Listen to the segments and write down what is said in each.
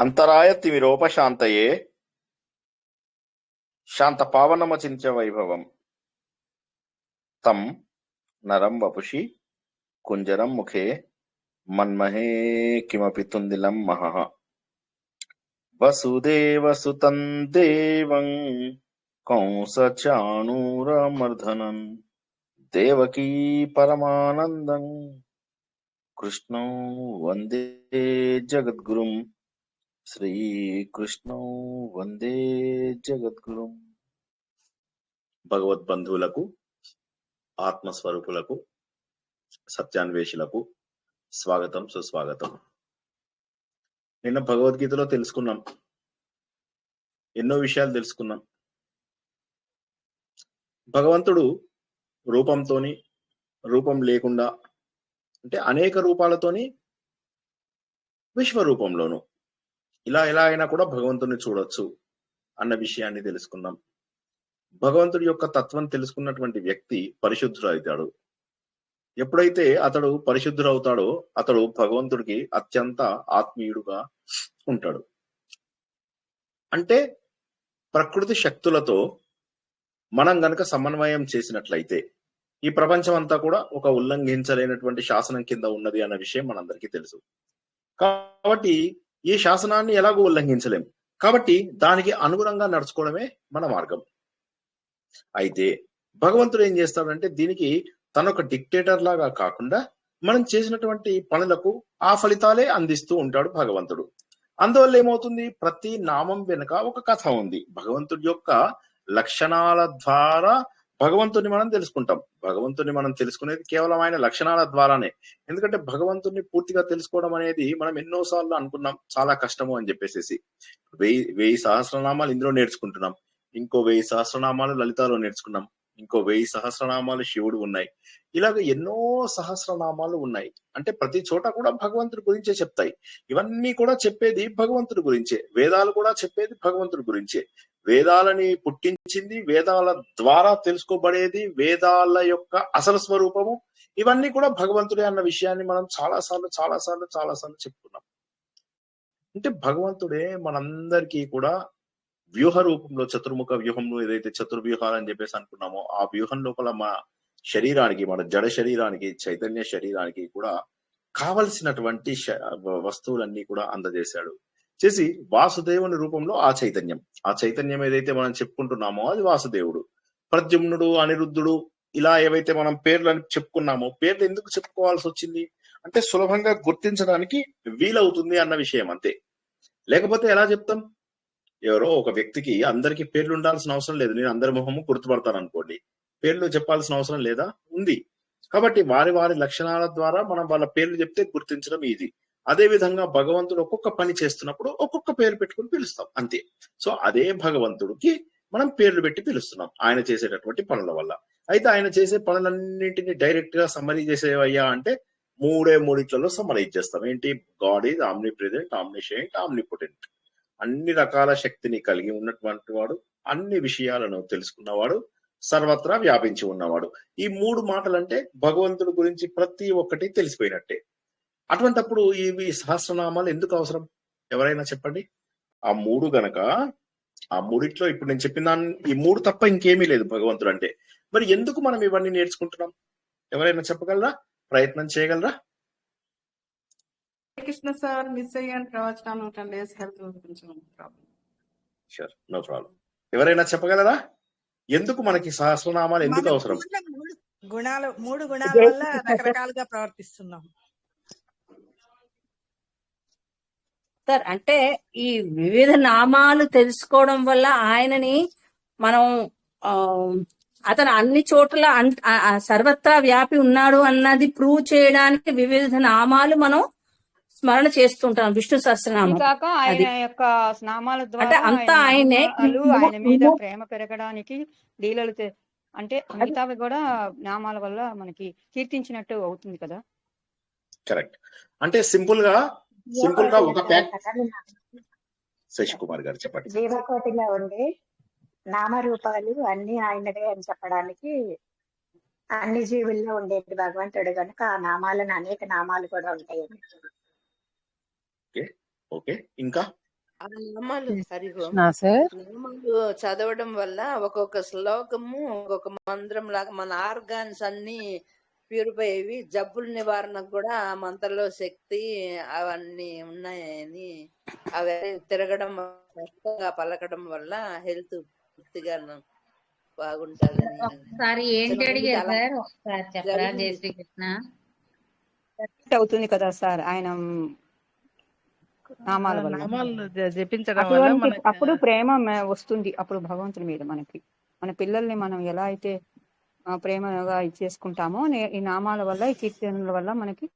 అంతరాయ తిమిరోపశాంతయే శాంత పావనమచించ వైభవం తం నరం వపుషి కుంజరం ముఖే మన్మహే కిమపి తుందిలం మహః వసుదేవసుతం దేవం కంసచాణూరమర్ధనం దేవకీ పరమానందం కృష్ణం వందే జగద్గురుం శ్రీకృష్ణం వందే జగద్గురుం. భగవద్బంధువులకు, ఆత్మస్వరూపులకు, సత్యాన్వేషులకు స్వాగతం, సుస్వాగతం. నిన్న భగవద్గీతలో తెలుసుకున్నాం, ఎన్నో విషయాలు తెలుసుకున్నాం. భగవంతుడు రూపంతోని, రూపం లేకుండా, అంటే అనేక రూపాలతోని, విశ్వరూపంలోను ఇలా ఎలా అయినా కూడా భగవంతుని చూడొచ్చు అన్న విషయాన్ని తెలుసుకున్నాం. భగవంతుడి యొక్క తత్వం తెలుసుకున్నటువంటి వ్యక్తి పరిశుద్ధుడవుతాడు. ఎప్పుడైతే అతడు పరిశుద్ధుడవుతాడో అతడు భగవంతుడికి అత్యంత ఆత్మీయుడుగా ఉంటాడు. అంటే ప్రకృతి శక్తులతో మనం గనక సమన్వయం చేసినట్లయితే ఈ ప్రపంచం అంతా కూడా ఒక ఉల్లంఘించలేనటువంటి శాసనం కింద ఉన్నది అన్న విషయం మనందరికీ తెలుసు. కాబట్టి ఈ శాసనాన్ని ఎలాగో ఉల్లంఘించలేం. కాబట్టి దానికి అనుగుణంగా నడుచుకోవడమే మన మార్గం. అయితే భగవంతుడు ఏం చేస్తాడంటే దీనికి తన ఒక డిక్టేటర్ లాగా కాకుండా మనం చేసినటువంటి పనులకు ఆ ఫలితాలే అందిస్తూ ఉంటాడు భగవంతుడు. అందువల్ల ఏమవుతుంది, ప్రతి నామం వెనుక ఒక కథ ఉంది. భగవంతుడి యొక్క లక్షణాల ద్వారా భగవంతుని మనం తెలుసుకుంటాం. భగవంతుని మనం తెలుసుకునేది కేవలం ఆయన లక్షణాల ద్వారానే. ఎందుకంటే భగవంతుని పూర్తిగా తెలుసుకోవడం అనేది మనం ఎన్నోసార్లు అనుకున్నాం చాలా కష్టము అని చెప్పేసి. 1000 సహస్రనామాలు ఇందులో నేర్చుకుంటున్నాం, ఇంకో 1000 సహస్రనామాలు లలితాలో నేర్చుకున్నాం, ఇంకో 1000 సహస్రనామాలు శివుడు ఉన్నాయి. ఇలాగ ఎన్నో సహస్రనామాలు ఉన్నాయి. అంటే ప్రతి చోట కూడా భగవంతుడి గురించే చెప్తాయి. ఇవన్నీ కూడా చెప్పేది భగవంతుడి గురించే. వేదాలు కూడా చెప్పేది భగవంతుడి గురించే. వేదాలని పుట్టించింది, వేదాల ద్వారా తెలుసుకోబడేది, వేదాల యొక్క అసలు స్వరూపము ఇవన్నీ కూడా భగవంతుడే అన్న విషయాన్ని మనం చాలాసార్లు చెప్పుకున్నాం. అంటే భగవంతుడే మనందరికీ కూడా వ్యూహ రూపంలో, చతుర్ముఖ వ్యూహంలో ఏదైతే చతుర్వ్యూహాలు అని చెప్పేసి అనుకున్నామో ఆ వ్యూహం లోపల మన శరీరానికి, మన జడ శరీరానికి, చైతన్య శరీరానికి కూడా కావలసినటువంటి వస్తువులన్నీ కూడా అందజేశాడు. చేసి వాసుదేవుని రూపంలో ఆ చైతన్యం ఏదైతే మనం చెప్పుకుంటున్నామో అది వాసుదేవుడు. ప్రద్యుమ్నుడు, అనిరుద్ధుడు ఇలా ఏవైతే మనం పేర్లు అని చెప్పుకున్నామో, పేర్లు ఎందుకు చెప్పుకోవాల్సి వచ్చింది అంటే సులభంగా గుర్తించడానికి వీలవుతుంది అన్న విషయం అంతే. లేకపోతే ఎలా చెప్తాం? ఎవరో ఒక వ్యక్తికి అందరికి పేర్లు ఉండాల్సిన అవసరం లేదు. నేను అందరి మొహము గుర్తుపడతాను అనుకోండి, పేర్లు చెప్పాల్సిన అవసరం లేదా? ఉంది. కాబట్టి వారి వారి లక్షణాల ద్వారా మనం వాళ్ళ పేర్లు చెప్తే గుర్తించడం ఈజీ. అదే విధంగా భగవంతుడు ఒక్కొక్క పని చేస్తున్నప్పుడు ఒక్కొక్క పేరు పెట్టుకుని పిలుస్తాం అంతే. సో అదే భగవంతుడికి మనం పేర్లు పెట్టి పిలుస్తున్నాం ఆయన చేసేటటువంటి పనుల వల్ల. అయితే ఆయన చేసే పనులన్నింటినీ డైరెక్ట్ గా సమ్మరీ చేసేవయ్యా అంటే మూడిట్లలో సమ్మరైజ్ చేస్తాం. ఏంటి? God is omni present, omniscient, omnipotent. అన్ని రకాల శక్తిని కలిగి ఉన్నటువంటి వాడు, అన్ని విషయాలను తెలుసుకున్నవాడు, సర్వత్రా వ్యాపించి ఉన్నవాడు. ఈ 3 మాటలంటే భగవంతుడి గురించి ప్రతి ఒక్కటి తెలిసిపోయినట్టే. అటువంటప్పుడు ఇవి సహస్రనామాలు ఎందుకు అవసరం? ఎవరైనా చెప్పండి. ఆ 3 గనక, ఆ 3 ఇప్పుడు నేను చెప్పిన ఈ 3 తప్ప ఇంకేమీ లేదు భగవంతుడు అంటే. మరి ఎందుకు మనం ఇవన్నీ నేర్చుకుంటున్నాం? ఎవరైనా చెప్పగలరా? ప్రయత్నం చేయగలరా? కృష్ణ సార్, మిస్ అయ్యాను ప్రవచనాలు 10 days హెల్త్ కొంచెం ప్రాబ్లం. Sure, no problem. ఎవరైనా చెప్పగలరా ఎందుకు మనకి సహస్రనామాలు ఎందుకు అవసరం? మూడు గుణాల వల్ల రకరకాలుగా ప్రవర్తిస్తున్నాం సార్. అంటే ఈ వివిధ నామాలు తెలుసుకోవడం వల్ల ఆయనని మనం అతను అన్ని చోట్ల సర్వత్రా వ్యాపి ఉన్నాడు అన్నది ప్రూవ్ చేయడానికి వివిధ నామాలు మనం స్మరణ చేస్తుంటాం. విష్ణు సహస్రనామం ఆయన యొక్క నామాల ద్వారా అంతా ఆయనే ఆయన మీద ప్రేమ పెరగడానికి లీలలు అంటే మిగతావి కూడా నామాల వల్ల మనకి కీర్తించినట్టు అవుతుంది కదా. కరెక్ట్. అంటే సింపుల్ గా ఒక శశి కుమార్ గారు చెప్పండి. జీవకోటిలో ఉండే నామరూపాలు అన్ని ఆయనదే అని చెప్పడానికి, అన్ని జీవుల్లో ఉండేది భగవంతుడు కనుక ఆ నామాలను అనేక నామాలు కూడా ఉంటాయి. ఓకే, ఇంకా ఆ నామాలు హరిహోం నా సార్ నామాలు చదవడం వల్ల ఒక్కొక్క శ్లోకము ఒక్కొక్క మంత్రం లాగా మన ఆర్గాన్స్ అన్ని ప్యూరిఫై అయ్యి జబ్బుల నివారణకు కూడా ఆ మంత్రంలో శక్తి అవన్నీ ఉన్నాయని అవి తిరగడం స్పష్టంగా పలకడం వల్ల హెల్త్ పూర్తిగా బాగుంటదని ఒకసారి ఏంటి చాలా మందికి అడిగారు అలా సార్ ఒకసారి చెప్పరా? జై జరిగింది. శ్రీకృష్ణ. అవుతుంది కదా సార్ ఆయన నామాల వల్ల. నామాలు జపించడం వల్ల అటువంటి మనకి అప్పుడు ప్రేమ వస్తుంది అప్పుడు భగవంతుని మీద మనకి. మన పిల్లల్ని మనం ఎలా అయితే ప్రేమగా ఇచ్చేసుకుంటామో ఈ నామాల వల్ల ఈ కీర్తనల వల్ల మనకి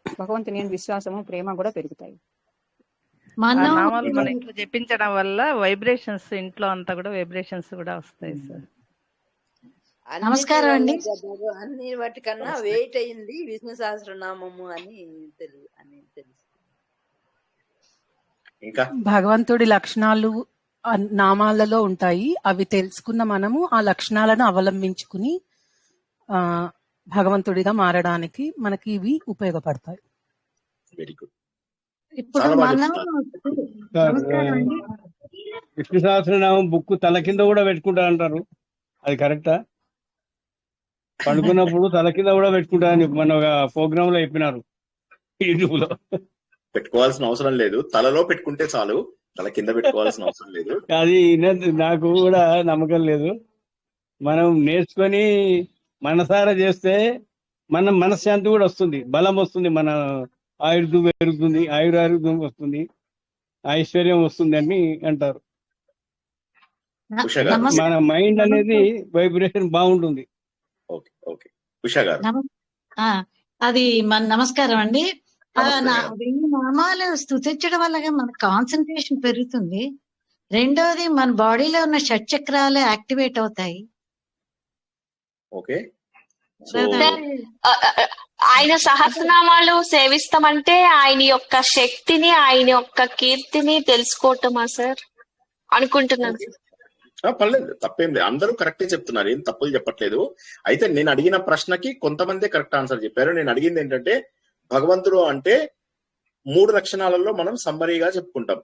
భగవంతుని విశ్వాసము ప్రేమ కూడా పెరుగుతాయి. ఆ మనం నామాలు మన ఇంట్లో జపించడం వల్ల వైబ్రేషన్స్ ఇంట్లో అంతా కూడా వైబ్రేషన్స్ కూడా వస్తాయి సార్. అన్నిటి నమస్కారం వల్ల అండి. అన్ని వాటికన్నా వెయిట్ అయింది విష్ణు సహస్రనామము అని తెలుసు. ఇంకా భగవంతుడి లక్షణాలు ఆ నామాలలో ఉంటాయి. అవి తెలుసుకున్న మనము ఆ లక్షణాలను అవలంబించుకుని భగవంతుడిగా మారడానికి మనకి ఇవి ఉపయోగపడతాయి. Very good. ఇప్పుడు చాలా బాగా మనం చెప్తున్నారు. నమస్కారం అండి. విష్ణు సహస్రనామం బుక్ తల కింద కూడా పెట్టుకుంటా అంటారు, అది కరెక్టా? పండుకున్నప్పుడు తల కింద కూడా పెట్టుకుంటా అని మన ప్రోగ్రామ్ లో చెప్పినారు యూట్యూబ్ లో. పెట్టుకోవాల్సిన అవసరం లేదు, తలలో పెట్టుకుంటే చాలు, తల కింద పెట్టుకోవాల్సిన అవసరం లేదు. అది నాకు కూడా నమ్మకం లేదు. మనం నేర్చుకొని మనసారా చేస్తే మన మనశ్శాంతి కూడా వస్తుంది, బలం వస్తుంది, మన ఆయుర్దం పెరుగుతుంది, ఆయురారోగ్యం వస్తుంది, ఐశ్వర్యం వస్తుంది అని అంటారు. ఉషా గారు. మన మైండ్ అనేది వైబ్రేషన్ బాగుంటుంది. ఓకే ఓకే ఉషా గారు. అది మన నమస్కారం అండి. నమస్తే మేడం. 1000 నామాలు స్తుతించడం వల్ల మన కాన్సన్ట్రేషన్ పెరుగుతుంది. రెండోది మన బాడీలో ఉన్న షట్చక్రాలు యాక్టివేట్ అవుతాయి. ఓకే సో ఆయన సహస్రనామాలు సేవిస్తామంటే ఆయన యొక్క శక్తిని ఆయన యొక్క కీర్తిని తెలుసుకోవటమా సార్ అనుకుంటున్నాను. పర్లేదు, తప్పేం లేదు, అందరూ కరెక్టే చెప్తున్నారు, ఏం తప్పులు చెప్పట్లేదు. అయితే నేను అడిగిన ప్రశ్నకి కొంతమంది కరెక్ట్ ఆన్సర్ చెప్పారు. నేను అడిగింది ఏంటంటే భగవంతుడు అంటే 3 లక్షణాలలో మనం సమ్మరీగా చెప్పుకుంటాం.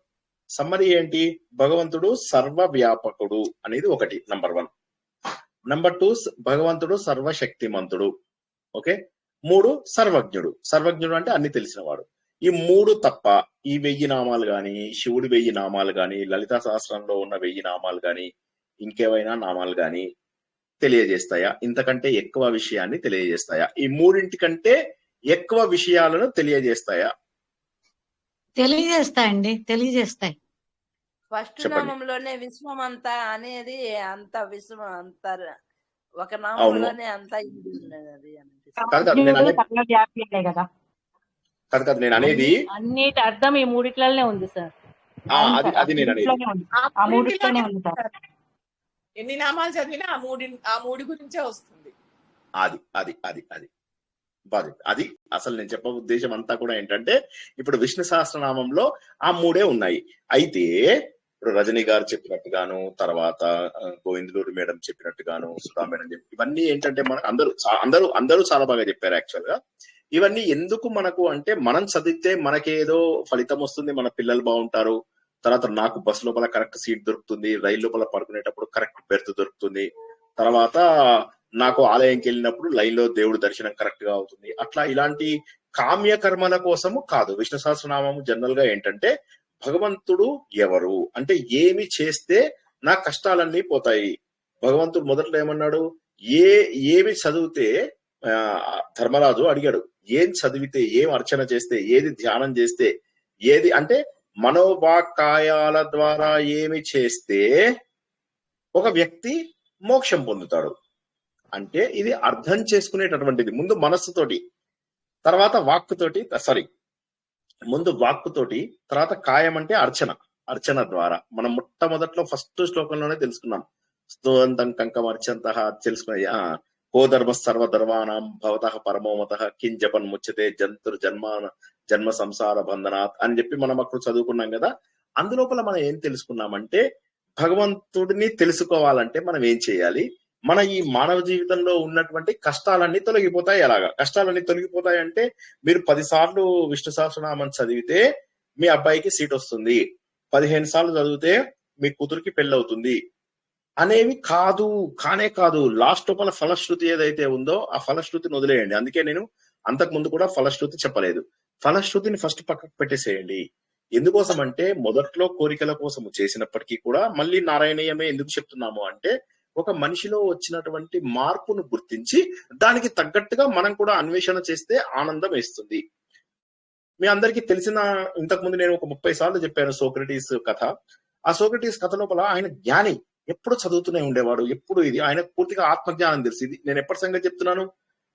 సమ్మరీ ఏంటి? భగవంతుడు సర్వవ్యాపకుడు అనేది ఒకటి, నంబర్ 1. నంబర్ 2 భగవంతుడు సర్వశక్తిమంతుడు. ఓకే. 3 సర్వజ్ఞుడు. సర్వజ్ఞుడు అంటే అన్ని తెలిసినవాడు. ఈ 3 తప్ప ఈ 1000 నామాలు గాని, శివుడి 1000 నామాలు గాని, లలితా సహస్రంలో ఉన్న 1000 నామాలు గాని, ఇంకేమైనా నామాలు గాని తెలియజేస్తాయా? ఇంతకంటే ఎక్కువ విషయాన్ని తెలియజేస్తాయా? ఈ 3 కంటే ఎక్కువ విషయాలను తెలియజేస్తాయా? తెలియజేస్తాయండి, తెలియజేస్తాయి. ఫస్ట్ చెప్పండి. నామంలోనే విశ్వం అంతా అనేది అంత విశ్వం అంతా ఒక అవును నామంలోనే అంతా ఇది ఉన్నది అనిపిస్తుంది. కాదు కాదు నేను అనేది కదా కాదు కాదు నేను అనేది అన్నిటి అర్థం ఈ మూడిట్లనే ఉంది సార్. అది నేను అనేది ఆ మూడిట్లోనే ఉంది సార్. ఎన్ని నామాలు చదివినా ఆ మూడి గురించే వస్తుంది. అది అది అది అది బాధ. అది అసలు నేను చెప్పే ఉద్దేశం అంతా కూడా ఏంటంటే ఇప్పుడు విష్ణు సహస్రనామంలో ఆ 3 ఉన్నాయి. అయితే ఇప్పుడు రజనీ గారు చెప్పినట్టుగాను, తర్వాత గోవిందలూరు మేడం చెప్పినట్టుగాను, సుధా మేడం ఇవన్నీ ఏంటంటే మన అందరూ చాలా బాగా చెప్పారు. యాక్చువల్ గా ఇవన్నీ ఎందుకు మనకు అంటే మనం చదివితే మనకేదో ఫలితం వస్తుంది, మన పిల్లలు బాగుంటారు, తర్వాత నాకు బస్ లోపల కరెక్ట్ సీట్ దొరుకుతుంది, రైలు లోపల పడుకునేటప్పుడు కరెక్ట్ బెర్త్ దొరుకుతుంది, తర్వాత నాకు ఆలయంకి వెళ్ళినప్పుడు లైన్ లో దేవుడు దర్శనం కరెక్ట్ గా అవుతుంది. అట్లా ఇలాంటి కామ్య కర్మల కోసము కాదు. విష్ణు సహస్రనామము జనరల్ గా ఏంటంటే భగవంతుడు ఎవరు అంటే ఏమి చేస్తే నా కష్టాలన్నీ పోతాయి. భగవంతుడు మొదట్లో ఏమన్నాడు? ఏమి చదివితే ధర్మరాజు అడిగాడు, ఏం చదివితే, ఏం అర్చన చేస్తే, ఏది ధ్యానం చేస్తే, ఏది అంటే మనోవాక్కాయాల ద్వారా ఏమి చేస్తే ఒక వ్యక్తి మోక్షం పొందుతాడు అంటే ఇది అర్థం చేసుకునేటటువంటిది. ముందు మనస్సుతోటి, తర్వాత వాక్కుతోటి, ముందు వాక్కుతోటి, తర్వాత కాయం అంటే అర్చన ద్వారా. మనం మొట్టమొదట్లో ఫస్ట్ శ్లోకంలోనే తెలుసుకున్నాం. స్తోంతం కంకం అర్చంత తెలుసుకున్నది. కోధర్మ సర్వధర్మానం భవతః పరమోమతః కింజపన్ ముచ్చతే జంతుర్ జన్మ సంసార బంధనాత్ అని చెప్పి మనం అప్పుడు చదువుకున్నాం కదా. అందులోపల మనం ఏం తెలుసుకున్నామంటే భగవంతుడిని తెలుసుకోవాలంటే మనం ఏం చేయాలి? మన ఈ మానవ జీవితంలో ఉన్నటువంటి కష్టాలన్నీ తొలగిపోతాయి. ఎలాగా కష్టాలన్నీ తొలగిపోతాయి అంటే మీరు 10 సార్లు విష్ణు సహస్రనామం చదివితే మీ అబ్బాయికి సీట్ వస్తుంది, 15 సార్లు చదివితే మీ కూతురికి పెళ్ళవుతుంది అనేవి కానే కాదు. లాస్ట్ లోపల ఫలశ్రుతి ఏదైతే ఉందో ఆ ఫలశ్రుతిని వదిలేయండి. అందుకే నేను అంతకు ముందు కూడా ఫలశ్రుతి చెప్పలేదు. ఫలశ్రుతిని ఫస్ట్ పక్కకు పెట్టేసేయండి. ఎందుకోసం అంటే మొదట్లో కోరికల కోసం చేసినప్పటికీ కూడా మళ్ళీ నారాయణీయమే ఎందుకు చెప్తున్నాము అంటే ఒక మనిషిలో వచ్చినటువంటి మార్పును గుర్తించి దానికి తగ్గట్టుగా మనం కూడా అన్వేషణ చేస్తే ఆనందం వేస్తుంది. మీ అందరికీ తెలిసిన, ఇంతకు ముందు నేను ఒక 30 సార్లు చెప్పాను సోక్రటీస్ కథ. ఆ సోక్రటీస్ కథ లోపల ఆయన జ్ఞాని, ఎప్పుడు చదువుతూనే ఉండేవాడు. ఎప్పుడు ఇది ఆయన పూర్తిగా ఆత్మజ్ఞానం తెలిసింది. నేను ఎప్పటి సంగతి చెప్తున్నాను?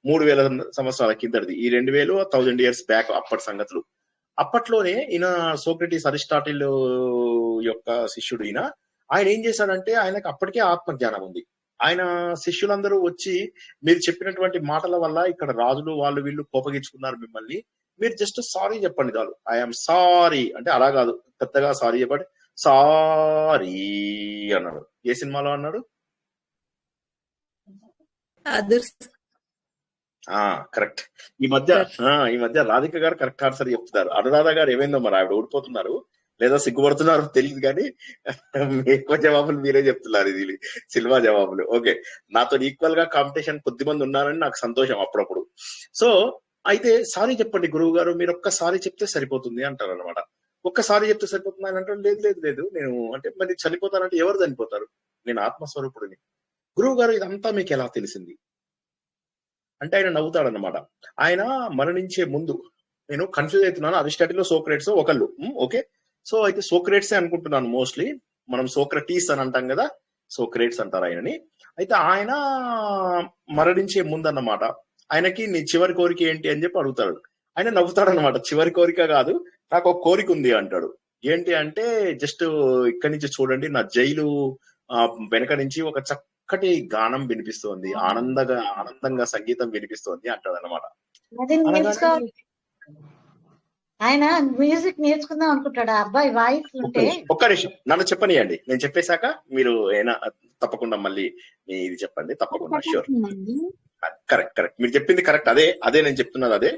3000 సంవత్సరాల కిందది. ఈ 2000 years బ్యాక్ అప్పటి సంగతులు. అప్పట్లోనే ఈయన సోక్రటీస్, అరిస్టాటిల్ యొక్క శిష్యుడు ఈయన. ఆయన ఏం చేశాడంటే ఆయనకు అప్పటికే ఆత్మజ్ఞానం ఉంది. ఆయన శిష్యులందరూ వచ్చి మీరు చెప్పినటువంటి మాటల వల్ల ఇక్కడ రాజులు వాళ్ళు వీళ్ళు కోపగించుకున్నారు మిమ్మల్ని, మీరు జస్ట్ సారీ చెప్పండి చాలు. ఐఎమ్ సారీ అంటే అలా కాదు, పెద్దగా సారీ చెప్పండి, సారీ అన్నాడు. ఏ సినిమాలో అన్నాడు? కరెక్ట్. ఈ మధ్య రాధిక గారు కరెక్ట్ ఆన్సర్ చెప్తున్నారు. అనురాధ గారు ఏమైందో మరి, ఆవిడ ఓడిపోతున్నారు లేదా సిగ్గుపడుతున్నారు తెలియదు, కానీ ఎక్కువ జవాబులు మీరే చెప్తున్నారు. ఇది సినిమా జవాబులు. ఓకే, నాతో ఈక్వల్ గా కాంపిటీషన్ కొద్దిమంది ఉన్నారని నాకు సంతోషం అప్పుడప్పుడు. సో అయితే సారీ చెప్పండి గురువు గారు, మీరు ఒక్కసారి చెప్తే సరిపోతుంది అంటారు అనమాట. ఒక్కసారి చెప్తే సరిపోతుంది అని అంటారు. లేదు నేను అంటే మరి చనిపోతానంటే ఎవరు చనిపోతారు? నేను ఆత్మస్వరూపుడిని. గురువు గారు ఇదంతా మీకు ఎలా తెలిసింది అంటే ఆయన నవ్వుతాడనమాట. ఆయన మరణించే ముందు, నేను కన్ఫ్యూజ్ అవుతున్నాను, అరిస్టాటిల్ సోక్రేట్స్ ఒకళ్ళు. ఓకే, సో అయితే సోక్రేట్సే అనుకుంటున్నాను మోస్ట్లీ. మనం సోక్రటీస్ అని అంటాం కదా, సోక్రేట్స్ అంటారు ఆయనని. అయితే ఆయన మరణించే ముందు అన్నమాట ఆయనకి నీ చివరి కోరిక ఏంటి అని చెప్పి అడుగుతాడు. ఆయన నవ్వుతాడు అనమాట. చివరి కోరిక కాదు, నాకు ఒక కోరిక ఉంది అంటాడు. ఏంటి అంటే జస్ట్ ఇక్కడి నుంచి చూడండి, నా జైలు వెనక నుంచి ఒక చక్కటి గానం వినిపిస్తోంది, ఆనందంగా సంగీతం వినిపిస్తోంది అంటాడు అనమాట. ఆయన మ్యూజిక్ నేర్చుకుందాం అనుకుంటాడు. అబ్బాయి వాయిస్ ఉంటే ఒక్క నిమిషం నన్ను చెప్పనియండి, నేను చెప్పేశాక మీరు ఏనా తప్పకుండా మళ్ళీ ఇది చెప్పండి. తప్పకుండా, షూర్. కరెక్ట్, మీరు చెప్పింది కరెక్ట్. అదే నేను చెప్తున్నది అదే.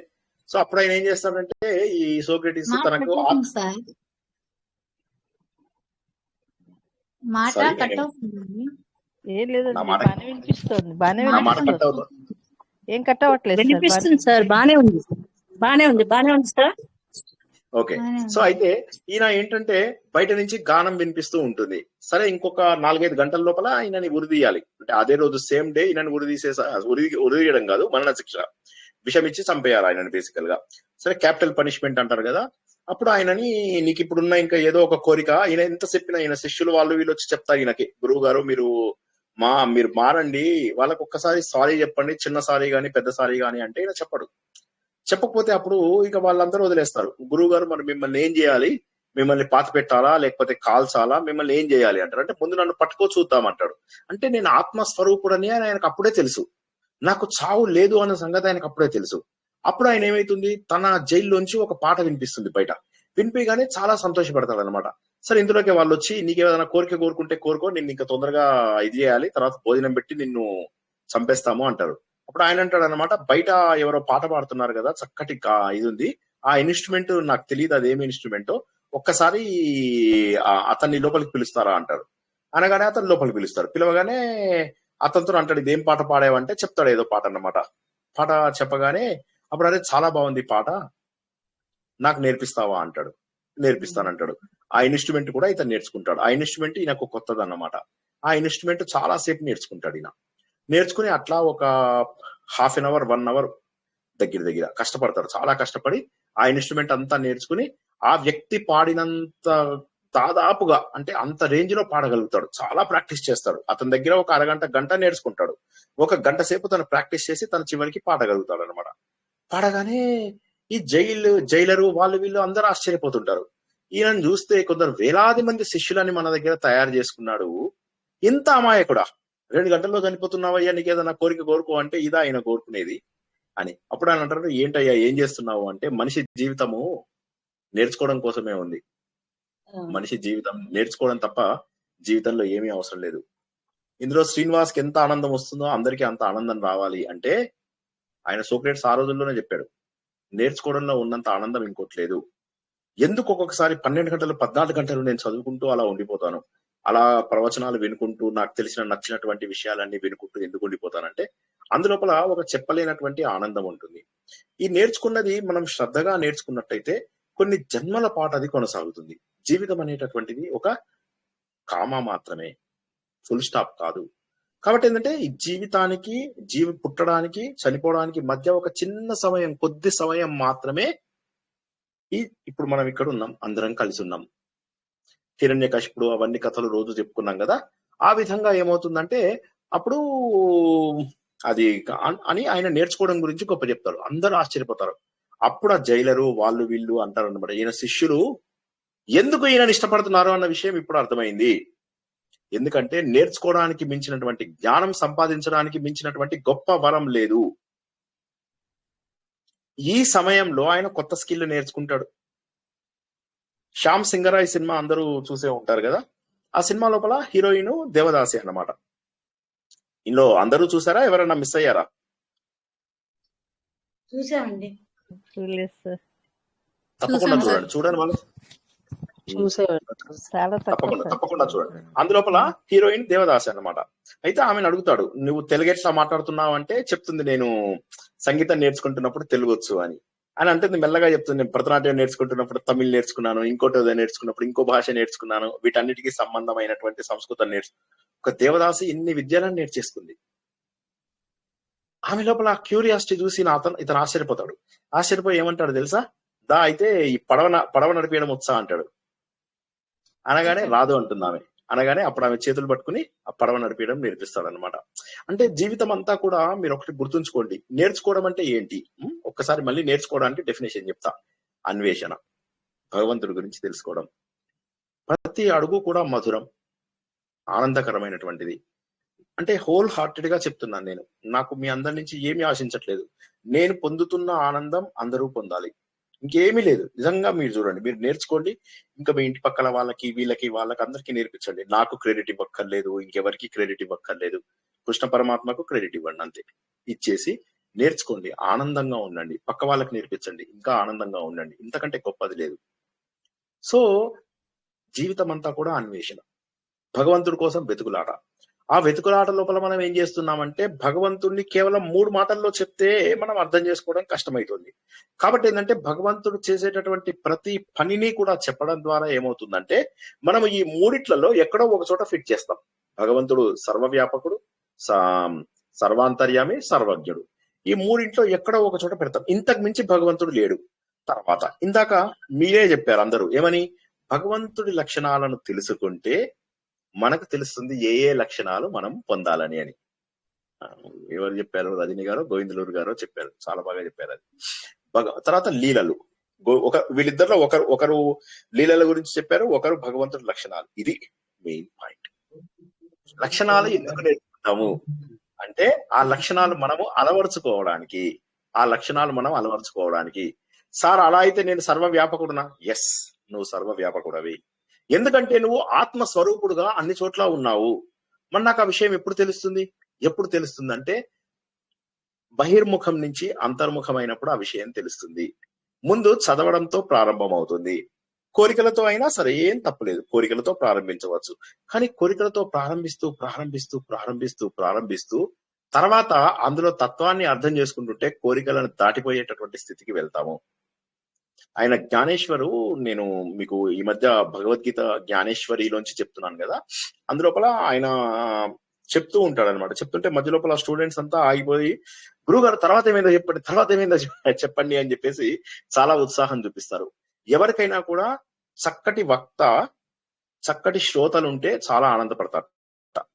సో అప్పుడు ఆయన ఏం చేస్తాడంటే ఈ సోక్రటీస్ తనకు ఏం లేదండి, బాగానే వినిపిస్తుంది. ఏం కట్ అవ్వట్లేదు. వినిపిస్తుంది సార్, బానే ఉంది సార్. ఓకే, సో అయితే ఈయన ఏంటంటే బయట నుంచి గానం వినిపిస్తూ ఉంటుంది. సరే, ఇంకొక 4-5 గంటల లోపల ఈయనని ఉరిదీయాలి. అంటే అదే రోజు సేమ్ డే ఈయనని ఉరిదీయడం కాదు, మరణ శిక్ష, విషం ఇచ్చి చంపేయాలి ఆయనని బేసికల్ గా. సరే, క్యాపిటల్ పనిష్మెంట్ అంటారు కదా. అప్పుడు ఆయనని నీకు ఇప్పుడున్న ఇంకా ఏదో ఒక కోరిక, ఈయన ఎంత చెప్పినా ఈయన శిష్యులు వాళ్ళు వీళ్ళు వచ్చి చెప్తారు ఈయనకి, గురువు గారు మీరు మారండి, వాళ్ళకి ఒక్కసారి సారీ చెప్పండి, చిన్న సారీ గాని పెద్ద సారీ గాని అంటే ఈయన చెప్పడు. చెప్పకపోతే అప్పుడు ఇక వాళ్ళందరూ వదిలేస్తారు. గురువు గారు మరి మిమ్మల్ని ఏం చేయాలి, మిమ్మల్ని పాతి పెట్టాలా లేకపోతే కాల్చాలా, మిమ్మల్ని ఏం చేయాలి అంటారు. అంటే ముందు నన్ను పట్టుకో చూద్దామంటాడు. అంటే నేను ఆత్మస్వరూపుడని ఆయనకు అప్పుడే తెలుసు, నాకు చావు లేదు అన్న సంగతి ఆయనకు అప్పుడే తెలుసు. అప్పుడు ఆయన ఏమైతుంది, తన జైల్లోంచి ఒక పాట వినిపిస్తుంది బయట. వినిపిగానే చాలా సంతోషపడతాడు అనమాట. సరే, ఇందులోకి వాళ్ళు వచ్చి నీకేదైనా కోరిక కోరుకుంటే కోరుకో, నిన్ను ఇంకా తొందరగా ఇది చేయాలి, తర్వాత భోజనం పెట్టి నిన్ను చంపేస్తాము అంటారు. అప్పుడు ఆయన అంటాడు అనమాట, బయట ఎవరో పాట పాడుతున్నారు కదా, చక్కటి ఇది ఉంది, ఆ ఇన్స్ట్రుమెంట్ నాకు తెలియదు అదేమి ఇన్స్ట్రుమెంటో, ఒక్కసారి అతన్ని లోపలికి పిలుస్తారా అంటారు. అనగానే అతను లోపలికి పిలుస్తారు. పిలవగానే అతనితో అంటాడు, ఇదేం పాట పాడావంటే చెప్తాడు ఏదో పాట అన్నమాట. పాట చెప్పగానే అప్పుడు అదే చాలా బాగుంది పాట, నాకు నేర్పిస్తావా అంటాడు. నేర్పిస్తానంటాడు. ఆ ఇన్స్ట్రుమెంట్ కూడా ఇతను నేర్చుకుంటాడు. ఆ ఇన్స్ట్రుమెంట్ ఈయనకు కొత్తది అన్నమాట. ఆ ఇన్స్ట్రుమెంట్ చాలా సేపు నేర్చుకుంటాడు ఈయన. నేర్చుకుని అట్లా ఒక 1/2 hour 1 hour దగ్గర కష్టపడతాడు. చాలా కష్టపడి ఆ ఇన్స్ట్రుమెంట్ అంతా నేర్చుకుని ఆ వ్యక్తి పాడినంత దాదాపుగా అంటే అంత రేంజ్ లో పాడగలుగుతాడు. చాలా ప్రాక్టీస్ చేస్తాడు. అతని దగ్గర ఒక అరగంట గంట నేర్చుకుంటాడు. ఒక గంట సేపు తను ప్రాక్టీస్ చేసి తన చివరికి పాడగలుగుతాడు అనమాట. పాడగానే ఈ జైలరు వాళ్ళు వీళ్ళు అందరూ ఆశ్చర్యపోతుంటారు. ఈయనను చూస్తే కొందరు వేలాది మంది శిష్యులని మన దగ్గర తయారు చేసుకున్నాడు, ఇంత అమాయకుడా, 2 గంటల్లో చనిపోతున్నావయ్యా, నీకు ఏదైనా కోరిక కోరుకో అంటే ఇదా ఆయన కోరుకునేది అని. అప్పుడు ఆయన అంటారు, ఏంటయ్యా ఏం చేస్తున్నావు అంటే, మనిషి జీవితము నేర్చుకోవడం కోసమే ఉంది. మనిషి జీవితం నేర్చుకోవడం తప్ప జీవితంలో ఏమీ అవసరం లేదు. ఇందులో శ్రీనివాస్కి ఎంత ఆనందం వస్తుందో అందరికీ అంత ఆనందం రావాలి అంటే ఆయన సోక్రేట్స్ ఆ రోజుల్లోనే చెప్పాడు, నేర్చుకోవడంలో ఉన్నంత ఆనందం ఇంకోటి లేదు. ఎందుకు ఒక్కొక్కసారి 12 గంటలు 14 గంటలు నేను చదువుకుంటూ అలా ఉండిపోతాను, అలా ప్రవచనాలు వినుకుంటూ నాకు తెలిసిన నచ్చినటువంటి విషయాలన్నీ వినుకుంటూ ఎందుకు ఉండిపోతానంటే అందులోపల ఒక చెప్పలేనటువంటి ఆనందం ఉంటుంది. ఈ నేర్చుకున్నది మనం శ్రద్ధగా నేర్చుకున్నట్టయితే కొన్ని జన్మల పాటు అది కొనసాగుతుంది. జీవితం అనేటటువంటిది ఒక కామా మాత్రమే, ఫుల్ స్టాప్ కాదు. కాబట్టి ఏంటంటే ఈ జీవితానికి పుట్టడానికి చనిపోవడానికి మధ్య ఒక చిన్న సమయం, కొద్ది సమయం మాత్రమే. ఇప్పుడు మనం ఇక్కడ ఉన్నాం, అందరం కలిసి ఉన్నాం. హిరణ్యకశిపుడు అవన్నీ కథలు రోజు చెప్పుకున్నాం కదా. ఆ విధంగా ఏమవుతుందంటే అప్పుడు అది అని ఆయన నేర్చుకోవడం గురించి గొప్ప చెప్తారు, అందరూ ఆశ్చర్యపోతారు. అప్పుడు ఆ జైలరు వాళ్ళు వీళ్ళు అంటారు అనమాట, ఈయన శిష్యులు ఎందుకు ఈయనని ఇష్టపడుతున్నారు అన్న విషయం ఇప్పుడు అర్థమైంది. ఎందుకంటే నేర్చుకోవడానికి మించినటువంటి జ్ఞానం సంపాదించడానికి మించినటువంటి గొప్ప వరం లేదు. ఈ సమయంలో ఆయన కొత్త స్కిల్ నేర్చుకుంటాడు. శ్యామ్ సింగరాయ్ సినిమా అందరూ చూసే ఉంటారు కదా. ఆ సినిమా లోపల హీరోయిన్ దేవదాసి అన్నమాట. ఇందులో అందరూ చూసారా, ఎవరైనా మిస్ అయ్యారా? చూసామండి. తప్పకుండా చూడండి వాళ్ళు తప్పకుండా చూడండి. అందులోపల హీరోయిన్ దేవదాసి అన్నమాట. అయితే ఆమెను అడుగుతాడు, నువ్వు తెలుగు ఎట్లా మాట్లాడుతున్నావు అంటే చెప్తుంది, నేను సంగీతం నేర్చుకుంటున్నప్పుడు తెలుగు వచ్చు అని అంటుంది. మెల్లగా చెప్తుంది, నేను భరతనాట్యం నేర్చుకుంటున్నప్పుడు తమిళ్ నేర్చుకున్నాను, ఇంకోటి నేర్చుకున్నప్పుడు ఇంకో భాష నేర్చుకున్నాను, వీటన్నిటికీ సంబంధమైనటువంటి సంస్కృతం ఒక దేవదాసి ఇన్ని విద్యలను నేర్చేసుకుంది. ఆమె లోపల క్యూరియాసిటీ చూసి ఇతను ఆశ్చర్యపోతాడు. ఆశ్చర్యపోయి ఏమంటాడు తెలుసా, దా అయితే ఈ పడవ నడిపేయడం వచ్చా అంటాడు. అనగానే రాదు అంటుంది ఆమె. అనగానే అప్పుడు ఆమె చేతులు పట్టుకుని ఆ పడవ నడిపేయడం నేర్పిస్తాడు అనమాట. అంటే జీవితం అంతా కూడా మీరు ఒకటి గుర్తుంచుకోండి, నేర్చుకోవడం అంటే ఏంటి? ఒక్కసారి మళ్ళీ నేర్చుకోవడానికి డెఫినేషన్ చెప్తా. అన్వేషణ, భగవంతుడి గురించి తెలుసుకోవడం. ప్రతి అడుగు కూడా మధురం, ఆనందకరమైనటువంటిది. అంటే హోల్ హార్టెడ్ గా చెప్తున్నాను నేను. నాకు మీ అందరి నుంచి ఏమీ ఆశించట్లేదు. నేను పొందుతున్న ఆనందం అందరూ పొందాలి, ఇంకేమీ లేదు. నిజంగా మీరు చూడండి, మీరు నేర్చుకోండి, ఇంకా మీ ఇంటి పక్కల వాళ్ళకి వీళ్ళకి అందరికీ నేర్పించండి. నాకు క్రెడిట్ ఇవ్వక్కర్లేదు, ఇంకెవరికి క్రెడిట్ ఇవ్వక్కర్లేదు, కృష్ణ పరమాత్మకు క్రెడిట్ ఇవ్వండి అంతే. ఇచ్చేసి నేర్చుకోండి, ఆనందంగా ఉండండి, పక్క వాళ్ళకి నేర్పించండి, ఇంకా ఆనందంగా ఉండండి. ఇంతకంటే గొప్పది లేదు. సో జీవితం అంతా కూడా అన్వేషణ, భగవంతుడి కోసం వెతుకులాట. ఆ వెతుకులాట లోపల మనం ఏం చేస్తున్నామంటే భగవంతుడిని కేవలం 3 మాటల్లో చెప్తే మనం అర్థం చేసుకోవడం కష్టమవుతుంది. కాబట్టి ఏంటంటే భగవంతుడు చేసేటటువంటి ప్రతి పనిని కూడా చెప్పడం ద్వారా ఏమవుతుందంటే మనం ఈ 3 ఎక్కడో ఒక చోట ఫిట్ చేస్తాం. భగవంతుడు సర్వవ్యాపకుడు, సర్వాంతర్యామి, సర్వజ్ఞుడు. ఈ 3 ఎక్కడో ఒక చోట పెడతాం. ఇంతకు మించి భగవంతుడు లేడు. తర్వాత ఇందాక మీరే చెప్పారు అందరూ ఏమని, భగవంతుడి లక్షణాలను తెలుసుకుంటే మనకు తెలుస్తుంది ఏ ఏ లక్షణాలు మనం పొందాలని అని. ఎవరు చెప్పారు? రజనీ గారో గోవిందలూరు గారో చెప్పారు, చాలా బాగా చెప్పారు అది. తర్వాత లీలలు, వీళ్ళిద్దరిలో ఒకరు లీలల గురించి చెప్పారు, ఒకరు భగవంతుడి లక్షణాలు. ఇది మెయిన్ పాయింట్. లక్షణాలు ఎందుకు నేర్చుకుంటాము అంటే ఆ లక్షణాలు మనము అలవరుచుకోవడానికి, సార్ అలా అయితే నేను సర్వవ్యాపకుడునా? ఎస్, నువ్వు సర్వవ్యాపకుడవి. ఎందుకంటే నువ్వు ఆత్మస్వరూపుడుగా అన్ని చోట్ల ఉన్నావు. మరి నాకు ఆ విషయం ఎప్పుడు తెలుస్తుంది అంటే బహిర్ముఖం నుంచి అంతర్ముఖమైనప్పుడు ఆ విషయం తెలుస్తుంది. ముందు చదవడంతో ప్రారంభం అవుతుంది. కోరికలతో అయినా సరే ఏం తప్పులేదు, కోరికలతో ప్రారంభించవచ్చు. కానీ కోరికలతో ప్రారంభిస్తూ తర్వాత అందులో తత్వాన్ని అర్థం చేసుకుంటుంటే కోరికలను దాటిపోయేటటువంటి స్థితికి వెళ్తాము. ఆయన జ్ఞానేశ్వరు, నేను మీకు ఈ మధ్య భగవద్గీత జ్ఞానేశ్వరిలోంచి చెప్తున్నాను కదా, అందులోపల ఆయన చెప్తూ ఉంటాడు అనమాట. చెప్తుంటే మధ్య లోపల స్టూడెంట్స్ అంతా ఆగిపోయి, గురుగారు తర్వాత ఏమైందో చెప్పండి అని చెప్పేసి చాలా ఉత్సాహం చూపిస్తారు. ఎవరికైనా కూడా చక్కటి వక్త, చక్కటి శ్రోతలుంటే చాలా ఆనందపడతారు.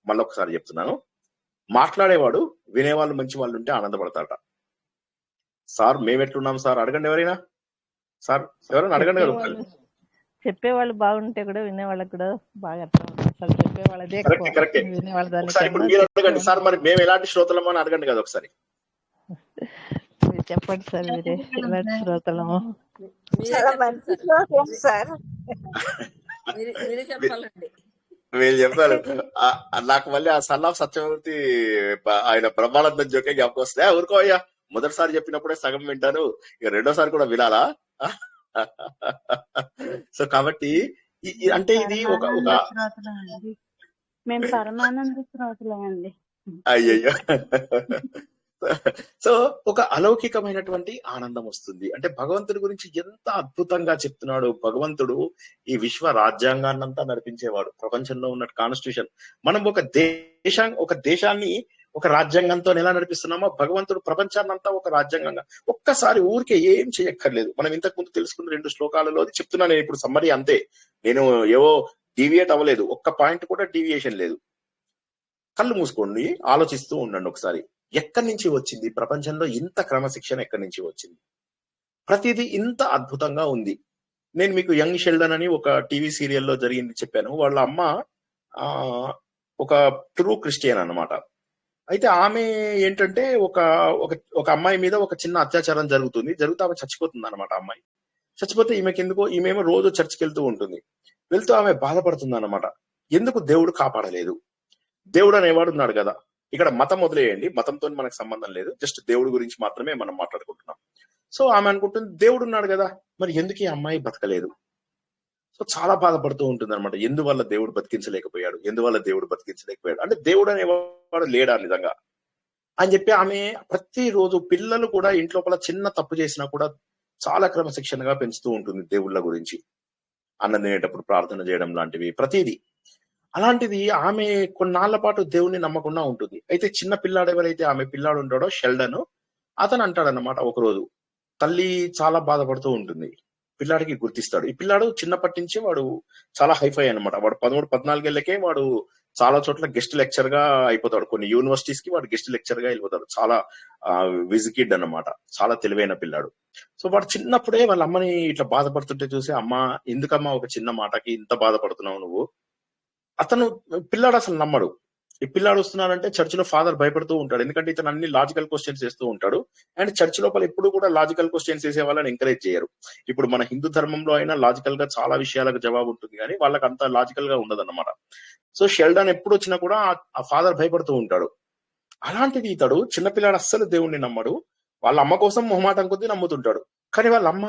మళ్ళొకసారి చెప్తున్నాను, మాట్లాడేవాడు వినేవాళ్ళు మంచి వాళ్ళు ఉంటే ఆనందపడతారట. సార్ మేమెట్లున్నాం సార్ అడగండి, ఎవరైనా సార్ ఎవరైనా అడగండి కదా. చెప్పేవాళ్ళు బాగుంటే కూడా వినేవాళ్ళకి కూడా బాగా అర్థం అవుతుంది. అసలు చెప్పేవాళ్ళదే అడగండి సార్, మరి మేము ఎలాంటి శ్రోతలమో అని అడగండి కదా ఒకసారి. చెప్పండి సార్, మీరే ఎలాంటి శ్రోతలమో. మీరు చెప్పారు. నాకు మళ్ళీ ఆ సన్ ఆఫ్ సత్యమూర్తి ఆయన బ్రహ్మానందం జోకే జ్ఞాపకం వస్తే, ఊరుకో అయ్యా, మొదటిసారి చెప్పినప్పుడే సగం వింటాను, ఇక రెండోసారి కూడా వినాలా సో కాబట్టి అంటే ఇది ఒక పరమానంద శ్రోతలం అండి. మేము పరమానంద శ్రోతలం అండి. అయ్యయ్యో. సో ఒక అలౌకికమైనటువంటి ఆనందం వస్తుంది. అంటే భగవంతుడి గురించి ఎంత అద్భుతంగా చెప్తున్నాడు భగవంతుడు. ఈ విశ్వ రాజ్యాంగాన్నంతా నడిపించేవాడు. ప్రపంచంలో ఉన్న కాన్స్టిట్యూషన్, మనం ఒక దేశాన్ని ఒక రాజ్యాంగంతో ఎలా నడిపిస్తున్నామో భగవంతుడు ప్రపంచాన్నంతా ఒక రాజ్యాంగంగా. ఒక్కసారి ఊరికే ఏం చేయక్కర్లేదు. మనం ఇంతకు ముందు తెలుసుకున్న 2 శ్లోకాలలో అది చెప్తున్నా నేను ఇప్పుడు సమ్మరీ అంతే. నేను ఏవో డీవియేట్ అవ్వలేదు, ఒక్క పాయింట్ కూడా డీవియేషన్ లేదు. కళ్ళు మూసుకోండి, ఆలోచిస్తూ ఉండండి ఒకసారి. ఎక్కడి నుంచి వచ్చింది ప్రపంచంలో ఇంత క్రమశిక్షణ? ఎక్కడి నుంచి వచ్చింది? ప్రతిదీ ఇంత అద్భుతంగా ఉంది. నేను మీకు యంగ్ షెల్డన్ అని ఒక టీవీ సీరియల్లో జరిగింది చెప్పాను. వాళ్ళ అమ్మ ఒక ట్రూ క్రిస్టియన్ అన్నమాట. అయితే ఆమె ఏంటంటే ఒక అమ్మాయి మీద ఒక చిన్న అత్యాచారం జరిగితే ఆమె చచ్చిపోతుంది అనమాట. అమ్మాయి చచ్చిపోతే ఈమెమో రోజు చర్చికి వెళ్తూ ఉంటుంది. వెళ్తూ ఆమె బాధపడుతుంది అనమాట. ఎందుకు దేవుడు కాపాడలేదు? దేవుడు అనేవాడు ఉన్నాడు కదా. ఇక్కడ మతం వదిలేయండి, మతంతో మనకు సంబంధం లేదు, జస్ట్ దేవుడి గురించి మాత్రమే మనం మాట్లాడుకుంటున్నాం. సో ఆమె అనుకుంటుంది దేవుడు ఉన్నాడు కదా, మరి ఎందుకు ఈ అమ్మాయి బతకలేదు? సో చాలా బాధపడుతూ ఉంటుంది అనమాట. ఎందువల్ల దేవుడు బతికించలేకపోయాడు అంటే దేవుడు అనేవాడు లేడా నిజంగా అని చెప్పి ఆమె ప్రతిరోజు పిల్లలు కూడా ఇంట్లోపల చిన్న తప్పు చేసినా కూడా చాలా క్రమశిక్షణగా పెంచుతూ ఉంటుంది దేవుళ్ళ గురించి. అన్నం తినేటప్పుడు ప్రార్థన చేయడం లాంటివి ప్రతిదీ. అలాంటిది ఆమె కొన్నాళ్ల పాటు దేవుణ్ణి నమ్మకుండా ఉంటుంది. అయితే చిన్న పిల్లాడు ఎవరైతే ఆమె పిల్లాడు ఉంటాడో షెల్డన్, అతను అంటాడన్నమాట ఒకరోజు. తల్లి చాలా బాధపడుతూ ఉంటుంది, పిల్లాడికి గుర్తిస్తాడు. ఈ పిల్లాడు చిన్నప్పటి నుంచి వాడు చాలా హైఫై అనమాట. వాడు 13-14 ఏళ్ళకే వాడు చాలా చోట్ల గెస్ట్ లెక్చర్ గా అయిపోతాడు. కొన్ని యూనివర్సిటీస్ కి వాడు గెస్ట్ లెక్చర్ గా వెళ్ళిపోతాడు. చాలా విజికిడ్ అన్నమాట, చాలా తెలివైన పిల్లాడు. సో వాడు చిన్నప్పుడే వాళ్ళ అమ్మని ఇట్లా బాధపడుతుంటే చూసి, అమ్మ ఎందుకమ్మా ఒక చిన్న మాటకి ఇంత బాధపడుతున్నావు నువ్వు? అతను పిల్లాడు అసలు నమ్మడు. ఈ పిల్లాడు వస్తున్నాడంటే చర్చిలో ఫాదర్ భయపడుతూ ఉంటాడు, ఎందుకంటే ఇతను అన్ని లాజికల్ క్వశ్చన్స్ వేస్తూ ఉంటాడు. అండ్ చర్చ్ లోపల ఎప్పుడు కూడా లాజికల్ క్వశ్చన్స్ వేసే వాళ్ళని ఎంకరేజ్ చేయరు. ఇప్పుడు మన హిందూ ధర్మంలో అయినా లాజికల్ గా చాలా విషయాలకు జవాబు ఉంటుంది, కానీ వాళ్ళకి అంత లాజికల్ గా ఉండదు అన్నమాట. సో షెల్డన్ ఎప్పుడు వచ్చినా కూడా ఆ ఫాదర్ భయపడుతూ ఉంటాడు. అలాంటిది ఇతడు చిన్నపిల్లాడు అస్సలు దేవుణ్ణి నమ్మడు. వాళ్ళ అమ్మ కోసం మొహమాటం కొద్దీ నమ్ముతుంటాడు. కానీ వాళ్ళ అమ్మ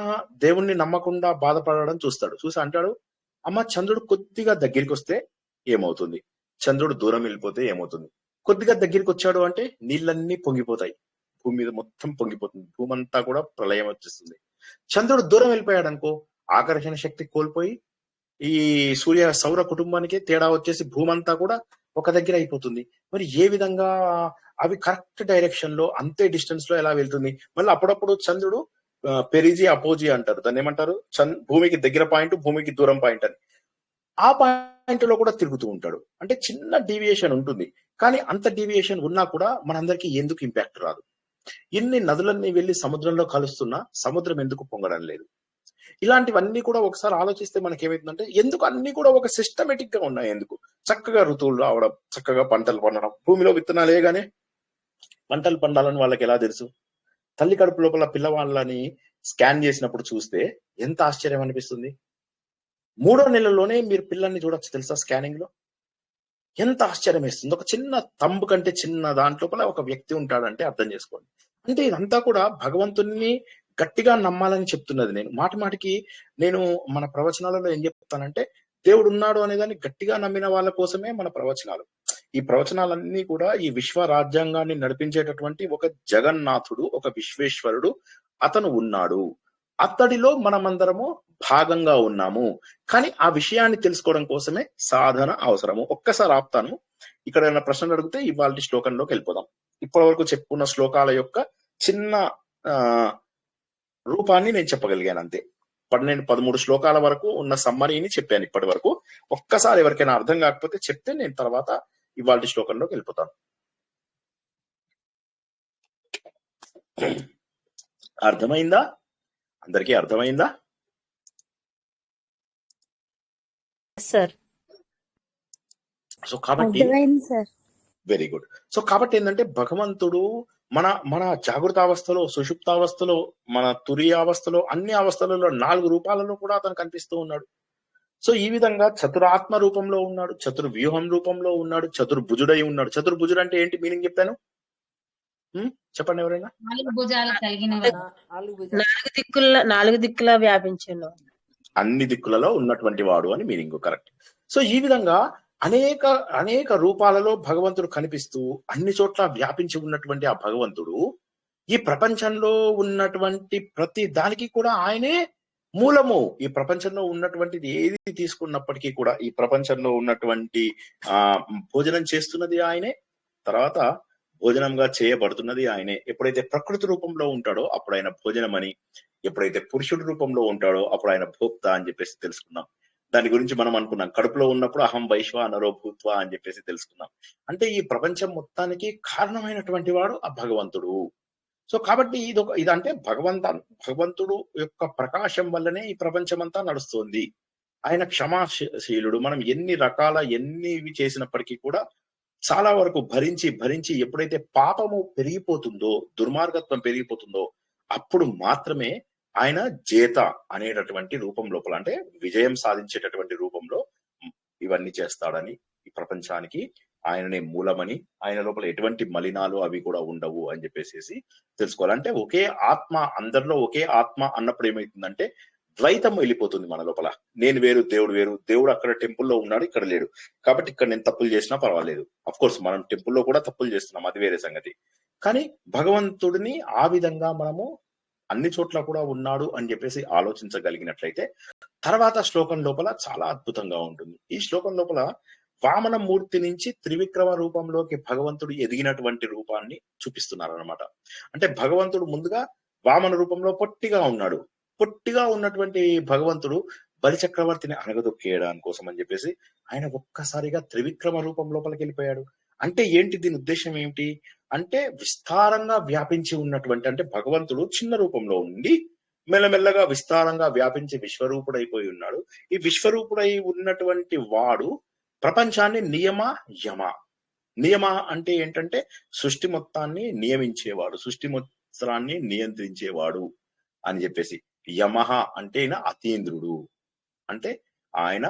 దేవుణ్ణి నమ్మకుండా బాధపడడం చూసి అంటాడు, అమ్మ చంద్రుడు కొద్దిగా దగ్గరికి వస్తే ఏమవుతుంది? చంద్రుడు దూరం వెళ్ళిపోతే ఏమవుతుంది? కొద్దిగా దగ్గరికి వచ్చాడు అంటే నీళ్ళన్నీ పొంగిపోతాయి, భూమి మీద మొత్తం పొంగిపోతుంది, భూమి అంతా కూడా ప్రళయం వచ్చేస్తుంది. చంద్రుడు దూరం వెళ్ళిపోయాడు అనుకో, ఆకర్షణ శక్తి కోల్పోయి ఈ సౌర కుటుంబానికి తేడా వచ్చేసి భూమి అంతా కూడా ఒక దగ్గర అయిపోతుంది. మరి ఏ విధంగా అవి కరెక్ట్ డైరెక్షన్ లో అంతే డిస్టెన్స్ లో ఎలా వెళ్తుంది? మళ్ళీ అప్పుడప్పుడు చంద్రుడు పెరిజీ అపోజీ అంటారు, దాన్ని ఏమంటారు? భూమికి దగ్గర పాయింట్, భూమికి దూరం పాయింట్ అని. ఆ పాయింట్ లో కూడా తిరుగుతూ ఉంటాడు. అంటే చిన్న డీవియేషన్ ఉంటుంది, కానీ అంత డీవియేషన్ ఉన్నా కూడా మనందరికీ ఎందుకు ఇంపాక్ట్ రాదు? ఇన్ని నదులన్నీ వెళ్లి సముద్రంలో కలుస్తున్నా సముద్రం ఎందుకు పొంగడం లేదు? ఇలాంటివన్నీ కూడా ఒకసారి ఆలోచిస్తే మనకేమైతుందంటే, ఎందుకు అన్ని కూడా ఒక సిస్టమేటిక్ గా ఉన్నాయి? ఎందుకు చక్కగా ఋతువులు రావడం, చక్కగా పంటలు పండడం, భూమిలో విత్తనాలు వేయగానే పంటలు పండాలని వాళ్ళకి ఎలా తెలుసు? తల్లి కడుపు లోపల పిల్లవాళ్ళని స్కాన్ చేసినప్పుడు చూస్తే ఎంత ఆశ్చర్యం అనిపిస్తుంది. 3వ నెలలోనే మీరు పిల్లల్ని చూడొచ్చు తెలుసా? స్కానింగ్ లో ఎంత ఆశ్చర్యం వేస్తుంది. ఒక చిన్న తంబు కంటే చిన్న దాంట్లోపల ఒక వ్యక్తి ఉంటాడంటే అర్థం చేసుకోండి. అంటే ఇదంతా కూడా భగవంతుని గట్టిగా నమ్మాలని చెప్తున్నది. నేను మాటికి నేను మన ప్రవచనాలలో ఏం చెప్తానంటే, దేవుడు ఉన్నాడు అనేదాన్ని గట్టిగా నమ్మిన వాళ్ళ కోసమే మన ప్రవచనాలు. ఈ ప్రవచనాలన్నీ కూడా ఈ విశ్వ రాజ్యాంగాన్ని నడిపించేటటువంటి ఒక జగన్నాథుడు, ఒక విశ్వేశ్వరుడు అతను ఉన్నాడు. అతడిలో మనమందరము భాగంగా ఉన్నాము. కానీ ఆ విషయాన్ని తెలుసుకోవడం కోసమే సాధన అవసరము. ఒక్కసారి ఆపుతాను. ఇక్కడ ఏమైనా ప్రశ్నలు అడిగితే ఇవాళ శ్లోకంలోకి వెళ్ళిపోదాం. ఇప్పటి వరకు చెప్పుకున్న శ్లోకాల యొక్క చిన్న రూపాన్ని నేను చెప్పగలిగాను అంతే. నేను 13 శ్లోకాల వరకు ఉన్న సమ్మరీని చెప్పాను ఇప్పటి వరకు. ఒక్కసారి ఎవరికైనా అర్థం కాకపోతే చెప్తే నేను తర్వాత ఇవాళ శ్లోకంలోకి వెళ్ళిపోతాను. అర్థమైందా? అందరికీ అర్థమైందా? సార్ సో కాబట్టి వెరీ గుడ్. సో కాబట్టి ఏంటంటే భగవంతుడు మన జాగృతావస్థలో, సుషుప్తావస్థలో, మన తురియావస్థలో, అన్ని అవస్థలలో 4 రూపాలలో కూడా అతను కనిపిస్తూ ఉన్నాడు. సో ఈ విధంగా చతురాత్మ రూపంలో ఉన్నాడు, చతుర్వ్యూహం రూపంలో ఉన్నాడు, చతుర్భుజుడై ఉన్నాడు. చతుర్భుజుడు అంటే ఏంటి మీనింగ్ చెప్పాను? చెప్పండి ఎవరైనా. 4 భుజాలు కలిగిన వాడు. నాలుగు దిక్కుల వ్యాపించను. అన్ని దిక్కులలో ఉన్నటువంటి వాడు అని మీనింగ్. కరెక్ట్. సో ఈ విధంగా అనేక అనేక రూపాలలో భగవంతుడు కనిపిస్తూ అన్ని చోట్ల వ్యాపించి ఉన్నటువంటి ఆ భగవంతుడు ఈ ప్రపంచంలో ఉన్నటువంటి ప్రతి దానికి కూడా ఆయనే మూలము. ఈ ప్రపంచంలో ఉన్నటువంటిది ఏది తీసుకున్నప్పటికీ కూడా ఈ ప్రపంచంలో ఉన్నటువంటి భోజనం చేస్తున్నది ఆయనే, తర్వాత భోజనంగా చేయబడుతున్నది ఆయనే. ఎప్పుడైతే ప్రకృతి రూపంలో ఉంటాడో అప్పుడు ఆయన భోజనం అని, ఎప్పుడైతే పురుషుడి రూపంలో ఉంటాడో అప్పుడు ఆయన భోక్త అని చెప్పేసి తెలుసుకున్నాం. దాని గురించి మనం అనుకున్నాం, కడుపులో ఉన్నప్పుడు అహం వైశ్వానరో భూత్వ అని చెప్పేసి తెలుసుకున్నాం. అంటే ఈ ప్రపంచం మొత్తానికి కారణమైనటువంటి వాడు ఆ భగవంతుడు. సో కాబట్టి ఇదంటే భగవంతుడు యొక్క ప్రకాశం వల్లనే ఈ ప్రపంచం అంతా నడుస్తుంది. ఆయన క్షమాశీలుడు. మనం ఎన్ని చేసినప్పటికీ కూడా చాలా వరకు భరించి ఎప్పుడైతే పాపము పెరిగిపోతుందో, దుర్మార్గత్వం పెరిగిపోతుందో అప్పుడు మాత్రమే ఆయన జేత అనేటటువంటి రూపం లోపల, అంటే విజయం సాధించేటటువంటి రూపంలో ఇవన్నీ చేస్తాడని, ఈ ప్రపంచానికి ఆయననే మూలమని, ఆయన లోపల ఎటువంటి మలినాలు అవి కూడా ఉండవు అని చెప్పేసి తెలుసుకోవాలి. అంటే ఒకే ఆత్మ, అందరిలో ఒకే ఆత్మ అన్నప్పుడు ఏమైతుందంటే ద్వైతం వెళ్ళిపోతుంది మన లోపల. నేను వేరు, దేవుడు వేరు. దేవుడు అక్కడ టెంపుల్లో ఉన్నాడు, ఇక్కడ లేడు. కాబట్టి ఇక్కడ నేను తప్పులు చేసినా పర్వాలేదు. అఫ్ కోర్స్ మనం టెంపుల్లో కూడా తప్పులు చేస్తున్నాం, అది వేరే సంగతి. కానీ భగవంతుడిని ఆ విధంగా మనము అన్ని చోట్ల కూడా ఉన్నాడు అని చెప్పేసి ఆలోచించగలిగినట్లయితే తర్వాత శ్లోకం లోపల చాలా అద్భుతంగా ఉంటుంది. ఈ శ్లోకం లోపల వామన మూర్తి నుంచి త్రివిక్రమ రూపంలోకి భగవంతుడు ఎదిగినటువంటి రూపాన్ని చూపిస్తున్నారు అనమాట. అంటే భగవంతుడు ముందుగా వామన రూపంలో పొట్టిగా ఉన్నాడు. పొట్టిగా ఉన్నటువంటి భగవంతుడు బలిచక్రవర్తిని అనగదొక్కేయడానికి కోసం అని చెప్పేసి ఆయన ఒక్కసారిగా త్రివిక్రమ రూపం లోపలికి వెళ్ళిపోయాడు. అంటే ఏంటి, దీని ఉద్దేశం ఏమిటి అంటే విస్తారంగా వ్యాపించి ఉన్నటువంటి, అంటే భగవంతుడు చిన్న రూపంలో ఉండి మెల్లమెల్లగా విస్తారంగా వ్యాపించి విశ్వరూపుడైపోయి ఉన్నాడు. ఈ విశ్వరూపుడై ఉన్నటువంటి వాడు ప్రపంచాన్ని నియమ అంటే ఏంటంటే సృష్టి మొత్తాన్ని నియమించేవాడు, సృష్టి మొత్తాన్ని నియంత్రించేవాడు అని చెప్పేసి. యమహ అంటే ఆయన అతీంద్రుడు, అంటే ఆయన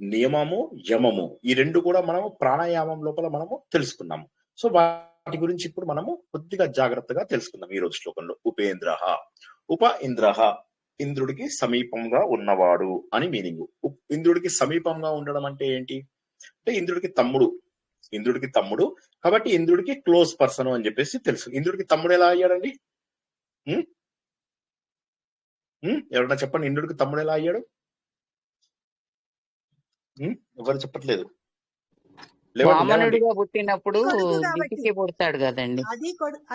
నియమము యమము ఈ రెండు కూడా మనము ప్రాణాయామం లోపల మనము తెలుసుకున్నాము. సో వాటి గురించి ఇప్పుడు మనము కొద్దిగా జాగ్రత్తగా తెలుసుకుందాం ఈ రోజు శ్లోకంలో. ఉపేంద్రః, ఉప ఇంద్రః, ఇంద్రుడికి సమీపంగా ఉన్నవాడు అని మీనింగ్. ఇంద్రుడికి సమీపంగా ఉండడం అంటే ఏంటి అంటే ఇంద్రుడికి తమ్ముడు కాబట్టి ఇంద్రుడికి క్లోజ్ పర్సన్ అని చెప్పేసి తెలుసు. ఇంద్రుడికి తమ్ముడు ఎలా అయ్యాడండి? ఎవరన్నా చెప్పండి, ఇంద్రుడికి తమ్ముడు ఎలా అయ్యాడు? ఎవరు చెప్పట్లేదు. వామనుడిగా పుట్టినప్పుడు దితికి పుడతాడు కదండి,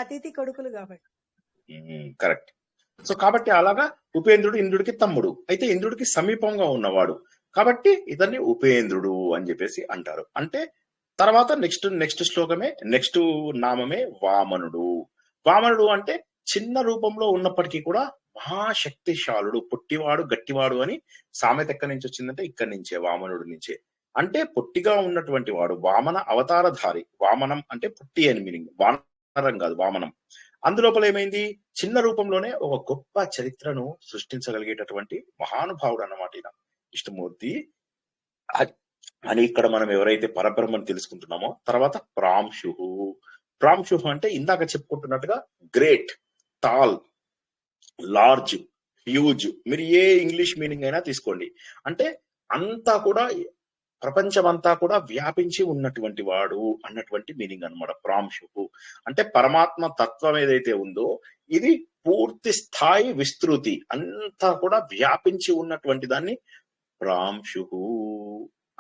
అతిథి కొడుకులు కాబట్టి. కరెక్ట్. సో కాబట్టి అలాగా ఉపేంద్రుడు ఇంద్రుడికి తమ్ముడు, అయితే ఇంద్రుడికి సమీపంగా ఉన్నవాడు కాబట్టి ఇతన్ని ఉపేంద్రుడు అని చెప్పేసి అంటారు. అంటే తర్వాత నెక్స్ట్ శ్లోకమే, నెక్స్ట్ నామమే వామనుడు. వామనుడు అంటే చిన్న రూపంలో ఉన్నప్పటికీ కూడా మహాశక్తిశాలుడు, పొట్టివాడు గట్టివాడు అని సామెత ఎక్కడి నుంచి వచ్చిందంటే ఇక్కడి నుంచే, వామనుడి నుంచే. అంటే పొట్టిగా ఉన్నటువంటి వాడు, వామన అవతారధారి. వామనం అంటే పొట్టి అని మీనింగ్, వానరం కాదు వామనం. అందులోపల ఏమైంది, చిన్న రూపంలోనే ఒక గొప్ప చరిత్రను సృష్టించగలిగేటటువంటి మహానుభావుడు అన్నమాట ఈయన విష్ణుమూర్తి అని. ఇక్కడ మనం ఎవరైతే పరబ్రహ్మను తెలుసుకుంటున్నామో తర్వాత ప్రాంశు అంటే ఇందాక చెప్పుకుంటున్నట్టుగా గ్రేట్, టాల్, లార్జ్, హ్యూజ్, మీరు ఏ ఇంగ్లీష్ మీనింగ్ అయినా తీసుకోండి. అంటే అంతా కూడా ప్రపంచం అంతా కూడా వ్యాపించి ఉన్నటువంటి వాడు అన్నటువంటి మీనింగ్ అన్నమాట ప్రాంశు. అంటే పరమాత్మ తత్వం ఏదైతే ఉందో ఇది పూర్తి స్థాయి విస్తృతి అంతా కూడా వ్యాపించి ఉన్నటువంటి దాన్ని ప్రాంశు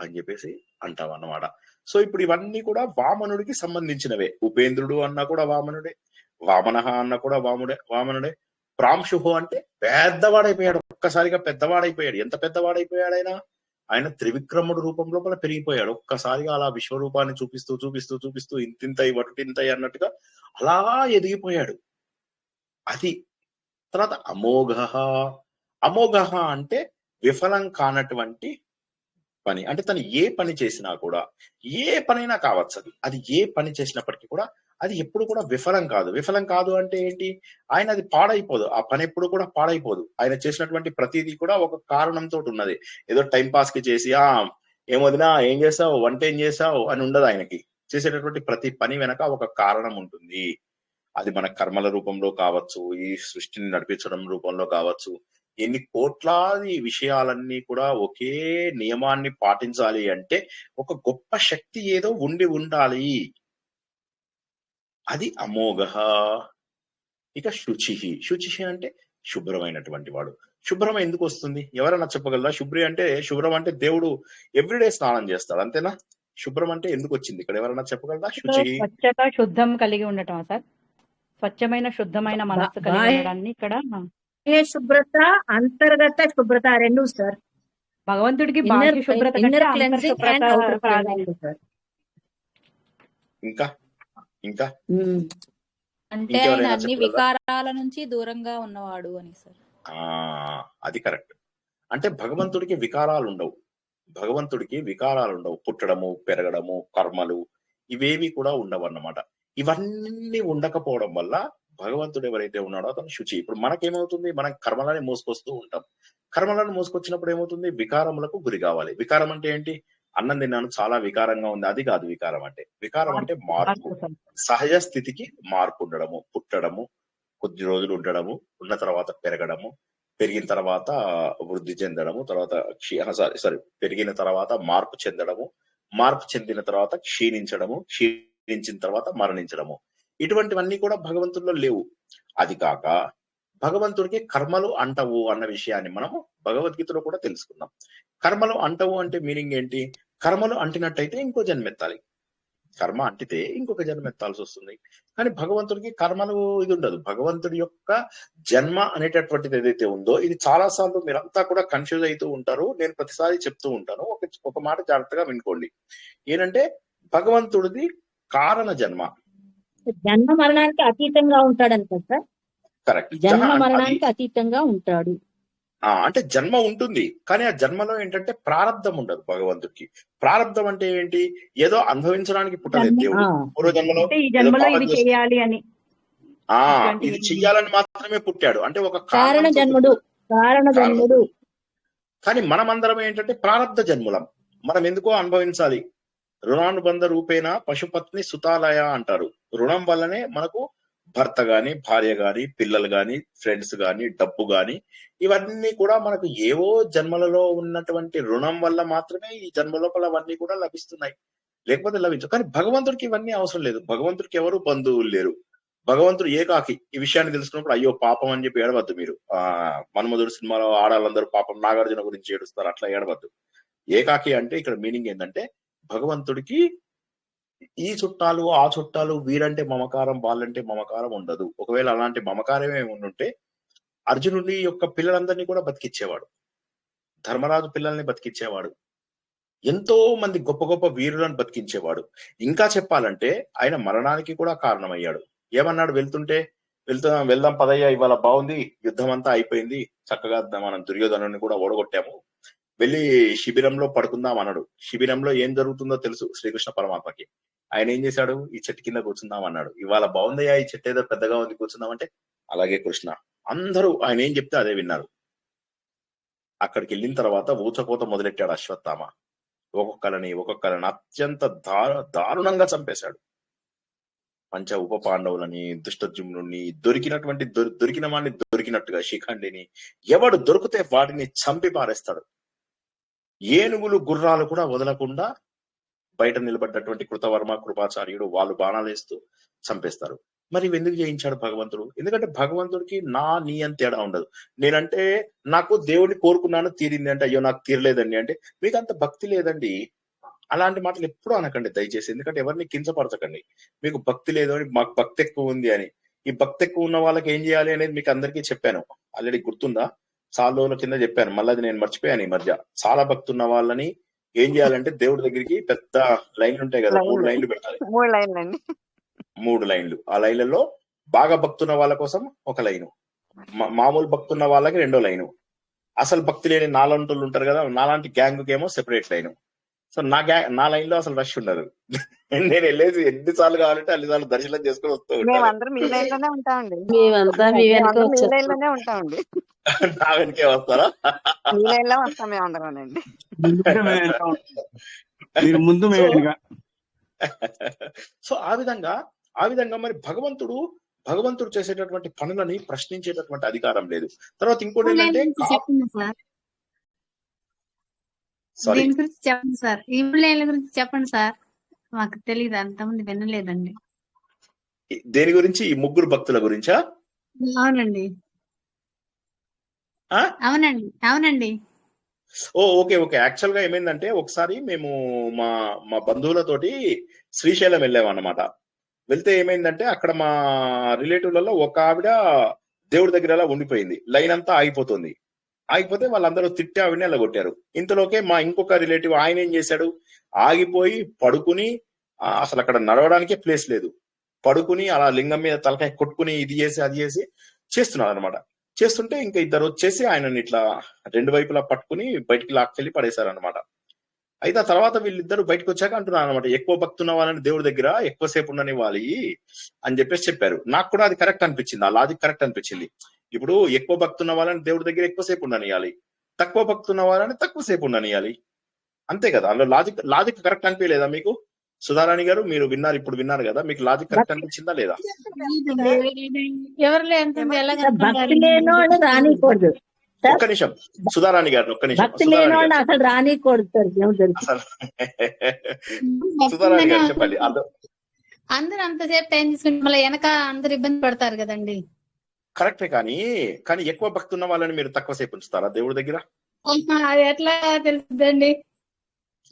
అని చెప్పేసి అంటాం అన్నమాట. సో ఇప్పుడు ఇవన్నీ కూడా వామనుడికి సంబంధించినవే. ఉపేంద్రుడు అన్నా కూడా వామనుడే, వామనః అన్నా కూడా వామనుడే. ప్రాంశు అంటే పెద్దవాడైపోయాడు, ఒక్కసారిగా పెద్దవాడైపోయాడు. ఎంత పెద్దవాడైపోయాడు ఆయన త్రివిక్రముడు రూపం లోపల పెరిగిపోయాడు. ఒక్కసారిగా అలా విశ్వరూపాన్ని చూపిస్తూ చూపిస్తూ చూపిస్తూ ఇంతింతై వటుటింతై అన్నట్టుగా అలా ఎదిగిపోయాడు. అది తర్వాత అమోఘ అంటే విఫలం కానటువంటి పని. అంటే తను ఏ పని చేసినా కూడా, ఏ పనైనా కావచ్చు అది ఏ పని చేసినప్పటికీ కూడా అది ఎప్పుడు కూడా విఫలం కాదు. విఫలం కాదు అంటే ఏంటి, ఆయన అది పాడైపోదు, ఆ పని ఎప్పుడు కూడా పాడైపోదు. ఆయన చేసినటువంటి ప్రతిదీ కూడా ఒక కారణంతో ఉన్నది. ఏదో టైం పాస్ కి చేసి ఏమొదినా ఏం చేసావు, వంట ఏం చేసావు అని ఉండదు. ఆయనకి చేసేటటువంటి ప్రతి పని వెనక ఒక కారణం ఉంటుంది. అది మన కర్మల రూపంలో కావచ్చు, ఈ సృష్టిని నడిపించడం రూపంలో కావచ్చు, ఎన్ని కోట్లాది విషయాలన్నీ కూడా ఒకే నియమాన్ని పాటించాలి అంటే ఒక గొప్ప శక్తి ఏదో ఉండి ఉండాలి. అది అమోఘ. ఇక శుచి అంటే శుభ్రమైనటువంటి వాడు. శుభ్రం ఎందుకు వస్తుంది? ఎవరైనా చెప్పగలరా? శుభ్రం అంటే దేవుడు ఎవ్రీడే స్నానం చేస్తాడు, అంతేనా? శుభ్రం అంటే ఎందుకు వచ్చింది ఇక్కడ? ఎవరైనా చెప్పగలరా? శుచి స్వచ్ఛత, శుద్ధం కలిగి ఉండటం సార్. స్వచ్ఛమైన శుద్ధమైన మనస్సు కలిగి ఉండడాన్ని ఇక్కడ శుభ్రత, అంతర్గత శుభ్రత రెండు సార్. భగవంతుడికి బాహ్య శుభ్రత కంటే అంతర్ శుభ్రత సార్. ఇంకా అంటే ఆయన అన్ని వికారాల నుంచి దూరంగా ఉన్నవాడు అని సార్. అది కరెక్ట్. అంటే భగవంతుడికి వికారాలు ఉండవు. పుట్టడము, పెరగడము, కర్మలు ఇవేవి కూడా ఉండవు అన్నమాట. ఇవన్నీ ఉండకపోవడం వల్ల భగవంతుడు ఎవరైతే ఉన్నాడో అతను శుచి. ఇప్పుడు మనకేమవుతుంది? మనం కర్మలని మోసుకొస్తూ ఉంటాం. కర్మలను మోసుకొచ్చినప్పుడు ఏమవుతుంది? వికారములకు గురి కావాలి. వికారం అంటే ఏంటి? అన్నం తిన్నాను, చాలా వికారంగా ఉంది, అది కాదు వికారం అంటే. వికారం అంటే మార్పు, సహజ స్థితికి మార్పు ఉండడము, పుట్టడము, కొద్ది రోజులు ఉండడము, ఉన్న తర్వాత పెరగడము, పెరిగిన తర్వాత వృద్ధి చెందడము, తర్వాత పెరిగిన తర్వాత మార్పు చెందడము, మార్పు చెందిన తర్వాత క్షీణించడము, క్షీణించిన తర్వాత మరణించడము. ఇటువంటివన్నీ కూడా భగవంతుల్లో లేవు. అది కాక భగవంతుడికి కర్మలు అంటవు అన్న విషయాన్ని మనము భగవద్గీతలో కూడా తెలుసుకున్నాం. కర్మలు అంటవు అంటే మీనింగ్ ఏంటి? కర్మలు అంటినట్టయితే ఇంకో జన్మెత్తాలి, కర్మ అంటితే ఇంకొక జన్మ ఎత్తాల్సి వస్తుంది. కానీ భగవంతుడికి కర్మలు ఇది ఉండదు. భగవంతుడి యొక్క జన్మ అనేటటువంటిది ఏదైతే ఉందో, ఇది చాలా సార్లు మీరంతా కూడా కన్ఫ్యూజ్ అవుతూ ఉంటారు. నేను ప్రతిసారి చెప్తూ ఉంటాను, ఒక మాట జాగ్రత్తగా వినుకోండి. ఏంటంటే భగవంతుడిది కారణ జన్మ, జన్మ మరణానికి అతీతంగా ఉంటాడు సార్. కరెక్ట్. జన్మ మరణానికి అతీతంగా ఉంటాడు. అంటే జన్మ ఉంటుంది, కానీ ఆ జన్మలో ఏంటంటే ప్రారంధం ఉండదు భగవంతుడికి. ప్రారంధం అంటే ఏంటి? ఏదో అనుభవించడానికి పుట్టలేదు దేవుడు. పూర్వ జన్మలో ఇది చెయ్యాలని మాత్రమే పుట్టాడు. అంటే ఒక కారణ జన్ముడు. కానీ మనమందరం ఏంటంటే ప్రారంధ జన్ములం. మనం ఎందుకో అనుభవించాలి. రుణానుబంధ రూపేణ పశుపత్ని సుతాలయ అంటారు. రుణం వల్లనే మనకు భర్త గాని, భార్య గాని, పిల్లలు గాని, ఫ్రెండ్స్ గాని, డబ్బు గాని, ఇవన్నీ కూడా మనకు ఏవో జన్మలలో ఉన్నటువంటి రుణం వల్ల మాత్రమే ఈ జన్మ లోపల అవన్నీ కూడా లభిస్తున్నాయి, లేకపోతే లభించవు. కానీ భగవంతుడికి ఇవన్నీ అవసరం లేదు. భగవంతుడికి ఎవరు బంధువులు లేరు. భగవంతుడు ఏకాకి. ఈ విషయాన్ని తెలుసుకున్నప్పుడు అయ్యో పాపం అని చెప్పి ఏడవద్దు మీరు. మన్మధుడు సినిమాలో ఆడాలందరూ పాపం నాగార్జున గురించి ఏడుస్తారు, అట్లా ఏడవద్దు. ఏకాకి అంటే ఇక్కడ మీనింగ్ ఏంటంటే భగవంతుడికి ఈ చుట్టాలు ఆ చుట్టాలు, వీరంటే మమకారం, వాళ్ళంటే మమకారం ఉండదు. ఒకవేళ అలాంటి మమకారమే ఉండుంటే అర్జునుడి యొక్క పిల్లలందరినీ కూడా బతికిచ్చేవాడు, ధర్మరాజు పిల్లల్ని బతికిచ్చేవాడు, ఎంతో మంది గొప్ప గొప్ప వీరులను బతికించేవాడు. ఇంకా చెప్పాలంటే ఆయన మరణానికి కూడా కారణమయ్యాడు. ఏమన్నాడు? వెళ్దాం పదయ్యా, ఇవాళ బాగుంది, యుద్ధం అంతా అయిపోయింది, చక్కగా మనం దుర్యోధనుని కూడా ఓడగొట్టాము, వెళ్ళి శిబిరంలో పడుకుందాం అన్నాడు. శిబిరంలో ఏం జరుగుతుందో తెలుసు శ్రీకృష్ణ పరమాత్మకి. ఆయన ఏం చేశాడు? ఈ చెట్టు కింద కూర్చుందాం అన్నాడు. ఇవాళ బాగుందయ్యా, ఈ చెట్టు ఏదో పెద్దగా ఉంది, కూర్చుందాం అంటే అలాగే కృష్ణ. అందరూ ఆయన ఏం చెప్తే అదే విన్నారు. అక్కడికి వెళ్ళిన తర్వాత ఊచకోత మొదలెట్టాడు అశ్వత్థామ. ఒక్కొక్కరిని అత్యంత దారుణంగా చంపేశాడు. పంచ ఉప పాండవులని, దుష్టజుమ్నుని, దొరికిన వాడిని దొరికినట్టుగా శిఖండిని, ఎవడు దొరికితే వాడిని చంపి పారేస్తాడు. ఏనుగులు, గుర్రాలు కూడా వదలకుండా బయట నిలబడ్డటువంటి కృతవర్మ, కృపాచార్యుడు వాళ్ళు బాణాలు వేస్తూ చంపేస్తారు. మరి ఎందుకు చేయించాడు భగవంతుడు? ఎందుకంటే భగవంతుడికి నీ అని తేడా ఉండదు. నేనంటే నాకు దేవుడిని కోరుకున్నాను, తీరింది అంటే అయ్యో నాకు తీరలేదండి అంటే మీకు అంత భక్తి లేదండి. అలాంటి మాటలు ఎప్పుడూ అనకండి దయచేసి. ఎందుకంటే ఎవరిని కించపరచకండి. మీకు భక్తి లేదు అని, మాకు భక్తి ఎక్కువ ఉంది అని. ఈ భక్తి ఎక్కువ ఉన్న వాళ్ళకి ఏం చేయాలి అనేది మీకు అందరికీ చెప్పాను ఆల్రెడీ, గుర్తుందా? చాలా రోజుల కింద చెప్పాను, మళ్ళీ అది నేను మర్చిపోయాను ఈ మధ్య. చాలా భక్తి ఉన్న వాళ్ళని ఏం చేయాలంటే దేవుడి దగ్గరికి పెద్ద లైన్లు ఉంటాయి కదా, 3 లైన్లు పెట్టాలి. 3 లైన్లు. ఆ లైన్లలో బాగా భక్తున్న వాళ్ళ కోసం ఒక లైను, మామూలు భక్తున్న వాళ్ళకి 2వ లైను, అసలు భక్తి లేని నాలంటోళ్ళు ఉంటారు కదా, నాలాంటి గ్యాంగ్ ఏమో సెపరేట్ లైను. సో నా లైన్ లో అసలు రష్ ఉండదు. నేను వెళ్ళేసి ఎన్నిసార్లు కావాలంటే అన్నిసార్లు దర్శనం చేసుకుని వస్తూ ఉంటామండి. నా వెనకే వస్తారా? సో ఆ విధంగా మరి భగవంతుడు భగవంతుడు చేసేటటువంటి పనులని ప్రశ్నించేటటువంటి అధికారం లేదు. తర్వాత ఇంకోటి ఏంటంటే చెప్పండి సార్, సారీ దీని గురించి చెప్పండి సార్, ఈ లైన్ల గురించి చెప్పండి సార్, మాకు తెలియదు, అంతమంది వినలేదండి. దేని గురించి? ఈ ముగ్గురు భక్తుల గురించా? అవునండి, అవునండి, అవునండి. Okay okay. యాక్చువల్ గా ఏమైందంటే ఒకసారి మేము మా మా బంధువులతోటి శ్రీశైలం వెళ్ళామన్నమాట. వెళ్తే ఏమైందంటే అక్కడ మా రిలేటివ్లలో ఒక ఆవిడ దేవుడి దగ్గర అలా ఉండిపోయింది. లైన్ అంతా ఆగిపోతుంది. ఆగిపోతే వాళ్ళందరూ తిట్టి ఆవిడని అలా కొట్టారు. ఇంతలోకే మా ఇంకొక రిలేటివ్ ఆయన ఏం చేశాడు, ఆగిపోయి పడుకుని అసలు అక్కడ నడవడానికే ప్లేస్ లేదు, పడుకుని అలా లింగం మీద తలకాయ కొట్టుకుని ఇది చేసి అది చేసి చేస్తున్నారు అనమాట. చేస్తుంటే ఇంకా ఇద్దరు వచ్చేసి ఆయనని ఇట్లా రెండు వైపులా పట్టుకుని బయటికి లాక్కెళ్ళి పడేశారు అనమాట. అయితే ఆ తర్వాత వీళ్ళిద్దరు బయటకు వచ్చాక అంటున్నారు అనమాట, ఎక్కువ భక్తున్న వాళ్ళని దేవుడి దగ్గర ఎక్కువసేపు ఉండనివ్వాలి అని చెప్పేసి చెప్పారు. నాకు కూడా అది కరెక్ట్ అనిపించింది, ఆ లాజిక్ కరెక్ట్ అనిపించింది. ఇప్పుడు ఎక్కువ భక్తున్న వాళ్ళని దేవుడి దగ్గర ఎక్కువసేపు ఉండనియాలి, తక్కువ భక్తున్న వాళ్ళని తక్కువసేపు ఉండనియాలి, అంతే కదా. అందులో లాజిక్ కరెక్ట్ అనిపించలేదా మీకు? సుధారాణి గారు మీరు విన్నారు, ఇప్పుడు విన్నారు కదా, మీకు లాజిక్ కరెక్ట్ అనిపించిందా లేదా? ఎవరు లేని భక్తి లేనోడు రానికూడదు. ఒక్క నిమిషం సుధారాణి గారు, ఒక్క నిమిషం. భక్తి లేనోడు అసలు రానికూడదు సార్ దేవుడికి. అసలు సుధారాణి గారు చెప్పండి. అందరూ అంతసేపు టైం తీసుకుంటే మళ్ళీ వెనక అందరు ఇబ్బంది పడతారు కదండి. కరెక్టే, కానీ ఎక్కువ భక్తి ఉన్న వాళ్ళని మీరు తక్కువ సేపు ఉంచుతారా దేవుడి దగ్గర? అది ఎట్లా తెలుస్తుందండి?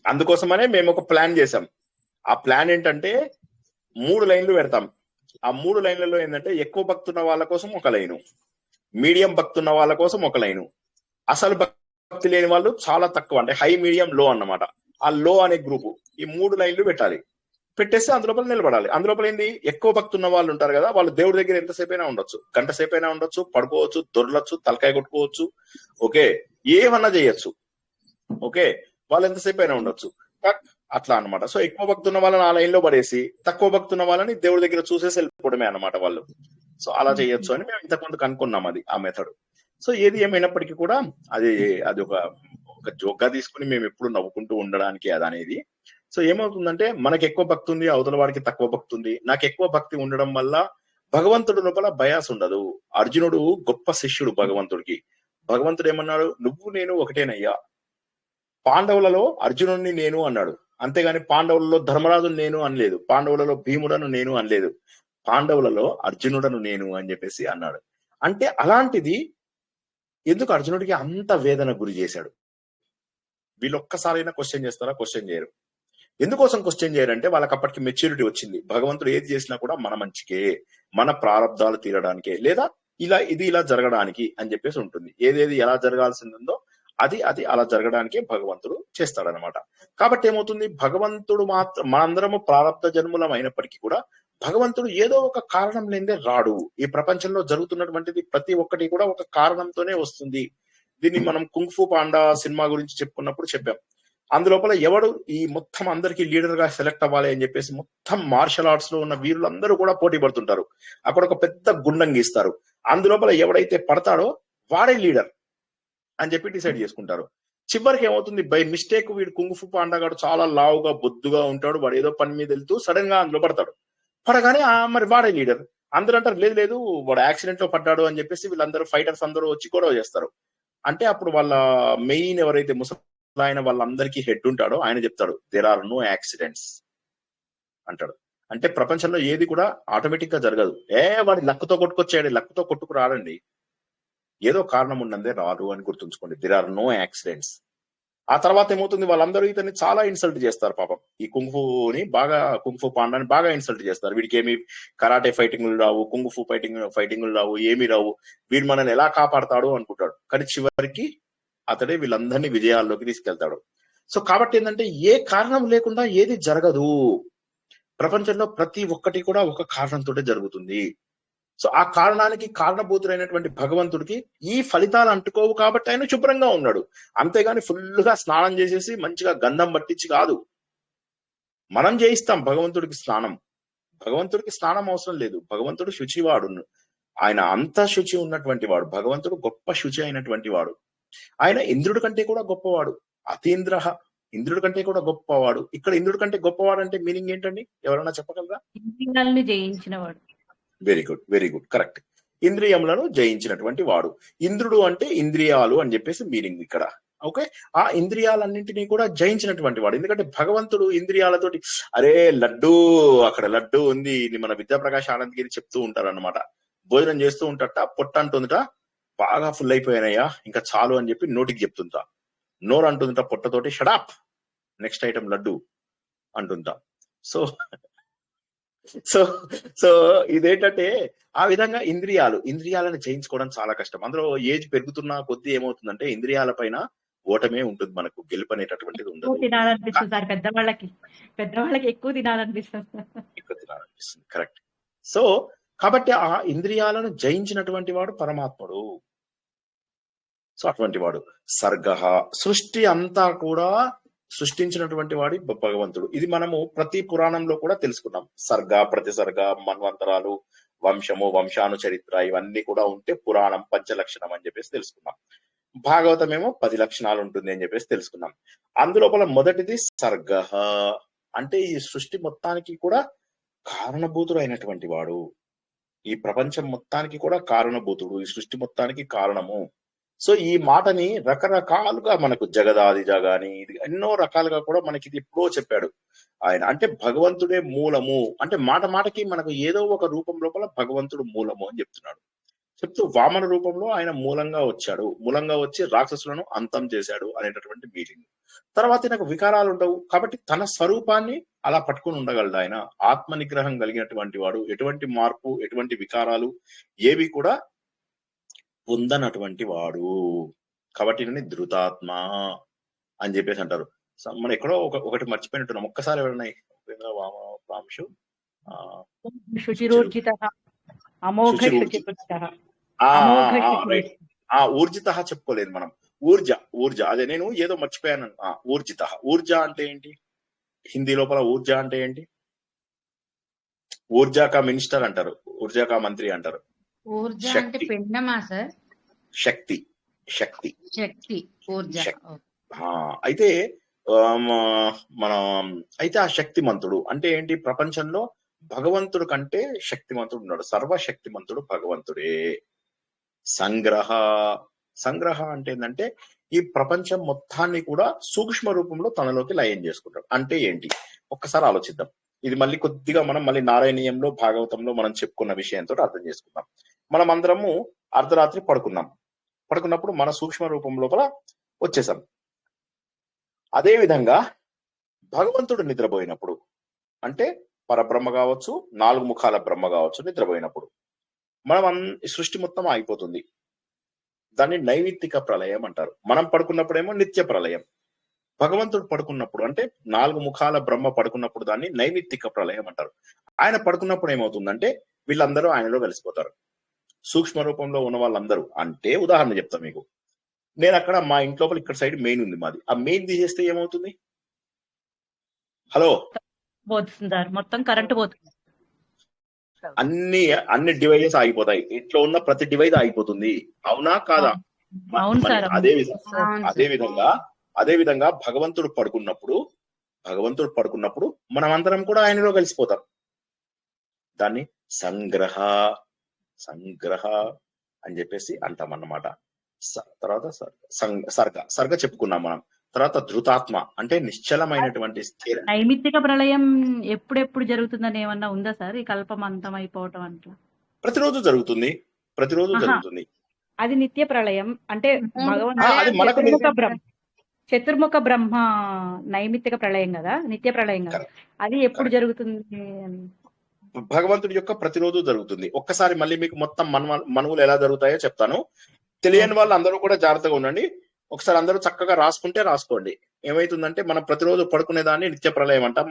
అందుకోసమనే మేము ఒక ప్లాన్ చేసాం. ఆ ప్లాన్ ఏంటంటే 3 లైన్లు పెడతాం. ఆ 3 లైన్లలో ఏంటంటే ఎక్కువ భక్తున్న వాళ్ళ కోసం ఒక లైను, మీడియం భక్తున్న వాళ్ళ కోసం ఒక లైను, అసలు భక్తి లేని వాళ్ళు చాలా తక్కువ, అంటే హై మీడియం లో అన్నమాట. ఆ లో అనే గ్రూపు, ఈ 3 లైన్లు పెట్టాలి. పెట్టేస్తే అందులోపల నిలబడాలి. అందులోపల ఏంది, ఎక్కువ భక్తి ఉన్న వాళ్ళు ఉంటారు కదా, వాళ్ళు దేవుడి దగ్గర ఎంతసేపు అయినా ఉండొచ్చు, గంట సేపు అయినా ఉండొచ్చు, పడుకోవచ్చు, దొరలొచ్చు, తలకాయ కొట్టుకోవచ్చు, ఓకే, ఏమన్నా చేయొచ్చు, ఓకే, వాళ్ళు ఎంతసేపు అయినా ఉండొచ్చు, అట్లా అనమాట. సో ఎక్కువ భక్తి ఉన్న వాళ్ళని ఆ లైన్ లో పడేసి తక్కువ భక్తి ఉన్న వాళ్ళని దేవుడి దగ్గర చూసేసి వెళ్ళిపోవడమే అనమాట వాళ్ళు. సో అలా చేయొచ్చు అని మేము ఇంతకుముందు కనుక్కున్నాం, అది ఆ మెథడ్. సో ఏది ఏమైనప్పటికీ కూడా అది ఒక జోక్గా తీసుకుని మేము ఎప్పుడు నవ్వుకుంటూ ఉండడానికి అది అనేది. సో ఏమవుతుందంటే మనకి ఎక్కువ భక్తి ఉంది, అవతల వాడికి తక్కువ భక్తి ఉంది. నాకు ఎక్కువ భక్తి ఉండడం వల్ల భగవంతుడి లోపల బయాస్ ఉండదు. అర్జునుడు గొప్ప శిష్యుడు భగవంతుడికి. భగవంతుడు ఏమన్నాడు, నువ్వు నేను ఒకటేనయ్యా. పాండవులలో అర్జునుడిని నేను అన్నాడు, అంతేగాని పాండవులలో ధర్మరాజును నేను అనలేదు, పాండవులలో భీముడను నేను అనలేదు, పాండవులలో అర్జునుడను నేను అని చెప్పేసి అన్నాడు. అంటే అలాంటిది ఎందుకు అర్జునుడికి అంత వేదన గురి చేశాడు? వీళ్ళు ఒక్కసారైనా క్వశ్చన్ చేస్తారా? క్వశ్చన్ చేయరు. ఎందుకోసం క్వశ్చన్ చేయరంటే వాళ్ళకి అప్పటికి మెచ్యూరిటీ వచ్చింది. భగవంతుడు ఏది చేసినా కూడా మన మంచికే, మన ప్రారంధాలు తీరడానికే, లేదా ఇలా జరగడానికి అని చెప్పేసి ఉంటుంది. ఏదేది ఎలా జరగాల్సిందో అది అలా జరగడానికే భగవంతుడు చేస్తాడనమాట. కాబట్టి ఏమవుతుంది, భగవంతుడు మనందరము ప్రారంధ జన్ములం అయినప్పటికీ కూడా భగవంతుడు ఏదో ఒక కారణం లేదే రాడు. ఈ ప్రపంచంలో జరుగుతున్నటువంటిది ప్రతి ఒక్కటి కూడా ఒక కారణంతోనే వస్తుంది. దీన్ని మనం కుంగ్ ఫు పాండా సినిమా గురించి చెప్పుకున్నప్పుడు చెప్పాం. అందులోపల ఎవడు ఈ మొత్తం అందరికి లీడర్ గా సెలెక్ట్ అవ్వాలి అని చెప్పేసి మొత్తం మార్షల్ ఆర్ట్స్ లో ఉన్న వీరులందరూ కూడా పోటీ పడుతుంటారు. అక్కడ ఒక పెద్ద గుండం గీస్తారు, అందులోపల ఎవడైతే పడతాడో వాడే లీడర్ అని చెప్పి డిసైడ్ చేసుకుంటారు. చివరికి ఏమవుతుంది, బై మిస్టేక్ వీడు కుంగ్ ఫు పాండాగాడు చాలా లావుగా బొద్దుగా ఉంటాడు, వాడు ఏదో పని మీద వెళ్తూ సడన్ గా అందులో పడతాడు. పడగానే మరి వాడే లీడర్. అందరూ అంటారు లేదు లేదు వాడు యాక్సిడెంట్ లో పడ్డాడు అని చెప్పేసి వీళ్ళందరూ ఫైటర్స్ అందరూ వచ్చి గొడవ చేస్తారు. అంటే అప్పుడు వాళ్ళ మెయిన్ ఎవరైతే ముసలాయన వాళ్ళందరికీ హెడ్ ఉంటాడో ఆయన చెప్తాడు, దేర్ ఆర్ నో యాక్సిడెంట్స్ అంటాడు. అంటే ప్రపంచంలో ఏది కూడా ఆటోమేటిక్ గా జరగదు. వాడి లక్కుతో కొట్టుకొచ్చాడు, లక్కుతో కొట్టుకు రాడండి, ఏదో కారణం ఉన్నదే రాదు అని గుర్తుంచుకోండి. There are no accidents. ఆ తర్వాత ఏమవుతుంది, వాళ్ళందరూ ఇతన్ని చాలా ఇన్సల్ట్ చేస్తారు పాపం. ఈ కుంగ్ ఫు పాండాని బాగా ఇన్సల్ట్ చేస్తారు. వీడికి ఏమి కరాటే ఫైటింగ్లు రావు, కుంగ్ ఫు ఫైటింగ్లు రావు, ఏమి రావు, వీడు మనల్ని ఎలా కాపాడతాడు అనుకుంటాడు. కానీ చివరికి అతడే వీళ్ళందరినీ విజయాల్లోకి తీసుకెళ్తాడు. సో కాబట్టి ఏంటంటే ఏ కారణం లేకుండా ఏది జరగదు. ప్రపంచంలో ప్రతి ఒక్కటి కూడా ఒక కారణంతోనే జరుగుతుంది. సో ఆ కారణానికి కారణభూతుడైనటువంటి భగవంతుడికి ఈ ఫలితాలు అంటుకోవు కాబట్టి ఆయన శుభ్రంగా ఉన్నాడు. అంతేగాని ఫుల్ గా స్నానం చేసేసి మంచిగా గంధం పట్టించి కాదు. మనం చేయిస్తాం భగవంతుడికి స్నానం. భగవంతుడికి స్నానం అవసరం లేదు. భగవంతుడు శుచివాడు, ఆయన అంత శుచి ఉన్నటువంటి వాడు. భగవంతుడు గొప్ప శుచి అయినటువంటి వాడు. ఆయన ఇంద్రుడి కంటే కూడా గొప్పవాడు. అతీంద్ర, ఇంద్రుడి కంటే కూడా గొప్పవాడు. ఇక్కడ ఇంద్రుడి కంటే గొప్పవాడు అంటే మీనింగ్ ఏంటండి, ఎవరైనా చెప్పగలరా? ఇంద్రియాలని జయించిన వాడు. Very good, very good, correct. ఇంద్రియములను జయించినటువంటి వాడు. ఇంద్రుడు అంటే ఇంద్రియాలు అని చెప్పేసి మీనింగ్ ఇక్కడ. ఓకే, ఆ ఇంద్రియాలన్నింటినీ కూడా జయించినటువంటి వాడు. ఎందుకంటే భగవంతుడు ఇంద్రియాలతోటి అరే లడ్డు, అక్కడ లడ్డు ఉంది, ఇది మన విద్యాప్రకాష్ ఆనందగిరి చెప్తూ ఉంటారు అనమాట. భోజనం చేస్తూ ఉంటాట, పొట్ట అంటుందిట బాగా ఫుల్ అయిపోయినాయా ఇంకా చాలు అని చెప్పి నోటికి చెప్తుంటా, నోరు అంటుందిట పొట్టతోటి షడాప్ నెక్స్ట్ ఐటమ్ లడ్డు అంటుంటా. సో సో సో ఇదేంటంటే ఆ విధంగా ఇంద్రియాలను జయించుకోవడం చాలా కష్టం. అందులో ఏజ్ పెరుగుతున్న కొద్దీ ఏమవుతుందంటే ఇంద్రియాల పైన ఓటమే ఉంటుంది, మనకు గెలుపు అనేటటువంటిది ఉండదు. ఎక్కువ తినాలనిపిస్తుంది సార్ పెద్దవాళ్ళకి ఎక్కువ తినాలనిపిస్తుంది. కరెక్ట్. సో కాబట్టి ఆ ఇంద్రియాలను జయించినటువంటి వాడు పరమాత్ముడు. సో అటువంటి వాడు సర్గ, సృష్టి అంతా కూడా సృష్టించినటువంటి వాడి భగవంతుడు. ఇది మనము ప్రతి పురాణంలో కూడా తెలుసుకున్నాం. సర్గ, ప్రతిసర్గ, మన్వంతరాలు, వంశము, వంశాను చరిత్ర ఇవన్నీ కూడా ఉంటే పురాణం పంచలక్షణం అని చెప్పేసి తెలుసుకున్నాం. భాగవతం ఏమో 10 లక్షణాలు ఉంటుంది అని చెప్పేసి తెలుసుకున్నాం. అందులోపల మొదటిది సర్గ, అంటే ఈ సృష్టి మొత్తానికి కూడా కారణభూతుడు అయినటువంటి వాడు. ఈ ప్రపంచం మొత్తానికి కూడా కారణభూతుడు, ఈ సృష్టి మొత్తానికి కారణము. సో ఈ మాటని రకరకాలుగా మనకు జగదాది జగాని ఇది ఎన్నో రకాలుగా కూడా మనకి ఇది ఎప్పుడో చెప్పాడు ఆయన. అంటే భగవంతుడే మూలము అంటే మాట మాటకి మనకు ఏదో ఒక రూపం లోపల భగవంతుడు మూలము అని చెప్తున్నాడు. చెప్తూ వామన రూపంలో ఆయన మూలంగా వచ్చాడు, మూలంగా వచ్చి రాక్షసులను అంతం చేశాడు అనేటటువంటి మీనింగ్. తర్వాత నాకు వికారాలు ఉండవు కాబట్టి తన స్వరూపాన్ని అలా పట్టుకుని ఉండగలడు ఆయన. ఆత్మ నిగ్రహం కలిగినటువంటి వాడు, ఎటువంటి మార్పు ఎటువంటి వికారాలు ఏవి కూడా పొందనటువంటి వాడు. కాబట్టి నేను ధృతాత్మ అని చెప్పేసి అంటారు. మనం ఎక్కడో ఒకటి మర్చిపోయినట్టున్నాం, ఒక్కసారి ఎవరైనా ఊర్జిత చెప్పుకోలేదు మనం. ఊర్జ అదే నేను ఏదో మర్చిపోయాను. ఊర్జిత, ఊర్జ అంటే ఏంటి హిందీ లోపల? ఊర్జ అంటే ఏంటి? ఊర్జాకా మినిస్టర్ అంటారు, ఊర్జాకా మంత్రి అంటారు. శక్తి అయితే అయితే ఆ శక్తిమంతుడు అంటే ఏంటి? ప్రపంచంలో భగవంతుడు కంటే శక్తిమంతుడు ఉన్నాడు, సర్వశక్తిమంతుడు భగవంతుడే. సంగ్రహ అంటే ఏంటంటే ఈ ప్రపంచం మొత్తాన్ని కూడా సూక్ష్మ రూపంలో తనలోకి లయం చేసుకుంటాడు. అంటే ఏంటి ఒక్కసారి ఆలోచిద్దాం. ఇది మళ్ళీ కొద్దిగా మనం మళ్ళీ నారాయణీయంలో భాగవతంలో మనం చెప్పుకున్న విషయంతో అర్థం చేసుకుందాం. మనం అందరము అర్ధరాత్రి పడుకున్నప్పుడు మన సూక్ష్మ రూపం లోపల వచ్చేసాం. అదే విధంగా భగవంతుడు నిద్రపోయినప్పుడు అంటే పరబ్రహ్మ కావచ్చు, 4 ముఖాల బ్రహ్మ కావచ్చు, నిద్రపోయినప్పుడు మనం సృష్టి మొత్తం ఆగిపోతుంది. దాన్ని నైమిత్తిక ప్రళయం అంటారు. మనం పడుకున్నప్పుడేమో నిత్య ప్రళయం. భగవంతుడు పడుకున్నప్పుడు అంటే 4 ముఖాల బ్రహ్మ పడుకున్నప్పుడు దాన్ని నైమిత్తిక ప్రళయం అంటారు. ఆయన పడుకున్నప్పుడు ఏమవుతుందంటే వీళ్ళందరూ ఆయనలో కలిసిపోతారు. సూక్ష్మ రూపంలో ఉన్న వాళ్ళందరూ అంటే ఉదాహరణ చెప్తా మీకు. నేను అక్కడ మా ఇంటి లోపల ఇక్కడ సైడ్ మెయిన్ ఉంది మాది. ఆ మెయిన్ తీసేస్తే ఏమవుతుంది? హలో, మొత్తం కరెంట్ పోతుంది, అన్ని డివైజెస్ ఆగిపోతాయి. ఇంట్లో ఉన్న ప్రతి డివైజ్ ఆగిపోతుంది. అవునా కాదా? అదే విధంగా భగవంతుడు పడుకున్నప్పుడు మనమందరం కూడా ఆయనలో కలిసిపోతాం. దాన్ని సంగ్రహ అని చెప్పేసి అంటాం అన్నమాట. తర్వాత సర్గ చెప్పుకున్నాం మనం. తర్వాత ధృతాత్మ అంటే నిశ్చలమైనటువంటి నైమిత్తిక ప్రళయం ఎప్పుడెప్పుడు జరుగుతుందని ఏమన్నా ఉందా సార్? ఈ కల్పం అంతం అయిపోవటం అట్లా ప్రతిరోజు జరుగుతుంది. అది నిత్య ప్రళయం అంటే భగవంతుడు చతుర్ముఖ బ్రహ్మ నైమిత్తిక ప్రళయం కదా, నిత్య ప్రళయం కదా. అది ఎప్పుడు జరుగుతుంది? భగవంతుడి యొక్క ప్రతిరోజు జరుగుతుంది. ఒక్కసారి మళ్ళీ మీకు మొత్తం మనువులు ఎలా జరుగుతాయో చెప్తాను. తెలియని వాళ్ళు అందరూ కూడా జాగ్రత్తగా ఉండండి. ఒకసారి అందరూ చక్కగా రాసుకోండి. ఏమైతుందంటే మనం ప్రతిరోజు పడుకునేదాన్ని నిత్య ప్రళయం అంటాం.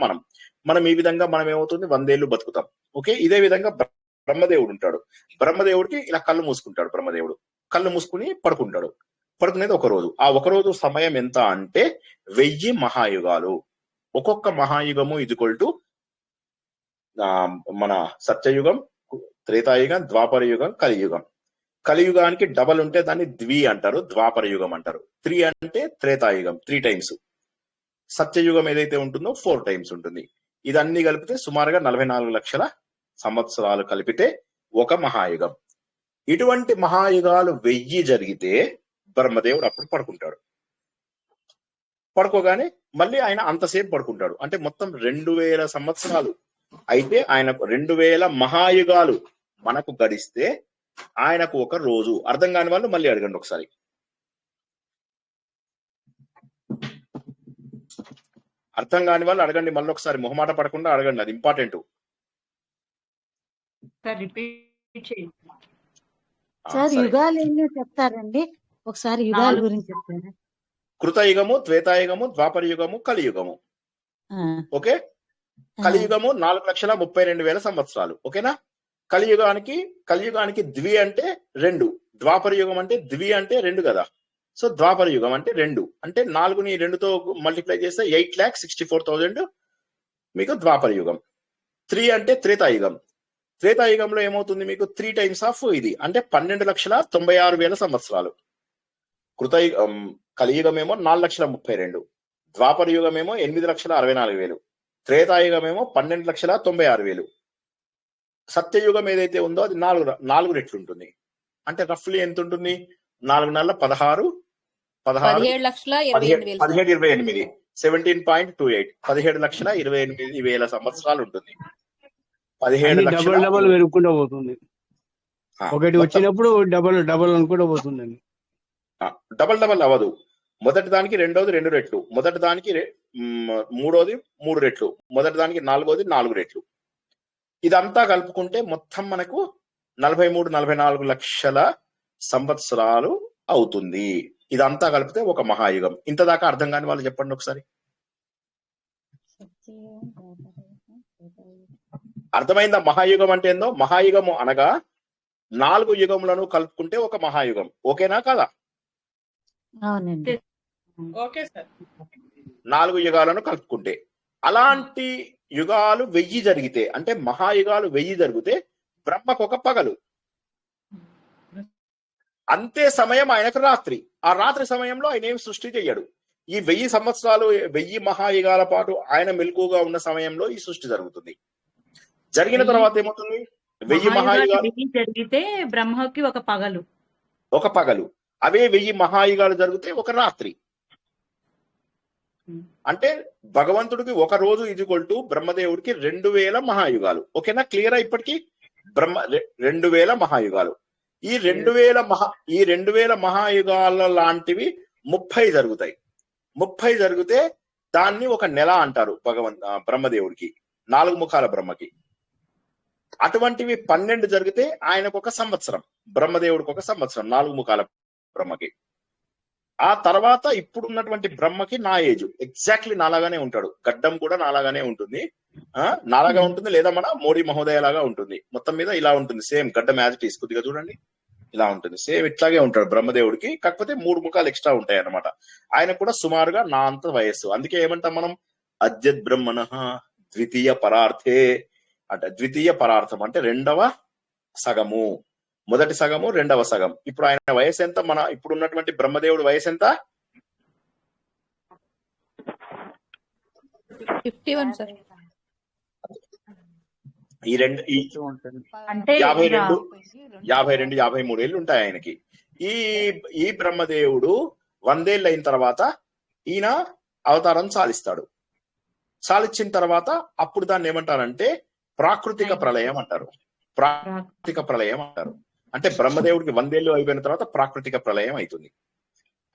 మనం ఈ విధంగా మనం ఏమవుతుంది 100 ఏళ్ళు బతుకుతాం. ఓకే, ఇదే విధంగా బ్రహ్మదేవుడు ఉంటాడు. బ్రహ్మదేవుడికి ఇలా కళ్ళు మూసుకుంటాడు. బ్రహ్మదేవుడు కళ్ళు మూసుకుని పడుకుంటాడు. పడుకునేది ఒక రోజు. ఆ ఒక రోజు సమయం ఎంత అంటే 1000 మహాయుగాలు. ఒక్కొక్క మహాయుగము = మన సత్యయుగం, త్రేతాయుగం, ద్వాపర యుగం, కలియుగం. కలియుగానికి డబల్ ఉంటే దాన్ని ద్వి అంటారు, ద్వాపర యుగం అంటారు. 3 అంటే త్రేతాయుగం 3 టైమ్స్. సత్యయుగం ఏదైతే ఉంటుందో 4 టైమ్స్ ఉంటుంది. ఇదన్నీ కలిపితే సుమారుగా 44 లక్షల సంవత్సరాలు కలిపితే ఒక మహాయుగం. ఇటువంటి మహాయుగాలు 1000 జరిగితే బ్రహ్మదేవుడు అప్పుడు పడుకుంటాడు. పడుకోగానే మళ్ళీ ఆయన అంతసేపు పడుకుంటాడు. అంటే మొత్తం 2000 సంవత్సరాలు. అయితే ఆయనకు 2000 మహాయుగాలు మనకు గడిస్తే ఆయనకు ఒక రోజు. అర్థం కాని వాళ్ళు మళ్ళీ అడగండి ఒకసారి. అర్థం కాని వాళ్ళు అడగండి మళ్ళీ ఒకసారి, మొహమాట పడకుండా అడగండి, అది ఇంపార్టెంట్. సార్ యుగాలు ఎన్నో చెప్తారండి, ఒకసారి యుగాల గురించి చెప్తారా? కృతయుగము, త్రేతాయుగము, ద్వాపర యుగము, కలియుగము. ఓకే, కలియుగము 4,32,000 సంవత్సరాలు. ఓకేనా? కలియుగానికి ద్వి అంటే 2, ద్వాపర యుగం అంటే ద్వి అంటే 2 కదా. సో ద్వాపర యుగం అంటే 2, అంటే 4ని 2తో మల్టిప్లై చేస్తే 8,64,000 మీకు ద్వాపర యుగం. 3 అంటే త్రేతాయుగం. త్రేతాయుగంలో ఏమవుతుంది మీకు 3 టైమ్స్ ఆఫ్ ఇది, అంటే 12,96,000 సంవత్సరాలు. కలియుగమేమో 4,32,000, ద్వాపర యుగమేమో 8,64,000, త్రేతాయుగమేమో 12,96,000. సత్యయుగం ఏదైతే ఉందో అది 4 రెట్లు ఉంటుంది. అంటే రఫ్లీ ఎంత ఉంటుంది? 4 నెలల 16 17,28 17.28 17,28,000 సంవత్సరాలు ఉంటుంది. 17 లక్షల డబల్ పెరుగుకుంటూ పోతుంది. ఒకటి వచ్చినప్పుడు డబల్ అనుకుంటూ పోతుందండి. డబల్ అవ్వదు. మొదటి దానికి రెండోది 2 రెట్లు, మొదటి దానికి మూడోది 3 రెట్లు, మొదటి దానికి నాలుగోది 4 రెట్లు. ఇదంతా కలుపుకుంటే మొత్తం మనకు 43-44 లక్షల సంవత్సరాలు అవుతుంది. ఇదంతా కలిపితే ఒక మహాయుగం. ఇంతదాకా అర్థం కాని వాళ్ళు చెప్పండి ఒకసారి. అర్థమైందా మహాయుగం అంటే ఏందో? మహాయుగము అనగా 4 యుగములను కలుపుకుంటే ఒక మహాయుగం. ఓకేనా కదా? అవునండి. Okay sir. 4 యుగాలను కలుపుకుంటే. అలాంటి యుగాలు 1000 జరిగితే, అంటే మహాయుగాలు 1000 జరిగితే బ్రహ్మకు ఒక పగలు, అంతే సమయం ఆయనకు రాత్రి. ఆ రాత్రి సమయంలో ఆయన ఏం సృష్టి చెయ్యడు. ఈ 1000 సంవత్సరాలు 1000 మహాయుగాల పాటు ఆయన మెలకుగా ఉన్న సమయంలో ఈ సృష్టి జరుగుతుంది. జరిగిన తర్వాత ఏమవుతుంది? 1000 మహాయుగాలు జరిగితే బ్రహ్మకి ఒక పగలు. అవే 1000 మహాయుగాలు జరిగితే ఒక రాత్రి. అంటే భగవంతుడికి ఒక రోజు = బ్రహ్మదేవుడికి 2000 మహాయుగాలు. ఓకేనా? క్లియరా? ఇప్పటికీ 2000 మహాయుగాలు. ఈ 2000 మహాయుగాల లాంటివి 30 జరుగుతాయి. 30 జరిగితే దాన్ని ఒక నెల అంటారు బ్రహ్మదేవుడికి, 4 ముఖాల బ్రహ్మకి. అటువంటివి 12 జరిగితే ఆయనకు ఒక సంవత్సరం, బ్రహ్మదేవుడికి ఒక సంవత్సరం, 4 ముఖాల బ్రహ్మకి. ఆ తర్వాత ఇప్పుడున్నటువంటి బ్రహ్మకి నా ఏజ్ ఎగ్జాక్ట్లీ నాలాగానే ఉంటాడు. గడ్డం కూడా నాలాగానే ఉంటుంది, నాలాగా ఉంటుంది, లేదా మన మోడీ మహోదయ లాగా ఉంటుంది. మొత్తం మీద ఇలా ఉంటుంది, సేమ్ గడ్డం యాజ్ ఇట్ ఈస్. కొద్దిగా చూడండి, ఇలా ఉంటుంది, సేమ్ ఇట్లాగే ఉంటాడు బ్రహ్మదేవుడికి. కాకపోతే 3 ముఖాలు ఎక్స్ట్రా ఉంటాయి అన్నమాట. ఆయన కూడా సుమారుగా నా అంత వయస్సు. అందుకే ఏమంటాం మనం? అద్యద్ బ్రహ్మణ ద్వితీయ పరార్థే అంటే, ద్వితీయ పరార్థం అంటే 2వ సగము, మొదటి సగము 2వ సగం. ఇప్పుడు ఆయన వయసు ఎంత? మన ఇప్పుడు ఉన్నటువంటి బ్రహ్మదేవుడి వయసు ఎంత? 51 సార్. ఈ 52, 53 ఏళ్ళు ఉంటాయి ఆయనకి. ఈ బ్రహ్మదేవుడు 100 ఏళ్ళు అయిన తర్వాత ఈయన అవతారం సాధిస్తాడు. సాధించిన తర్వాత అప్పుడు దాన్ని ఏమంటారంటే ప్రాకృతిక ప్రళయం అంటారు. ప్రాకృతిక ప్రళయం అంటారు. అంటే బ్రహ్మదేవుడికి 100 ఏళ్ళు అయిపోయిన తర్వాత ప్రాకృతిక ప్రళయం అవుతుంది.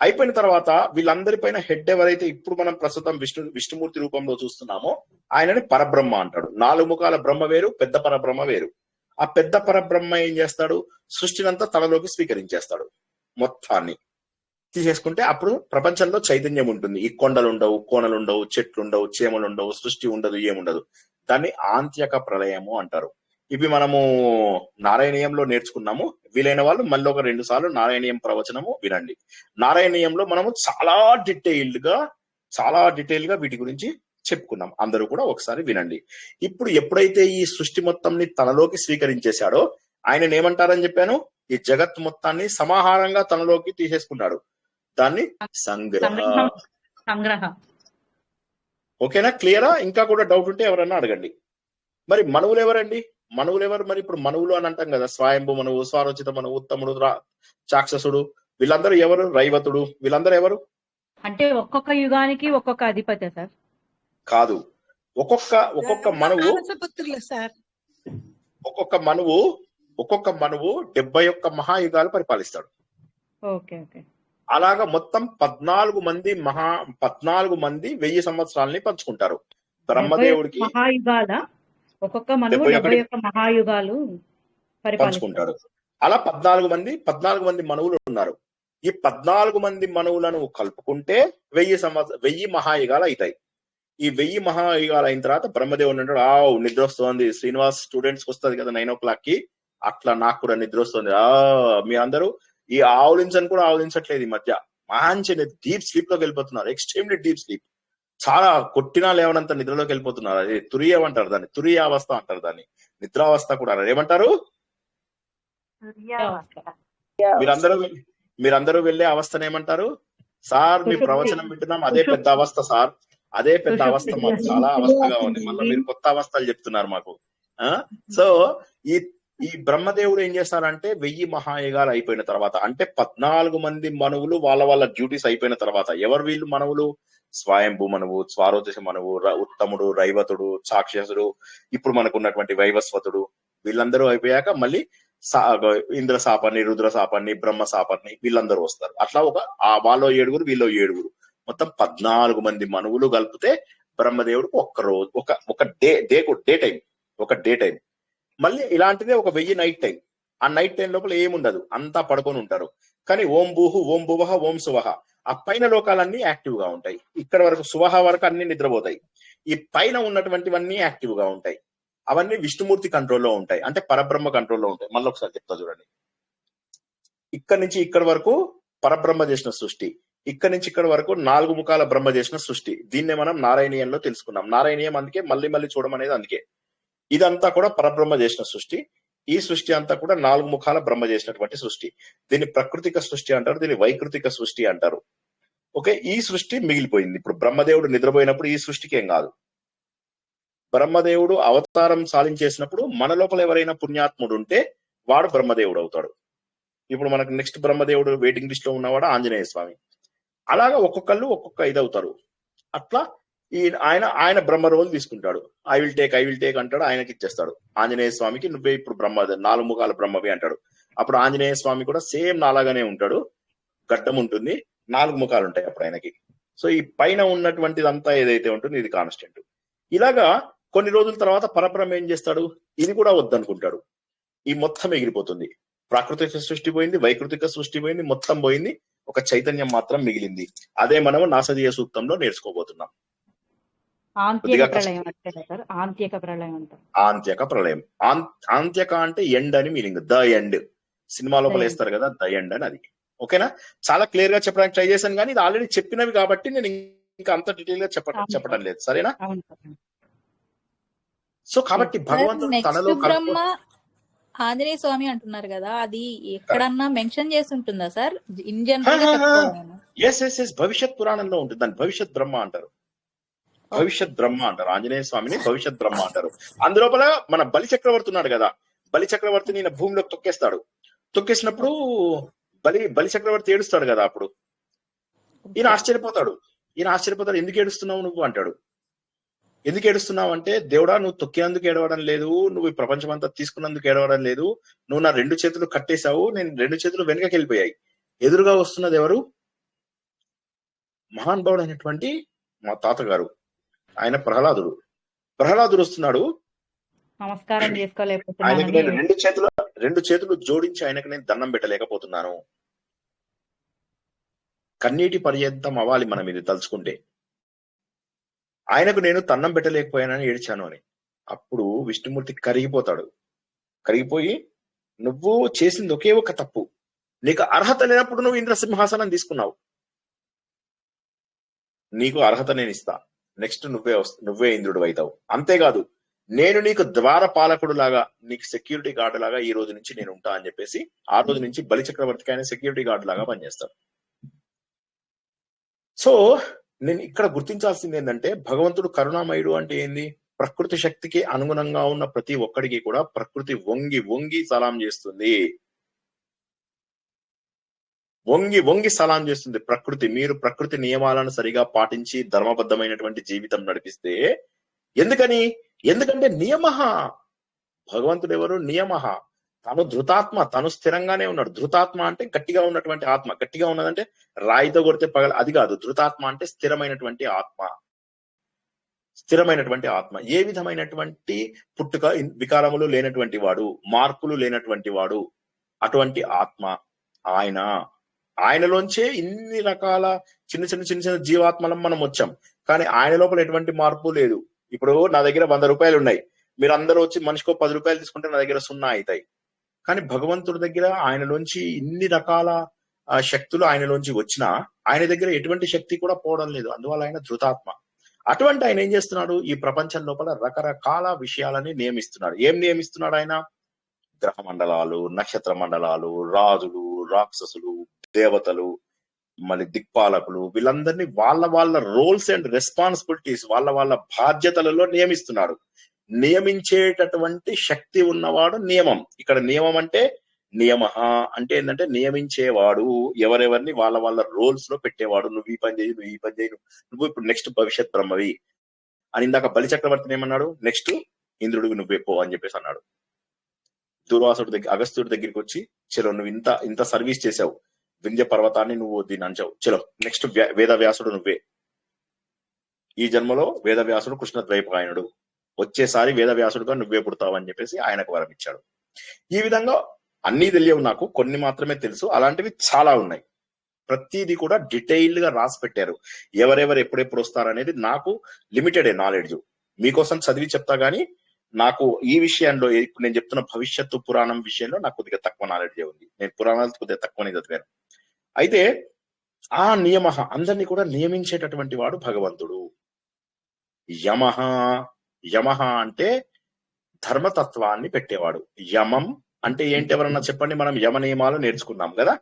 అయిపోయిన తర్వాత వీళ్ళందరిపైన హెడ్ ఎవరైతే ఇప్పుడు మనం ప్రస్తుతం విష్ణుమూర్తి రూపంలో చూస్తున్నామో ఆయనని పరబ్రహ్మ అంటాడు. 4 ముఖాల బ్రహ్మ వేరు, పెద్ద పరబ్రహ్మ వేరు. ఆ పెద్ద పరబ్రహ్మ ఏం చేస్తాడు? సృష్టినంతా తనలోకి స్వీకరించేస్తాడు. మొత్తాన్ని తీసేసుకుంటే అప్పుడు ప్రపంచంలో చైతన్యం ఉంటుంది. ఈ కొండలు ఉండవు, కోనలు ఉండవు, చెట్లు ఉండవు, చేమలు ఉండవు, సృష్టి ఉండదు, ఏముండదు. దాన్ని ఆంత్యక ప్రళయము అంటారు. ఇవి మనము నారాయణీయంలో నేర్చుకున్నాము. వీలైన వాళ్ళు మళ్ళీ ఒక 2 సార్లు నారాయణీయం ప్రవచనము వినండి. నారాయణీయంలో మనము చాలా డీటెయిల్ గా వీటి గురించి చెప్పుకున్నాం. అందరూ కూడా ఒకసారి వినండి. ఇప్పుడు ఎప్పుడైతే ఈ సృష్టి మొత్తంని తనలోకి స్వీకరించేశాడో ఆయన ఏమంటారని చెప్పాను? ఈ జగత్ మొత్తాన్ని సమాహారంగా తనలోకి తీసేసుకున్నాడు. దాన్ని సంగ్రహ. ఓకేనా? క్లియరా? ఇంకా కూడా డౌట్ ఉంటే ఎవరన్నా అడగండి. మరి మనువులు ఎవరండి? మనువులు ఎవరు మరి? ఇప్పుడు మనువులు అని అంటాం కదా, స్వయంభూ మనువు, స్వారోచిత మనువు, ఉత్తముడు, చాక్షసుడు, వీళ్ళందరూ ఎవరు? రైవతుడు, వీళ్ళందరూ ఎవరు? అంటే ఒక్కొక్క యుగానికి ఒక్కొక్క అధిపతి సార్? కాదు, ఒక్కొక్క మనువు సార్ ఒక్కొక్క మనువు 71 మహాయుగాలు పరిపాలిస్తాడు. Okay okay. అలాగా మొత్తం 14 మంది 1000 సంవత్సరాలని పంచుకుంటారు. బ్రహ్మదేవుడికి మహాయుగాల ఒక్కొక్క మనువు 71 మహాయుగాలు పంచుకుంటాడు. అలా 14 మంది మనువులు ఉన్నారు. ఈ 14 మంది మనువులను కలుపుకుంటే 1000 మహాయుగాలు అవుతాయి. ఈ 1000 మహాయుగాలు అయిన తర్వాత బ్రహ్మదేవుడు అంటాడు, నిద్ర వస్తుంది, శ్రీనివాస్ స్టూడెంట్స్ కి వస్తుంది కదా 9 o'clock కి, అట్లా నాకు కూడా నిద్ర వస్తుంది. మీ అందరూ ఈ ఆవులించని కూడా ఆవులించట్లేదు ఈ మధ్య, మంచి డీప్ స్లీప్ లోకి వెళ్ళిపోతున్నారు, ఎక్స్ట్రీమ్లీ డీప్ స్లీప్, చాలా కొట్టినా లేవనంత నిద్రలోకి వెళ్ళిపోతున్నారు. అది తురియం అంటారు దాన్ని, తురియావస్థ అంటారు దాన్ని, నిద్రావస్థ కూడా ఏమంటారు? మీరందరూ వెళ్ళే అవస్థను ఏమంటారు సార్? మీ ప్రవచనం వింటున్నాం, అదే పెద్ద అవస్థ సార్, అదే పెద్ద అవస్థ, మాకు చాలా అవస్థగా ఉంది, మళ్ళీ మీరు కొత్త అవస్థలు చెప్తున్నారు మాకు. సో ఈ బ్రహ్మదేవుడు ఏం చేస్తారంటే 1000 మహాయుగాలు అయిపోయిన తర్వాత, అంటే 14 మంది మనువులు వాళ్ళ డ్యూటీస్ అయిపోయిన తర్వాత, ఎవరు వీళ్ళు మనువులు? స్వయంభూ మనువు, స్వారోచిత మనువు, ఉత్తముడు, రైవతుడు, చాక్షసుడు, ఇప్పుడు మనకు ఉన్నటువంటి వైవస్వతుడు, వీళ్ళందరూ అయిపోయాక మళ్ళీ ఇంద్ర సాపర్ణి, రుద్ర సాపర్ణి, బ్రహ్మ సాపర్ణి, వీళ్ళందరూ వస్తారు. అట్లా వాళ్ళు 7 వీళ్ళు 7, మొత్తం 14 మంది మనువులు కలిపితే బ్రహ్మదేవుడికి ఒక్క రోజు ఒక డే టైం. మళ్ళీ ఇలాంటిదే ఒక 1000 నైట్ టైం. ఆ నైట్ టైం లోపల ఏముండదు, అంతా పడుకొని ఉంటారు. కానీ ఓం భూహు, ఓం భువహ, ఓం సువహ, ఆ పైన లోకాలన్నీ యాక్టివ్ గా ఉంటాయి. ఇక్కడ వరకు సువహ వరకు అన్ని నిద్రపోతాయి. ఈ పైన ఉన్నటువంటివన్నీ యాక్టివ్ గా ఉంటాయి. అవన్నీ విష్ణుమూర్తి కంట్రోల్లో ఉంటాయి, అంటే పరబ్రహ్మ కంట్రోల్లో ఉంటాయి. మళ్ళీ ఒకసారి చెప్తా చూడండి. ఇక్కడ నుంచి ఇక్కడ వరకు పరబ్రహ్మ చేసిన సృష్టి, ఇక్కడ నుంచి ఇక్కడ వరకు 4 ముఖాల బ్రహ్మ చేసిన సృష్టి. దీన్నే మనం నారాయణీయంలో తెలుసుకున్నాం. నారాయణీయం అందుకే మళ్ళీ చూడడం అనేది అందుకే. ఇదంతా కూడా పరబ్రహ్మ చేసిన సృష్టి. ఈ సృష్టి అంతా కూడా 4 ముఖాల బ్రహ్మ చేసినటువంటి సృష్టి. దీన్ని ప్రకృతిక సృష్టి అంటారు, దీన్ని వైకృతిక సృష్టి అంటారు. ఓకే, ఈ సృష్టి మిగిలిపోయింది. ఇప్పుడు బ్రహ్మదేవుడు నిద్రపోయినప్పుడు ఈ సృష్టికి ఏం కాదు. బ్రహ్మదేవుడు అవతారం సాధించేసినప్పుడు మన లోపల ఎవరైనా పుణ్యాత్ముడు ఉంటే వాడు బ్రహ్మదేవుడు అవుతాడు. ఇప్పుడు మనకు నెక్స్ట్ బ్రహ్మదేవుడు వెయిటింగ్ లిస్ట్ లో ఉన్నవాడు ఆంజనేయ స్వామి. అలాగా ఒక్కొక్కళ్ళు ఒక్కొక్క ఇదవుతారు. అట్లా ఆయన బ్రహ్మ రోల్ తీసుకుంటాడు. ఐ విల్ టేక్ అంటాడు, ఆయనకి ఇచ్చేస్తాడు. ఆంజనేయ స్వామికి నువ్వే ఇప్పుడు 4 ముఖాల బ్రహ్మవి అంటాడు. అప్పుడు ఆంజనేయ స్వామి కూడా సేమ్ నాలాగానే ఉంటాడు, గడ్డం ఉంటుంది, 4 ముఖాలు ఉంటాయి అప్పుడు ఆయనకి. సో ఈ పైన ఉన్నటువంటిదంతా ఏదైతే ఉంటుందో ఇది కాన్స్టెంట్. ఇలాగా కొన్ని రోజుల తర్వాత పరబ్రహ్మ ఏం చేస్తాడు, ఇది కూడా వద్దనుకుంటాడు. ఈ మొత్తం ఎగిరిపోతుంది. ప్రాకృతిక సృష్టి పోయింది, వైకృతిక సృష్టి పోయింది, మొత్తం పోయింది. ఒక చైతన్యం మాత్రం మిగిలింది. అదే మనం నాసదీయ సూక్తంలో నేర్చుకోబోతున్నాం. ఆంత్యక ప్రళయం అంటారు సార్. ఆంత్యక ప్రళయం అంటారు. ఆంత్యక ప్రళయం. ఆంత్యక అంటే ఎండ్ అని మీనింగ్. ద ఎండ్ సినిమా లోపల వేస్తారు కదా, ద ఎండ్ అని అది. ఓకేనా? చాలా క్లియర్ గా చెప్పడానికి ట్రై చేశాను, కానీ ఇది ఆల్రెడీ చెప్పినవి కాబట్టి నేను ఇంకా అంత డీటెయిల్ గా చెప్పడం లేదు. సరేనా? సో కాబట్టి భగవంతుడు తనలో బ్రహ్మ ఆంజనేయ స్వామి అంటున్నారు కదా, అది ఎక్కడన్నా మెన్షన్ చేసి ఉంటుందా సార్? ఇన్ జనరల్ ఎస్ భవిష్యత్ పురాణంలో ఉంటుంది. దాన్ని భవిష్యత్ బ్రహ్మ అంటారు. భవిష్యత్ బ్రహ్మ అంటారు. ఆంజనేయ స్వామిని భవిష్యత్ బ్రహ్మ అంటారు. అందులోపల మన బలి చక్రవర్తి ఉన్నాడు కదా, బలి చక్రవర్తిని ఈయన భూమిలోకి తొక్కేస్తాడు. తొక్కేసినప్పుడు బలి చక్రవర్తి ఏడుస్తాడు కదా. అప్పుడు ఈయన ఆశ్చర్యపోతాడు. ఎందుకు ఏడుస్తున్నావు నువ్వు అంటాడు. ఎందుకు ఏడుస్తున్నావు అంటే, దేవుడా నువ్వు తొక్కినందుకు ఏడవడం లేదు, నువ్వు ఈ ప్రపంచం అంతా తీసుకున్నందుకు ఏడవడం లేదు, నువ్వు నా 2 చేతులు కట్టేశావు, నేను 2 చేతులు వెనుకకి వెళ్ళిపోయాయి. ఎదురుగా వస్తున్నది ఎవరు? మహానుభావుడు అయినటువంటి మా తాతగారు, ఆయన ప్రహ్లాదుడు వస్తున్నాడు. నమస్కారం చేసుకోలేకపోతున్నాను. ఆయనకి నేను 2 చేతులు జోడించి ఆయనకు నేను దండం పెట్టలేకపోతున్నాను. కన్నీటి పర్యంతం అవ్వాలి మనం ఇది తలుచుకుంటే. ఆయనకు నేను తన్నం పెట్టలేకపోయానని ఏడ్చాను అని. అప్పుడు విష్ణుమూర్తి కరిగిపోయి నువ్వు చేసింది ఒకే ఒక తప్పు, నీకు అర్హత లేనప్పుడు నువ్వు ఇంద్ర సింహాసనం తీసుకున్నావు, నీకు అర్హత నేను ఇస్తా, నెక్స్ట్ నువ్వే ఇంద్రుడు అవుతావు. అంతేకాదు నేను నీకు ద్వార పాలకుడు లాగా, నీకు సెక్యూరిటీ గార్డు లాగా ఈ రోజు నుంచి నేను ఉంటా అని చెప్పేసి ఆ రోజు నుంచి బలి చక్రవర్తికి ఆయన సెక్యూరిటీ గార్డు లాగా పనిచేస్తాడు. సో నేను ఇక్కడ గుర్తించాల్సింది ఏంటంటే, భగవంతుడు కరుణామయుడు అంటే ఏంది? ప్రకృతి శక్తికి అనుగుణంగా ఉన్న ప్రతి ఒక్కడికి కూడా ప్రకృతి వంగి వంగి సలాం చేస్తుంది. వంగి వంగి సలాం చేస్తుంది ప్రకృతి. మీరు ప్రకృతి నియమాలను సరిగా పాటించి ధర్మబద్ధమైనటువంటి జీవితం నడిపిస్తే, ఎందుకంటే నియమ, భగవంతుడు ఎవరు? నియమ. తను ధృతాత్మ, తను స్థిరంగానే ఉన్నాడు. ధృతాత్మ అంటే గట్టిగా ఉన్నటువంటి ఆత్మ. గట్టిగా ఉన్నదంటే రాయితో కొడితే పగల, అది కాదు. ధృతాత్మ అంటే స్థిరమైనటువంటి ఆత్మ. స్థిరమైనటువంటి ఆత్మ. ఏ విధమైనటువంటి పుట్టుక వికారములు లేనటువంటి వాడు, మార్పులు లేనటువంటి వాడు, అటువంటి ఆత్మ ఆయన. ఆయనలోంచే ఇన్ని రకాల చిన్న చిన్న చిన్న చిన్న జీవాత్మలం మనం వచ్చాం. కానీ ఆయన లోపల ఎటువంటి మార్పు లేదు. ఇప్పుడు నా దగ్గర 100 రూపాయలు ఉన్నాయి, మీరు అందరూ వచ్చి మనిషికో 10 రూపాయలు తీసుకుంటే నా దగ్గర 0 అవుతాయి. కానీ భగవంతుడి దగ్గర ఆయనలోంచి ఇన్ని రకాల శక్తులు ఆయనలోంచి వచ్చినా ఆయన దగ్గర ఎటువంటి శక్తి కూడా పోవడం లేదు. అందువల్ల ఆయన ధృతాత్మ. అటువంటి ఆయన ఏం చేస్తున్నాడు? ఈ ప్రపంచం లోపల రకరకాల విషయాలని నియమిస్తున్నాడు. ఏం నియమిస్తున్నాడు ఆయన? గ్రహ మండలాలు, నక్షత్ర మండలాలు, రాజులు, రాక్షసులు, దేవతలు, మళ్ళీ దిక్పాలకులు, వీళ్ళందరినీ వాళ్ళ రోల్స్ అండ్ రెస్పాన్సిబిలిటీస్, వాళ్ళ బాధ్యతలలో నియమిస్తున్నాడు. నియమించేటటువంటి శక్తి ఉన్నవాడు నియమం. ఇక్కడ నియమం అంటే నియమ అంటే ఏంటంటే నియమించేవాడు, ఎవరెవరిని వాళ్ళ రోల్స్ లో పెట్టేవాడు. నువ్వు ఈ పని చేయి, నువ్వు ఈ పని చేయి, నువ్వు ఇప్పుడు నెక్స్ట్ భవిష్యత్ బ్రహ్మవి అని. ఇందాక బలి చక్రవర్తిని ఏమన్నాడు? నెక్స్ట్ ఇంద్రుడికి నువ్వే పో అని చెప్పేసి అన్నాడు. దూర్వాసుడి దగ్గర, అగస్త్యుడి దగ్గరికి వచ్చి, చలో నువ్వు ఇంత సర్వీస్ చేసావు, వింధ్య పర్వతాన్ని నువ్వు దీన్ని అంచావు, చలో నెక్స్ట్ వేదవ్యాసుడు నువ్వే. ఈ జన్మలో వేదవ్యాసుడు కృష్ణద్వైపాయనుడు, వచ్చేసారి వేదవ్యాసుడుగా నువ్వే పుడతావు అని చెప్పేసి ఆయనకు వరం ఇచ్చాడు. ఈ విధంగా అన్ని తెలియవు, నాకు కొన్ని మాత్రమే తెలుసు. అలాంటివి చాలా ఉన్నాయి. ప్రతిదీ కూడా డీటెయిల్డ్ గా రాసి పెట్టారు. ఎవరెవరు ఎప్పుడెప్పుడు వస్తారనేది నాకు లిమిటెడ్ నాలెడ్జ్. మీకోసం చదివి చెప్తా గానీ నాకు ఈ విషయంలో, ఇప్పుడు నేను చెప్తున్న భవిష్యత్తు పురాణం విషయంలో నాకు కొద్దిగా తక్కువ నాలెడ్జ్ ఉంది. నేను పురాణాలు కొద్దిగా తక్కువనే చదివాను. అయితే ఆ నియమ, అందరినీ కూడా నియమించేటటువంటి వాడు భగవంతుడు. యమహ అంటే ధర్మతత్వాన్ని పెట్టేవాడు. యమం అంటే ఏంటి? ఎవరన్నా చెప్పండి. మనం యమ నియమాలు నేర్చుకున్నాం కదా.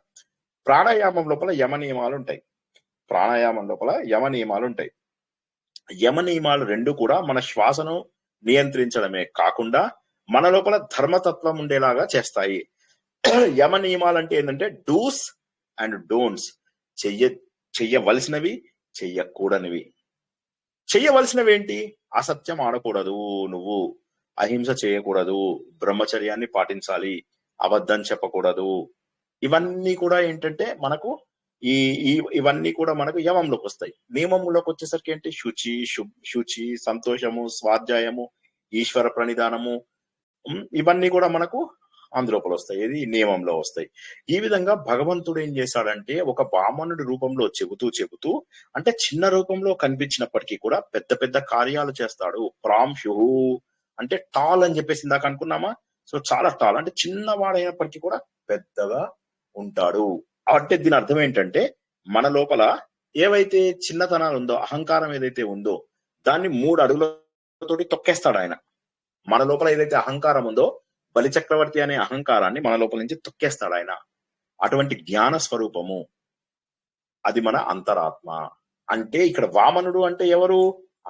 ప్రాణాయామం లోపల యమ నియమాలు ఉంటాయి. యమ నియమాలు రెండు కూడా మన శ్వాసను నియంత్రించడమే కాకుండా మన లోపల ధర్మతత్వం ఉండేలాగా చేస్తాయి. యమ నియమాలు అంటే ఏంటంటే డూస్ అండ్ డోంట్స్. చెయ్యవలసినవి, చెయ్యకూడనివి. చెయ్యవలసినవి ఏంటి? అసత్యం ఆడకూడదు, నువ్వు అహింస చేయకూడదు, బ్రహ్మచర్యాన్ని పాటించాలి, అబద్ధం చెప్పకూడదు. ఇవన్నీ కూడా ఏంటంటే మనకు ఇవన్నీ కూడా మనకు యమంలోకి వస్తాయి. నియమంలోకి వచ్చేసరికి ఏంటి? శుచి, సంతోషము, స్వాధ్యాయము, ఈశ్వర ప్రణిధానము, ఇవన్నీ కూడా మనకు అందులోపల వస్తాయి. ఇది నియమంలో వస్తాయి. ఈ విధంగా భగవంతుడు ఏం చేశాడంటే ఒక బ్రాహ్మణుడి రూపంలో చెబుతూ అంటే చిన్న రూపంలో కనిపించినప్పటికీ కూడా పెద్ద పెద్ద కార్యాలు చేస్తాడు. ప్రాంశు అంటే టాల్ అని చెప్పేసి ఇందాక అనుకున్నామా? సో చాలా టాల్ అంటే చిన్నవాడైనప్పటికీ కూడా పెద్దగా ఉంటాడు. అంటే దీని అర్థం ఏంటంటే మన లోపల ఏవైతే చిన్నతనాలు ఉందో, అహంకారం ఏదైతే ఉందో దాన్ని 3 అడుగులతోటి తొక్కేస్తాడు ఆయన. మన లోపల ఏదైతే అహంకారం ఉందో, బలి చక్రవర్తి అనే అహంకారాన్ని మన లోపల నుంచి తొక్కేస్తాడు ఆయన. అటువంటి జ్ఞాన స్వరూపము అది మన అంతరాత్మ. అంటే ఇక్కడ వామనుడు అంటే ఎవరు?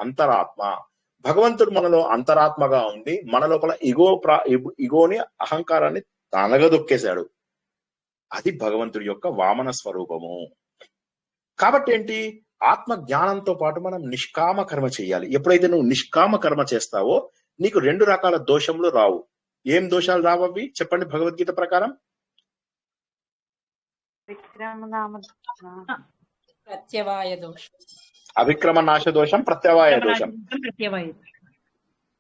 అంతరాత్మ. భగవంతుడు మనలో అంతరాత్మగా ఉండి మన లోపల ఇగోని, అహంకారాన్ని తనగదొక్కేశాడు. అది భగవంతుడి యొక్క వామన స్వరూపము. కాబట్టి ఏంటి? ఆత్మ జ్ఞానంతో పాటు మనం నిష్కామ కర్మ చేయాలి. ఎప్పుడైతే నువ్వు నిష్కామ కర్మ చేస్తావో నీకు 2 రకాల దోషములు రావు. ఏం దోషాలు రావవి చెప్పండి భగవద్గీత ప్రకారం? అవిక్రమ నాశ దోషం, ప్రత్యవాయ దోషం.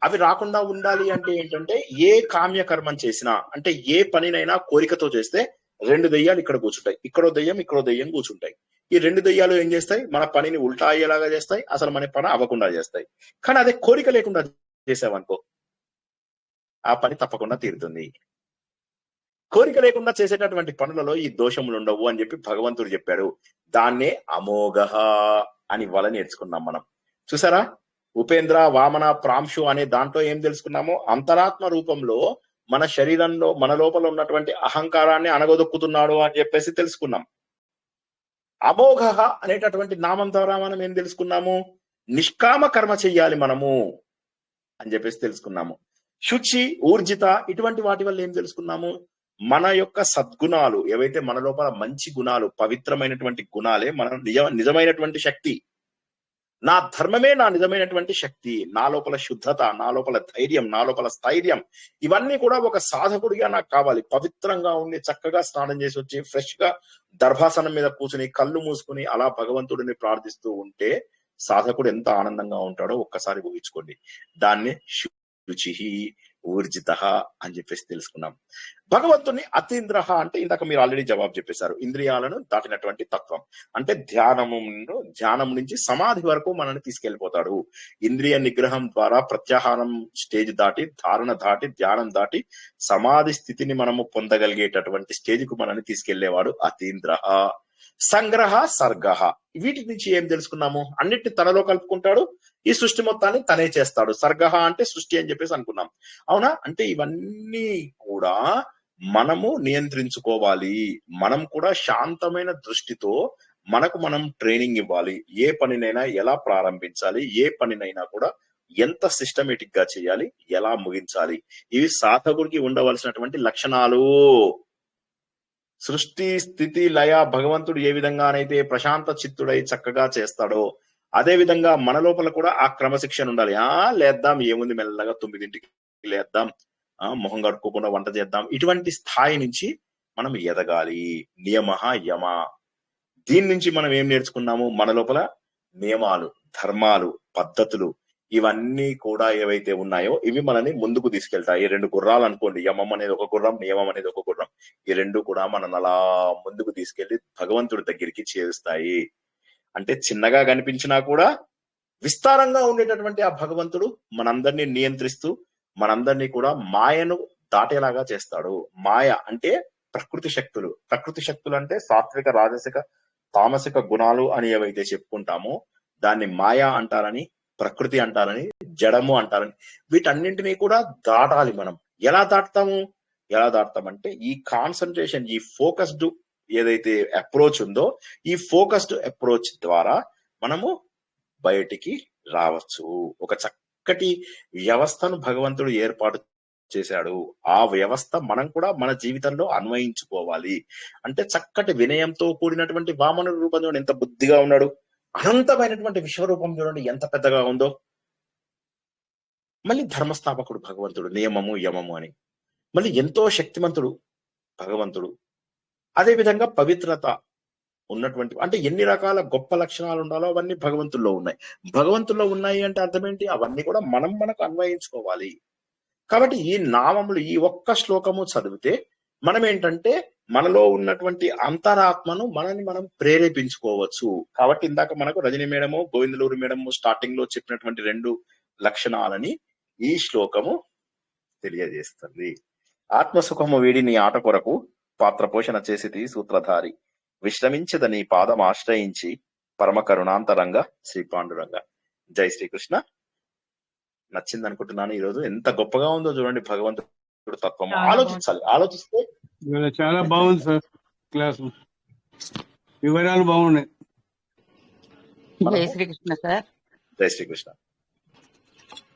అవి రాకుండా ఉండాలి అంటే ఏంటంటే ఏ కామ్య కర్మం చేసినా, అంటే ఏ పనినైనా కోరికతో చేస్తే 2 దెయ్యాలు ఇక్కడ కూర్చుంటాయి, ఇక్కడో దెయ్యం కూర్చుంటాయి. ఈ 2 దెయ్యాలు ఏం చేస్తాయి? మన పనిని ఉల్టా అయ్యేలాగా చేస్తాయి, అసలు మన పని అవ్వకుండా చేస్తాయి. కానీ అదే కోరిక లేకుండా చేసావనుకో ఆ పని తప్పకుండా తీరుతుంది. కోరిక లేకుండా చేసేటటువంటి పనులలో ఈ దోషములు ఉండవు అని చెప్పి భగవంతుడు చెప్పాడు. దాన్నే అమోఘ అని ఇవాళ నేర్చుకున్నాం మనం. చూసారా? ఉపేంద్ర, వామన, ప్రాంశు అనే దాంట్లో ఏం తెలుసుకున్నామో, అంతరాత్మ రూపంలో మన శరీరంలో మన లోపల ఉన్నటువంటి అహంకారాన్ని అనగదొక్కుతున్నాడు అని చెప్పేసి తెలుసుకున్నాం. అమోఘ అనేటటువంటి నామం ద్వారా మనం ఏం తెలుసుకున్నాము? నిష్కామ కర్మ చెయ్యాలి మనము. అని చెప్పేసి తెలుసుకున్నాము. శుచి, ఊర్జిత ఇటువంటి వాటి వల్ల ఏం తెలుసుకున్నాము? మన యొక్క సద్గుణాలు ఏవైతే మన లోపల మంచి గుణాలు, పవిత్రమైనటువంటి గుణాలే మన నిజమైనటువంటి శక్తి. నా ధర్మమే నా నిజమైనటువంటి శక్తి, నా లోపల శుద్ధత, నా లోపల ధైర్యం, నా లోపల స్థైర్యం, ఇవన్నీ కూడా ఒక సాధకుడిగా నాకు కావాలి. పవిత్రంగా ఉండి చక్కగా స్నానం చేసి వచ్చి ఫ్రెష్ గా దర్భాసనం మీద కూర్చుని కళ్ళు మూసుకుని అలా భగవంతుడిని ప్రార్థిస్తూ ఉంటే సాధకుడు ఎంత ఆనందంగా ఉంటాడో ఒక్కసారి ఊహించుకోండి. దాన్ని శుచి, ఊర్జిత అని చెప్పేసి తెలుసుకున్నాం. భగవంతుని అతీంద్ర అంటే ఇందాక మీరు ఆల్రెడీ జవాబు చెప్పేశారు, ఇంద్రియాలను దాటినటువంటి తత్వం. అంటే ధ్యానం నుంచి సమాధి వరకు మనల్ని తీసుకెళ్లిపోతాడు. ఇంద్రియ నిగ్రహం ద్వారా ప్రత్యాహారం స్టేజ్ దాటి, ధారణ దాటి, ధ్యానం దాటి సమాధి స్థితిని మనము పొందగలిగేటటువంటి స్టేజ్ కు మనల్ని తీసుకెళ్లేవాడు అతీంద్ర. సంగ్రహ, సర్గ వీటి నుంచి ఏం తెలుసుకున్నాము? అన్నిటిని తనలో కలుపుకుంటాడు, ఈ సృష్టి మొత్తాన్ని తనే చేస్తాడు. సర్గ అంటే సృష్టి అని చెప్పేసి అనుకున్నాం, అవునా? అంటే ఇవన్నీ కూడా మనము నియంత్రించుకోవాలి. మనం కూడా శాంతమైన దృష్టితో మనకు మనం ట్రైనింగ్ ఇవ్వాలి. ఏ పనినైనా ఎలా ప్రారంభించాలి, ఏ పనినైనా కూడా ఎంత సిస్టమేటిక్ గా చేయాలి, ఎలా ముగించాలి, ఇవి సాధకుడికి ఉండవలసినటువంటి లక్షణాలు. సృష్టి, స్థితి, లయ భగవంతుడు ఏ విధంగానైతే ప్రశాంత చిత్తుడై చక్కగా చేస్తాడో అదే విధంగా మన లోపల కూడా ఆ క్రమశిక్షణ ఉండాలి. లేద్దాం, ఏముంది, మెల్లగా 9ంటికి లేద్దాం, మొహం కడుక్కోకుండా వంట చేద్దాం, ఇటువంటి స్థాయి నుంచి మనం ఎదగాలి. నియమ, యమ, దీని నుంచి మనం ఏం నేర్చుకున్నాము? మన లోపల నియమాలు, ధర్మాలు, పద్ధతులు ఇవన్నీ కూడా ఏవైతే ఉన్నాయో ఇవి మనల్ని ముందుకు తీసుకెళ్తాయి. 2 గుర్రాలు అనుకోండి, యమం అనేది ఒక గుర్రం, నియమం అనేది ఒక గుర్రం. ఈ 2 కూడా మనల్ని అలా ముందుకు తీసుకెళ్లి భగవంతుడి దగ్గరికి చేరుస్తాయి. అంటే చిన్నగా కనిపించినా కూడా విస్తారంగా ఉండేటటువంటి ఆ భగవంతుడు మనందరినీ నియంత్రిస్తూ మనందరినీ కూడా మాయను దాటేలాగా చేస్తాడు. మాయ అంటే ప్రకృతి శక్తులు. ప్రకృతి శక్తులు అంటే సాత్విక, రాజసిక, తామసిక గుణాలు అని ఏవైతే చెప్పుకుంటామో దాన్ని మాయ అంటారని, ప్రకృతి అంటారని, జడము అంటారని. వీటన్నింటినీ కూడా దాటాలి. మనం ఎలా దాటుతామంటే ఈ కాన్సన్ట్రేషన్, ఈ ఫోకస్డ్ ఏదైతే అప్రోచ్ ఉందో ఈ ఫోకస్డ్ అప్రోచ్ ద్వారా మనము బయటికి రావచ్చు. ఒక చక్కటి వ్యవస్థను భగవంతుడు ఏర్పాటు చేశాడు. ఆ వ్యవస్థ మనం కూడా మన జీవితంలో అన్వయించుకోవాలి. అంటే చక్కటి వినయంతో కూడినటువంటి వామనుడి రూపం చూడండి, ఎంత బుద్ధిగా ఉన్నాడు. అనంతమైనటువంటి విశ్వరూపం చూడండి ఎంత పెద్దగా ఉందో. మళ్ళీ ధర్మస్థాపకుడు భగవంతుడు, నియమము, యమము అని. మళ్ళీ ఎంతో శక్తిమంతుడు భగవంతుడు. అదే విధంగా పవిత్రత ఉన్నటువంటి, అంటే ఎన్ని రకాల గొప్ప లక్షణాలు ఉండాలో అవన్నీ భగవంతుల్లో ఉన్నాయి. భగవంతుల్లో ఉన్నాయి అంటే అర్థం ఏంటి? అవన్నీ కూడా మనకు అన్వయించుకోవాలి. కాబట్టి ఈ నామములు, ఈ ఒక్క శ్లోకము చదివితే మనం ఏంటంటే మనలో ఉన్నటువంటి అంతరాత్మను మనని మనం ప్రేరేపించుకోవచ్చు. కాబట్టి ఇందాక మనకు రజని మేడము, గోవిందలూరు మేడము స్టార్టింగ్ లో చెప్పినటువంటి 2 లక్షణాలని ఈ శ్లోకము తెలియజేస్తుంది. ఆత్మసుఖము వీడి నీ ఆట కొరకు పాత్ర పోషణ చేసి సూత్రధారి, విశ్రమించద నీ పాదం ఆశ్రయించి పరమ కరుణాంతరంగా శ్రీ పాండురంగ. జై శ్రీకృష్ణ. నచ్చింది అనుకుంటున్నాను. ఈ రోజు ఎంత గొప్పగా ఉందో చూడండి భగవంతుడు తత్వం. ఆలోచించాలి. ఆలోచిస్తే చాలా బాగుంది సార్ క్లాసు, వివరాలు బాగున్నాయి. జై శ్రీకృష్ణ సార్. జై శ్రీకృష్ణ.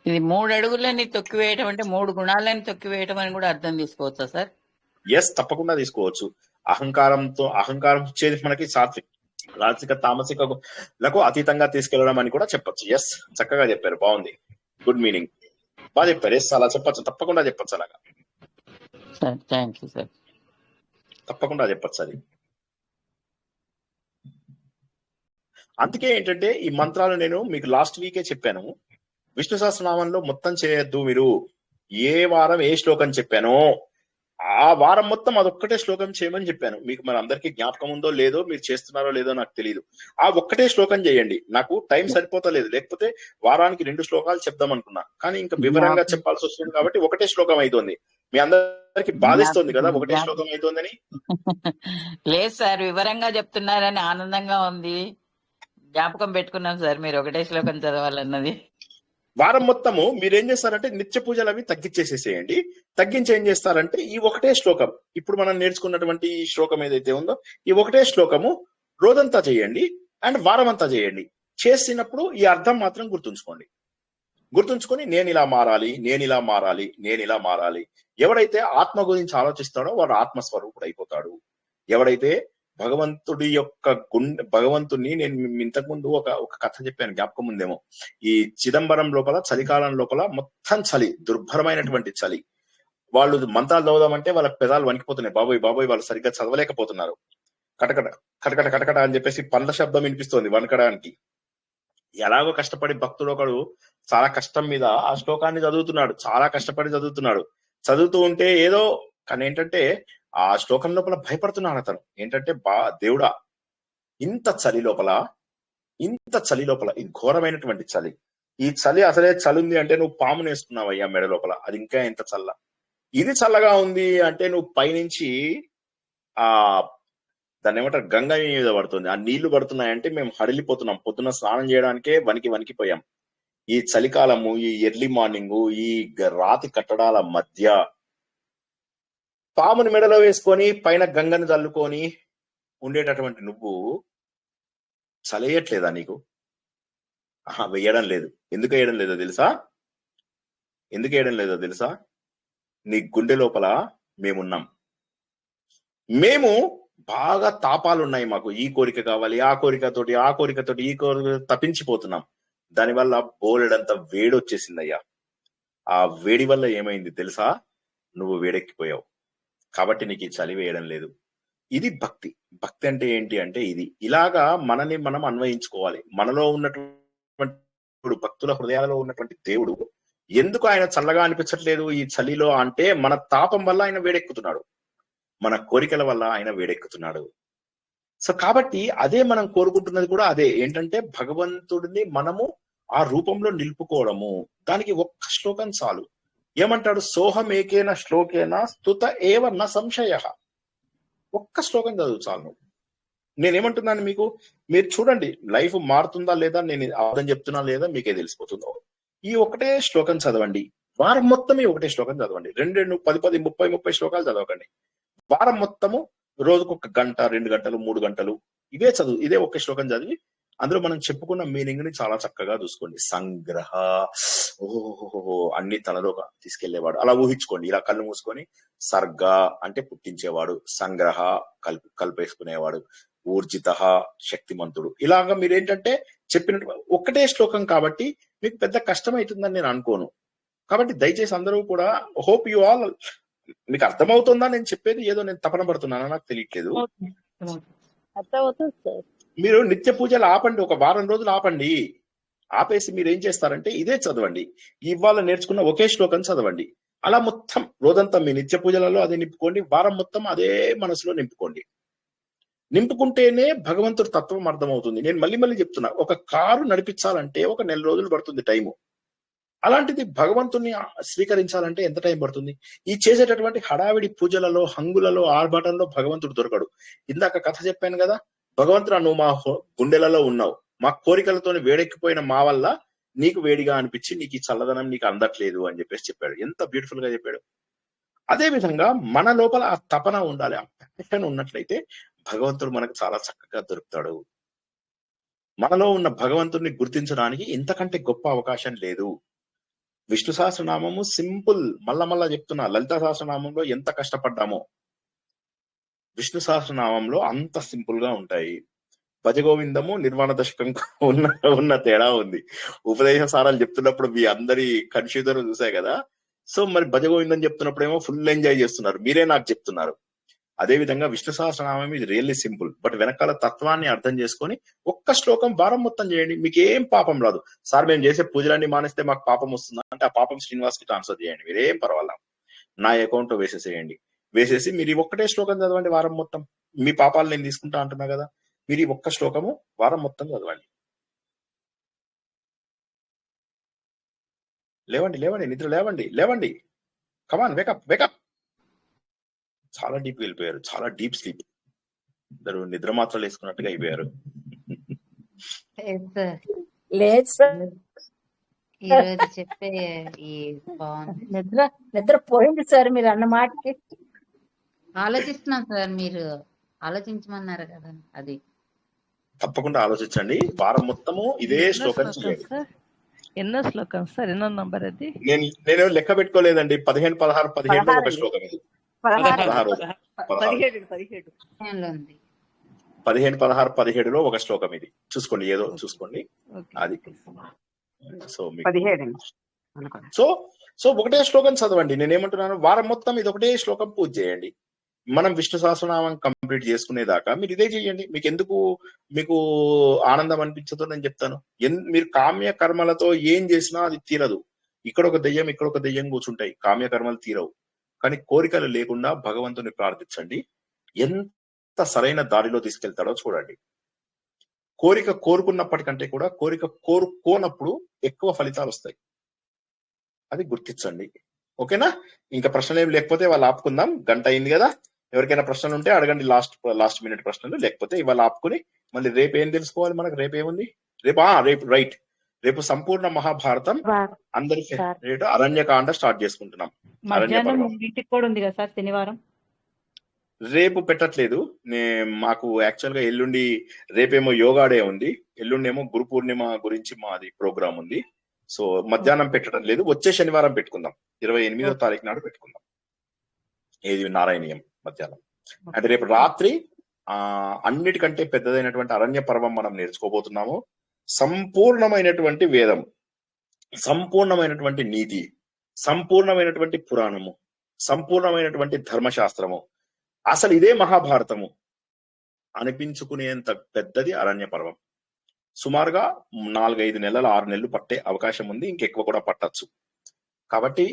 ఇది 3 అడుగులని తొక్కివేయటం అంటే 3 గుణాలని తొక్కివేయటం అని కూడా అర్థం తీసుకోవచ్చా సార్? ఎస్, తప్పకుండా తీసుకోవచ్చు. అహంకారం ఇచ్చేది మనకి సాత్విక, రాజసిక, తామసికలకు అతీతంగా తీసుకెళ్లడం అని కూడా చెప్పొచ్చు. ఎస్, చక్కగా చెప్పారు, బాగుంది, గుడ్ మీనింగ్, బాగా చెప్పారు. ఎస్, అలా చెప్పచ్చు, తప్పకుండా చెప్పచ్చు. అలాగా థ్యాంక్ యూ సార్, తప్పకుండా చెప్పచ్చు. అది అందుకే ఏంటంటే ఈ మంత్రాలు నేను మీకు లాస్ట్ వీకే చెప్పాను. విష్ణు సహస్రనామంలో మొత్తం చేయొద్దు మీరు. ఏ వారం ఏ శ్లోకం చెప్పానో ఆ వారం మొత్తం అదొక్కటే శ్లోకం చేయమని చెప్పాను. మీకు మన అందరికీ జ్ఞాపకం ఉందో లేదో, మీరు చేస్తున్నారో లేదో నాకు తెలియదు. ఆ ఒక్కటే శ్లోకం చేయండి. నాకు టైం సరిపోతలేదు, లేకపోతే వారానికి 2 శ్లోకాలు చెప్దాం అనుకున్నా, కానీ ఇంకా వివరంగా చెప్పాల్సి వస్తుంది కాబట్టి ఒకటే శ్లోకం అవుతుంది. మీ అందరికి బాధిస్తుంది కదా ఒకటే శ్లోకం అవుతుందని? లేదు సార్, వివరంగా చెప్తున్నారని ఆనందంగా ఉంది. జ్ఞాపకం పెట్టుకున్నాం సార్ మీరు ఒకటే శ్లోకం చదవాలన్నది. వారం మొత్తము మీరేం చేస్తారంటే నిత్య పూజలు అవి తగ్గించేసేసేయండి. తగ్గించి ఏం చేస్తారంటే ఈ ఒకటే శ్లోకం, ఇప్పుడు మనం నేర్చుకున్నటువంటి ఈ శ్లోకం ఏదైతే ఉందో ఈ ఒకటే శ్లోకము రోజంతా చేయండి అండ్ వారం అంతా చేయండి. చేసినప్పుడు ఈ అర్థం మాత్రం గుర్తుంచుకోండి. గుర్తుంచుకొని నేను ఇలా మారాలి, నేను ఇలా మారాలి, నేను ఇలా మారాలి. ఎవడైతే ఆత్మ గురించి ఆలోచిస్తాడో వాడు ఆత్మస్వరూపుడు అయిపోతాడు. ఎవడైతే భగవంతుడి యొక్క భగవంతుడిని, నేను ఇంతకుముందు ఒక కథ చెప్పాను, జ్ఞాపకం ఉందేమో. ఈ చిదంబరం లోపల చలికాలం లోపల మొత్తం చలి, దుర్భరమైనటువంటి చలి. వాళ్ళు మంత్రాలు చదవదామంటే వాళ్ళ పెదాలు వణికిపోతున్నాయి. బాబోయ్ వాళ్ళు సరిగ్గా చదవలేకపోతున్నారు. కటకట కటకట కటకట అని చెప్పేసి పండ్ల శబ్దం వినిపిస్తోంది వణకడానికి. ఎలాగో కష్టపడి భక్తుడు ఒకడు చాలా కష్టం మీద ఆ శ్లోకాన్ని చదువుతున్నాడు, చాలా కష్టపడి చదువుతున్నాడు. చదువుతూ ఉంటే ఏదో కానీ ఏంటంటే ఆ శ్లోకం లోపల భయపడుతున్నాడు అతను. ఏంటంటే దేవుడా, ఇంత చలి లోపల ఇది ఘోరమైనటువంటి చలి. ఈ చలి అసలే చలి ఉంది అంటే నువ్వు పామును వేసుకున్నావు అయ్యా మెడ లోపల, అది ఇంకా ఎంత చల్ల. ఇది చల్లగా ఉంది అంటే నువ్వు పైనుంచి ఆ దాన్ని ఏమంటారు గంగ మీద పడుతుంది, ఆ నీళ్లు పడుతున్నాయంటే మేము హడిలిపోతున్నాం. పొద్దున్న స్నానం చేయడానికే వణికిపోయాం. ఈ చలికాలము, ఈ ఎర్లీ మార్నింగ్, ఈ రాతి కట్టడాల మధ్య పాముని మెడలో వేసుకొని పైన గంగను చల్లుకొని ఉండేటటువంటి నువ్వు చలేయట్లేదా నీకు? వేయడం లేదు. ఎందుకు వేయడం లేదో తెలుసా? నీ గుండె లోపల మేమున్నాం. మేము బాగా తాపాలున్నాయి, మాకు ఈ కోరిక కావాలి, ఆ కోరికతోటి ఈ కోరిక తప్పించిపోతున్నాం. దానివల్ల బోలెడంత వేడి వచ్చేసిందయ్యా. ఆ వేడి వల్ల ఏమైంది తెలుసా? నువ్వు వేడెక్కిపోయావు. కాబట్టి నీకు ఈ చలి వేయడం లేదు. ఇది భక్తి. భక్తి అంటే ఏంటి అంటే ఇది. ఇలాగా మనని మనం అన్వయించుకోవాలి. మనలో ఉన్నటువంటి భక్తుల హృదయాలలో ఉన్నటువంటి దేవుడు ఎందుకు ఆయన చల్లగా అనిపించట్లేదు ఈ చలిలో అంటే మన తాపం వల్ల ఆయన వేడెక్కుతున్నాడు, మన కోరికల వల్ల ఆయన వేడెక్కుతున్నాడు. సో కాబట్టి అదే మనం కోరుకుంటున్నది కూడా అదే. ఏంటంటే భగవంతుడిని మనము ఆ రూపంలో నిలుపుకోవడము. దానికి ఒక్క శ్లోకం చాలు. ఏమంటాడు? సోహమేకేన శ్లోకేన స్తుత ఏవ న సంశయ. ఒక్క శ్లోకం చదువు చాలు. నేనేమంటున్నాను మీకు, మీరు చూడండి లైఫ్ మారుతుందా లేదా, నేను అర్థం చెప్తున్నా లేదా మీకే తెలిసిపోతుందో. ఈ ఒకటే శ్లోకం చదవండి. వారం మొత్తం ఈ ఒకటే శ్లోకం చదవండి. 2 10 30 శ్లోకాలు చదవకండి. వారం మొత్తము రోజుకు 1 గంట 2 గంటలు 3 గంటలు ఇదే ఒకే శ్లోకం చదివి అందులో మనం చెప్పుకున్న మీనింగ్ ని చాలా చక్కగా చూసుకోండి. సంగ్రహ, ఓహో అన్ని తనలో తీసుకెళ్లేవాడు, అలా ఊహించుకోండి. ఇలా కళ్ళు మూసుకొని సర్గ అంటే పుట్టించేవాడు, సంగ్రహ కలిపేసుకునేవాడు, ఊర్జిత శక్తిమంతుడు. ఇలాగా మీరేంటంటే చెప్పినట్టు ఒకటే శ్లోకం కాబట్టి మీకు పెద్ద కష్టం అవుతుందని నేను అనుకోను. కాబట్టి దయచేసి అందరూ కూడా, హోప్ యు ఆల్, మీకు అర్థమవుతుందా నేను చెప్పేది? ఏదో నేను తపన పడుతున్నానా నాకు తెలియట్లేదు. మీరు నిత్య పూజలు ఆపండి, ఒక వారం రోజులు ఆపండి. ఆపేసి మీరు ఏం చేస్తారంటే ఇదే చదవండి. ఇవాళ నేర్చుకున్న ఒకే శ్లోకం చదవండి. అలా మొత్తం రోజంతా మీ నిత్య పూజలలో అదే నింపుకోండి. వారం మొత్తం అదే మనసులో నింపుకోండి. నింపుకుంటేనే భగవంతుడి తత్వం అర్థమవుతుంది. నేను మళ్ళీ చెప్తున్నా, ఒక కారు నడిపించాలంటే 1 నెల రోజులు పడుతుంది టైము. అలాంటిది భగవంతుని స్వీకరించాలంటే ఎంత టైం పడుతుంది? ఈ చేసేటటువంటి హడావిడి పూజలలో, హంగులలో, ఆర్భాటంలో భగవంతుడు దొరకడు. ఇందాక కథ చెప్పాను కదా, భగవంతుడు నువ్వు మా గుండెలలో ఉన్నావు, మా కోరికలతో వేడెక్కిపోయిన మా వల్ల నీకు వేడిగా అనిపించి నీకు ఈ చల్లదనం నీకు అందట్లేదు అని చెప్పేసి చెప్పాడు. ఎంత బ్యూటిఫుల్ గా చెప్పాడు. అదే విధంగా మన లోపల ఆ తపన ఉండాలి, ఆ ప్యాషన్ ఉన్నట్లయితే భగవంతుడు మనకు చాలా చక్కగా దొరుకుతాడు. మనలో ఉన్న భగవంతుడిని గుర్తించడానికి ఇంతకంటే గొప్ప అవకాశం లేదు. విష్ణు సహస్రనామము సింపుల్. మళ్ళా చెప్తున్నా, లలిత సహస్రనామంలో ఎంత కష్టపడ్డామో విష్ణు సహస్రనామంలో అంత సింపుల్ గా ఉంటాయి. భజగోవిందము నిర్వాణ దశకం ఉన్న తేడా ఉంది. ఉపదేశ సారాలు చెప్తున్నప్పుడు మీ అందరి కన్ఫ్యూజన్ చూసాయి కదా. సో మరి భజగోవిందం చెప్తున్నప్పుడు ఏమో ఫుల్ ఎంజాయ్ చేస్తున్నారు, మీరే నాకు చెప్తున్నారు. అదే విధంగా విష్ణు సహస్రనామం ఇది రియల్లీ సింపుల్. బట్ వెనకాల తత్వాన్ని అర్థం చేసుకొని ఒక్క శ్లోకం వారం మొత్తం చేయండి, మీకు ఏం పాపం రాదు. సార్ మేము చేసే పూజలన్నీ మానేస్తే మాకు పాపం వస్తుందా అంటే, ఆ పాపం శ్రీనివాస్ కి ట్రాన్స్ఫర్ చేయండి, మీరేం పర్వాలేదు, నా అకౌంట్ లో వేసేసేయండి. వేసేసి మీరు ఈ ఒక్కటే శ్లోకం చదవండి వారం మొత్తం. మీ పాపాలు నేను తీసుకుంటా అంటున్నా కదా, మీరు ఈ ఒక్క శ్లోకము వారం మొత్తం చదవండి. లేవండి నిద్ర లేవండి, కమాన్ వేకప్. చాలా డీప్ వెళ్ళిపోయారు, చాలా డీప్ స్లీప్. ఇద్దరు నిద్ర మాత్రలు వేసుకున్నట్టుగా అయిపోయారు. లేదు సార్, ఈరోజు చెప్పే ఈ బాగుంది. నిద్ర పోయింది సార్ మీరు అన్న మాటకి. ఆలోచిస్తున్నాం సార్, మీరు ఆలోచించమన్నారు కదా, అది తప్పకుండా ఆలోచించండి. వారం మొత్తము ఇదే శ్లోకం చేయండి. ఎన్నో శ్లోకం సార్? ఎన్నో నంబర్ అది? నేను లెక్క పెట్టుకోలేదండి. 15, 16, 17లో ఒక శ్లోకం ఇది. 16 17 15, 16, 17లో ఒక శ్లోకం ఇది. చూసుకోండి, ఏదో చూసుకోండి అది. సో మీకు 17 సో ఒకటే శ్లోకం చదవండి. నేనేమంటున్నాను, వారం మొత్తం ఇది ఒకటే శ్లోకం పూజ చేయండి. మనం విష్ణు సహస్రనామం కంప్లీట్ చేసుకునేదాకా మీరు ఇదే చేయండి. మీకు ఎందుకు మీకు ఆనందం అనిపించదో నేను చెప్తాను. మీరు కామ్య కర్మలతో ఏం చేసినా అది తీరదు. ఇక్కడ ఒక దెయ్యం, ఇక్కడ ఒక దెయ్యం కూర్చుంటాయి. కామ్య కర్మలు తీరవు. కానీ కోరికలు లేకుండా భగవంతుని ప్రార్థించండి. ఎంత సరైన దారిలో తీసుకెళ్తాడో చూడండి. కోరిక కోరుకున్నప్పటికంటే కూడా కోరిక కోరుకోనప్పుడు ఎక్కువ ఫలితాలు వస్తాయి. అది గుర్తించండి. ఓకేనా? ఇంకా ప్రశ్నలు ఏం లేకపోతే వాళ్ళు ఆపుకుందాం. గంట అయింది కదా. ఎవరికైనా ప్రశ్నలు ఉంటే అడగండి, లాస్ట్ మినిట్ ప్రశ్నలు. లేకపోతే ఇవాళ ఆపుకుని మళ్ళీ రేపు ఏం తెలుసుకోవాలి మనకు? రేపు ఏముంది? రేపు రైట్, రేపు సంపూర్ణ మహాభారతం అందరి ఫేవరెట్ అరణ్యకాండ స్టార్ట్ చేసుకుంటున్నాం. మధ్యాహ్నం 3 కూడా ఉంది కదా సార్ శనివారం? రేపు పెట్టట్లేదు. మాకు యాక్చువల్ గా ఎల్లుండి, రేపేమో యోగా డే ఉంది, ఎల్లుండేమో గురు పూర్ణిమ గురించి మాది ప్రోగ్రామ్ ఉంది. సో మధ్యాహ్నం పెట్టడం లేదు. వచ్చే శనివారం పెట్టుకుందాం. 28వ తారీఖు నాడు పెట్టుకుందాం. ఏది నారాయణీయం మధ్యాహ్నం. అంటే రేపు రాత్రి అన్నిటికంటే పెద్దదైనటువంటి అరణ్య పర్వం మనం నేర్చుకోబోతున్నాము. సంపూర్ణమైనటువంటి వేదం, సంపూర్ణమైనటువంటి నీతి, సంపూర్ణమైనటువంటి పురాణము, సంపూర్ణమైనటువంటి ధర్మశాస్త్రము, అసలు ఇదే మహాభారతము అనిపించుకునేంత పెద్దది అరణ్య పర్వం. సుమారుగా 4-5 నెలలు 6 నెలలు పట్టే అవకాశం ఉంది. ఇంకెక్కువ కూడా పట్టచ్చు. కాబట్టి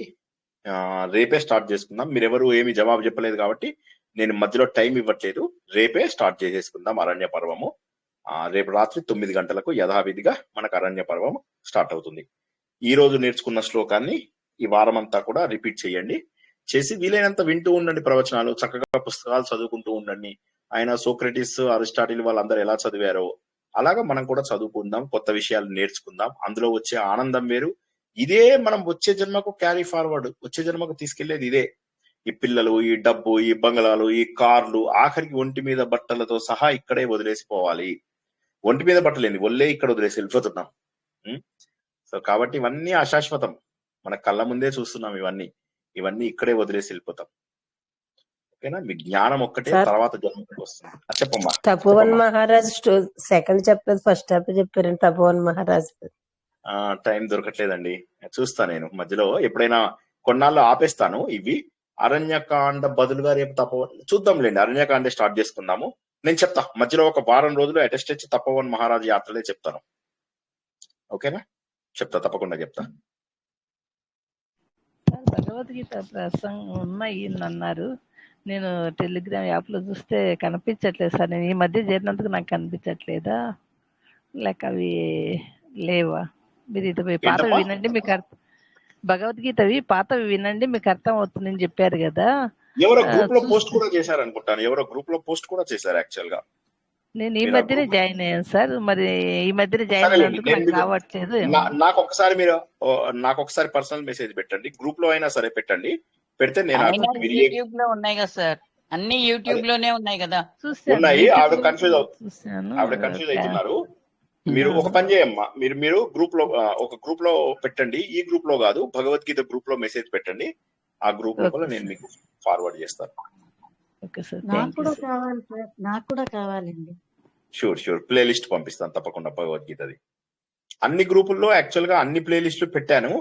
రేపే స్టార్ట్ చేసుకుందాం. మీరెవరు ఏమి జవాబు చెప్పలేదు కాబట్టి నేను మధ్యలో టైం ఇవ్వట్లేదు. రేపే స్టార్ట్ చేసేసుకుందాం అరణ్య పర్వము. రేపు రాత్రి 9 గంటలకు యథావిధిగా మనకు అరణ్య పర్వం స్టార్ట్ అవుతుంది. ఈ రోజు నేర్చుకున్న శ్లోకాన్ని ఈ వారం అంతా కూడా రిపీట్ చేయండి. చేసి వీలైనంత వింటూ ఉండండి ప్రవచనాలు. చక్కగా పుస్తకాలు చదువుకుంటూ ఉండండి. ఆయన సోక్రటిస్, అరిస్టాటిల్ వాళ్ళందరూ ఎలా చదివారో అలాగా మనం కూడా చదువుకుందాం. కొత్త విషయాలు నేర్చుకుందాం. అందులో వచ్చే ఆనందం వేరు. ఇదే మనం వచ్చే జన్మకు క్యారీ ఫార్వర్డ్, వచ్చే జన్మకు తీసుకెళ్లేది ఇదే. ఈ పిల్లలు, ఈ డబ్బు, ఈ బంగళాలు, ఈ కార్లు, ఆఖరికి ఒంటి మీద బట్టలతో సహా ఇక్కడే వదిలేసిపోవాలి. ఒంటి మీద బట్టలేంది, ఒళ్ళే ఇక్కడ వదిలేసి వెళ్ళిపోతున్నాం. సో కాబట్టి ఇవన్నీ అశాశ్వతం. మన కళ్ళ ముందే చూస్తున్నాం. ఇవన్నీ ఇక్కడే వదిలేసి వెళ్ళిపోతాం. ఓకేనా? మీ జ్ఞానం ఒక్కటే తర్వాత జన్మకు వస్తుంది. చెప్పమ్మా. తపోవన్ మహారాజ్ సెకండ్ చెప్పలేదు, ఫస్ట్ హాఫ్ చెప్పారండి. తపోవన్ మహారాజ్ టైం దొరకట్లేదండి. చూస్తా నేను మధ్యలో ఎప్పుడైనా కొన్నాళ్ళు ఆపేస్తాను. ఇవి అరణ్యకాండ బదులుగా రేపు చూద్దాంలేండి. అరణ్యకాండే స్టార్ట్ చేసుకుందాము. నేను చెప్తా మధ్యలో ఒక వారం రోజులు అటెస్ట్ వచ్చి తపోవన్ మహారాజ్ యాత్రలే చెప్తాను. ఓకేనా? చెప్తా, తప్పకుండా చెప్తా. భగవద్గీత ప్రసంగం ఉన్నాయి అన్నారు. నేను టెలిగ్రామ్ యాప్ లో చూస్తే కనిపించట్లేదు సార్. నేను ఈ మధ్య చేరినందుకు నాకు కనిపించట్లేదా, లేక అవి లేవా? మీరు ఇది పాతవి వినండి, మీకు భగవద్గీతవి పాతవి వినండి, మీకు అర్థం అవుతుందని చెప్పారు కదా. ఎవరో గ్రూప్ లో పోస్ట్ కూడా చేశారు అనుకుంటాను. ఎవరో గ్రూప్ లో పోస్ట్ కూడా చేశారు యాక్చువల్ గా. నేను ఈ మధ్యనే జాయిన్ అయ్యాను సార్. మరి ఈ మధ్యనే జాయిన్ అయినందుకు నాకు రావట్లేదు. నాకు ఒకసారి పర్సనల్ మెసేజ్ పెట్టండి. గ్రూప్ లో అయినా సరే పెట్టండి. పెడితే నేను యూట్యూబ్ లో ఉన్నాయి కదా సార్, అన్ని యూట్యూబ్ లోనే ఉన్నాయి కదా. ఉన్నాయి. ఆవిడ కన్ఫ్యూజ్ అవుతున్నారు. మీరు ఒక పని చేయమ్మా, మీరు గ్రూప్ లో ఒక గ్రూప్ లో పెట్టండి. ఈ గ్రూప్ లో కాదు, భగవద్గీత గ్రూప్ లో మెసేజ్ పెట్టండి. ఆ గ్రూప్ లోపల నేను మీకు ఫార్వర్డ్ చేస్తాను. నాకు కూడా కావాలండి. షూర్ ప్లే లిస్ట్ పంపిస్తాను తప్పకుండా భగవద్గీతది. అన్ని గ్రూపుల్లో యాక్చువల్ గా అన్ని ప్లే లిస్టులు పెట్టాను.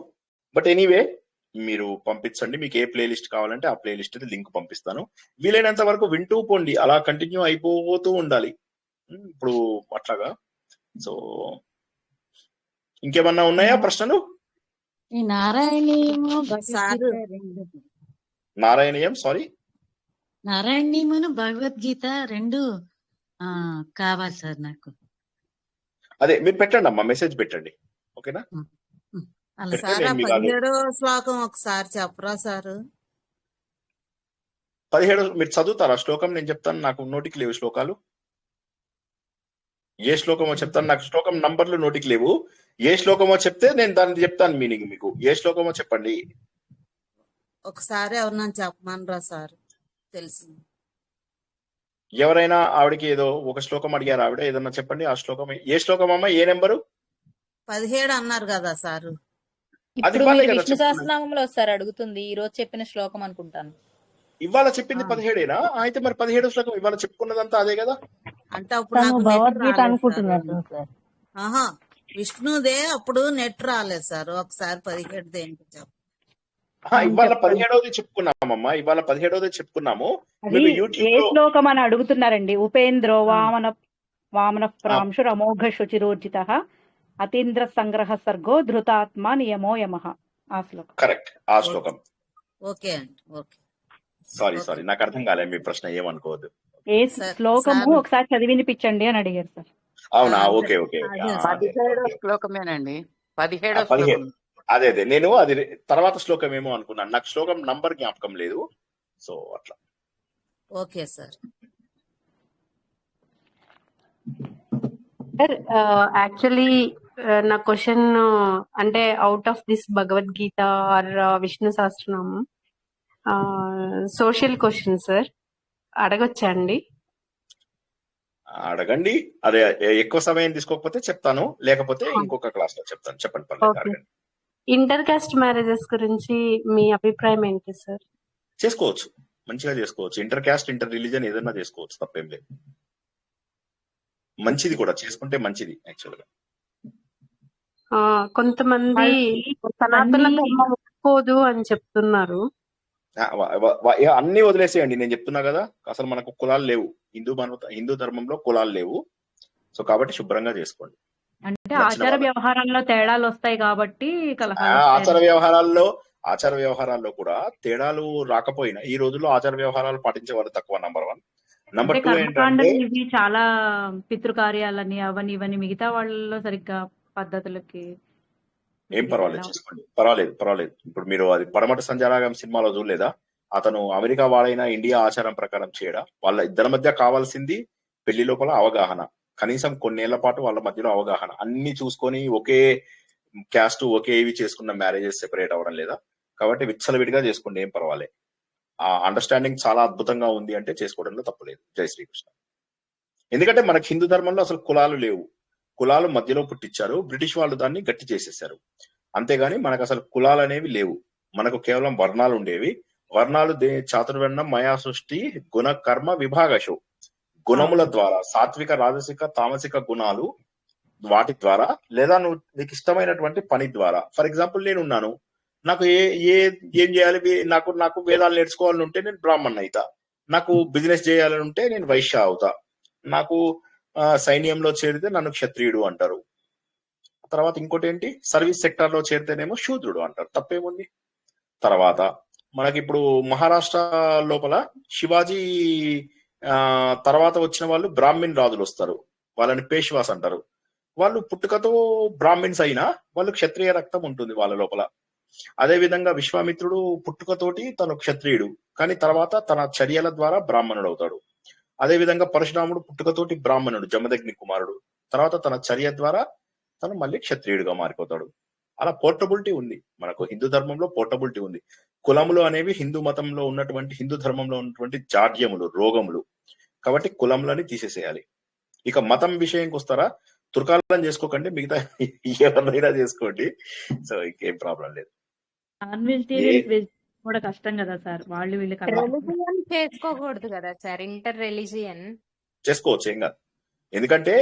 బట్ ఎనీవే మీరు పంపించండి. మీకు ఏ ప్లే లిస్ట్ కావాలంటే ఆ ప్లే లిస్ట్ లింక్ పంపిస్తాను. వీలైనంత వరకు వింటూ పోండి. అలా కంటిన్యూ అయిపోతూ ఉండాలి ఇప్పుడు అట్లాగా. సో ఇంకేమన్నా ఉన్నాయా ప్రశ్నలు? ఈ నారాయణీయము నారాయణీయమును భగవద్గీత రెండు కావాలి సార్ నాకు. అదే మీరు పెట్టండి అమ్మా, మెసేజ్ పెట్టండి. ఓకేనా? సార్ 17వ శ్లోకం ఒకసారి చెప్పరా సార్? 17 మీరు చదువుతారా శ్లోకం? నేను చెప్తాను. నాకు నోటికి లేవు శ్లోకాలు. ఏ శ్లోకమో చెప్తాను. నాకు శ్లోకం నంబర్లు నోటికి లేవు. ఏ శ్లోకమో చెప్తే నేను దాన్ని చెప్తాను మీనింగ్. మీకు ఏ శ్లోకమో చెప్పండి. ఒకసారి ఎవరన్నా చెప్పమనరా సార్? తెలుసు. ఎవరైనా ఆవిడకి ఏదో ఒక శ్లోకం అడిగారు. ఆవిడ ఏదన్నా చెప్పండి. ఆ శ్లోకం ఏ శ్లోకం అమ్మా? ఏ నెంబరు? 17 అన్నారు కదా సారు. అది ఇప్పుడు ఇవ్వాలే మీరు కదా విష్ణు చెప్పుకున్నది. సహస్రనామంలో వస్తారు అడుగుతుంది ఈ రోజు చెప్పిన శ్లోకం అనుకుంటాను. ఇవాళ చెప్పింది 17 అయితే మరి 17 శ్లోకం ఇవాళ చెప్పుకున్నదంతా అదే కదా. అంటే అప్పుడు తను నాకు నెట్ భగవద్గీత రాలేదు సార్. అనుకుంటున్నట్టు సార్. ఆహా, విష్ణుదే అప్పుడు నెట్ రాలేదు సార్. ఒకసారి 17 ఏంటి చెప్పు. ఇవాళ చెప్పండి. 17వది చెప్పుకున్నామమ్మా. ఇవాళ 17వది చెప్పుకున్నాము. అది మీరు ఏ యూట్యూబ్ లో శ్లోకం అని అడుగుతున్నారండి. ఉపేంద్రో వామన ప్రాంశుర్ అమోఘ శుచిరోర్జిత అతీంద్ర సంగ్రహ సర్గో ధృతాత్మ నియమో యమః. ఆ శ్లోకం. కరెక్ట్, ఆ శ్లోకం. ఓకే అండి, ఓకే సారీ నాకు అర్థం కాలే మీ ప్రశ్న, ఏమనుకోవద్దు. ఏ సార్. శ్లోకము సార్ ఒకసారి చదివినిపించండి అని అడిగారు సార్. అవునా, అదే ఓకే ఓకే అదే సార్. 17వ శ్లోకమేనండి. 17వ శ్లోకం. అదే నేను అది తర్వాత శ్లోకం ఏమో అనుకున్నాను. నాకు శ్లోకం నంబర్ జ్ఞాపకం లేదు. సో అట్లా. Okay sir. సార్ యాక్చువల్లీ నా క్వశ్చన్ అంటే out of this Bhagavad Gita or Vishnu Sahasranamam social question sir, అడగొచ్చా అండి? అడగండి. అదే ఎక్కువ సమయం తీసుకోకపోతే చెప్తాను, లేకపోతే ఇంకొక క్లాస్ లో చెప్తాను. చెప్పండి, పర్లేదు, ఓకే. అడగండి. ఇంటర్ కాస్ట్ మ్యారేజెస్ గురించి మీ అభిప్రాయం ఏంటి సార్? చేసుకోవచ్చు, మంచిగా చేసుకోవచ్చు. ఇంటర్ క్యాస్ట్, ఇంటర్ రిలీజన్ ఏదైనా చేసుకోవచ్చు, తప్పేం లేదు. మంచిది కూడా, చేసుకుంటే మంచిది యాక్చువల్ గా. కొంతమంది సనాతన ధర్మం ఒప్పుకోదు అని చెప్తున్నారు. అన్ని వదిలేసేయండి, నేను చెప్తున్నా కదా. అసలు మనకు కులాలు లేవు. హిందూ ధర్మంలో కులాలు లేవు. సో కాబట్టి శుభ్రంగా చేసుకోండి. అంటే ఆచార వ్యవహారాల్లో తేడాలు వస్తాయి కాబట్టి కలహాలు ఆచార వ్యవహారాల్లో కూడా తేడాలు రాకపోయినా ఈ రోజుల్లో ఆచార వ్యవహారాలు పాటించే వాళ్ళు తక్కువ. నంబర్ 1. నంబర్ 2 ఏంటంటే కర్మకాండలు ఇవి చాలా పితృకార్యాలని అవని ఇవని మిగతా వాళ్ళలో సరిగ్గా పద్ధతులకి ఏం పర్వాలేదు, చేసుకోండి. పర్వాలేదు. ఇప్పుడు మీరు అది పడమట సంజారాగం సినిమాలో చూడలేదా? అతను అమెరికా వాడైనా ఇండియా ఆచారం ప్రకారం చేయడా? వాళ్ళ ఇద్దరి మధ్య కావాల్సింది పెళ్లి లోపల అవగాహన, కనీసం కొన్నేళ్ల పాటు వాళ్ళ మధ్యలో అవగాహన. అన్ని చూసుకొని ఒకే క్యాస్ట్ ఒకే ఇవి చేసుకున్న మ్యారేజెస్ సెపరేట్ అవ్వడం లేదా? కాబట్టి విచ్చలవిడిగా చేసుకోండి, ఏం పర్వాలేదు. ఆ అండర్స్టాండింగ్ చాలా అద్భుతంగా ఉంది అంటే చేసుకోవడంలో తప్పులేదు. జై శ్రీకృష్ణ. ఎందుకంటే మనకి హిందూ ధర్మంలో అసలు కులాలు లేవు. కులాలు మధ్యలో పుట్టించారు, బ్రిటిష్ వాళ్ళు దాన్ని గట్టి చేసేసారు. అంతేగాని మనకు అసలు కులాలు అనేవి లేవు. మనకు కేవలం వర్ణాలు ఉండేవి. వర్ణాలు చాతుర్వర్ణం మయా సృష్టి గుణ కర్మ విభాగశో. గుణముల ద్వారా సాత్విక, రాజసిక, తామసిక గుణాలు, వాటి ద్వారా లేదా నీకు ఇష్టమైనటువంటి పని ద్వారా. ఫర్ ఎగ్జాంపుల్ నేను ఉన్నాను, నాకు ఏం చేయాలి, నాకు వేదాలు నేర్చుకోవాలని ఉంటే నేను బ్రాహ్మణ్ అవుతా. నాకు బిజినెస్ చేయాలని ఉంటే నేను వైశ్య అవుతా. నాకు సైన్యంలో చేరితే నన్ను క్షత్రియుడు అంటారు. తర్వాత ఇంకోటి ఏంటి, సర్వీస్ సెక్టర్ లో చేరితేనేమో శూద్రుడు అంటారు. తప్పేముంది? తర్వాత మనకి ఇప్పుడు మహారాష్ట్ర లోపల శివాజీ తర్వాత వచ్చిన వాళ్ళు బ్రాహ్మిన్ రాజులు వస్తారు, వాళ్ళని పేష్వాస్ అంటారు. వాళ్ళు పుట్టుకతో బ్రాహ్మిన్స్ అయినా వాళ్ళు క్షత్రియ రక్తం ఉంటుంది వాళ్ళ లోపల. అదే విధంగా విశ్వామిత్రుడు పుట్టుకతోటి తను క్షత్రియుడు, కానీ తర్వాత తన చర్యల ద్వారా బ్రాహ్మణుడు అవుతాడు. అదే విధంగా పరశురాముడు పుట్టుకతోటి బ్రాహ్మణుడు, జమదగ్ని కుమారుడు, తర్వాత తన చర్య ద్వారా తను మళ్ళీ క్షత్రియుడిగా మారిపోతాడు. అలా పోర్టబిలిటీ ఉంది మనకు. హిందూ ధర్మంలో పోర్టబిలిటీ ఉంది. కులములు అనేవి హిందూ మతంలో ఉన్నటువంటి, హిందూ ధర్మంలో ఉన్నటువంటి జాడ్యములు, రోగములు. కాబట్టి కులములని తీసేసేయాలి. ఇక మతం విషయంకి వస్తారా, తుర్కాలను చేసుకోకండి, మిగతా ఎవరినైనా చేసుకోండి. సో ఇంకేం ప్రాబ్లం లేదు. నాన్ వెజిటేరియన్స్ కూడా కష్టం కదా సార్, వాళ్ళు వీళ్ళు రిలీజియన్ చేసుకోకూడదు కదా సార్, ఇంటర్ రిలీజియన్ చేసుకోవచ్చు, ఏం కాదు. ఎందుకంటే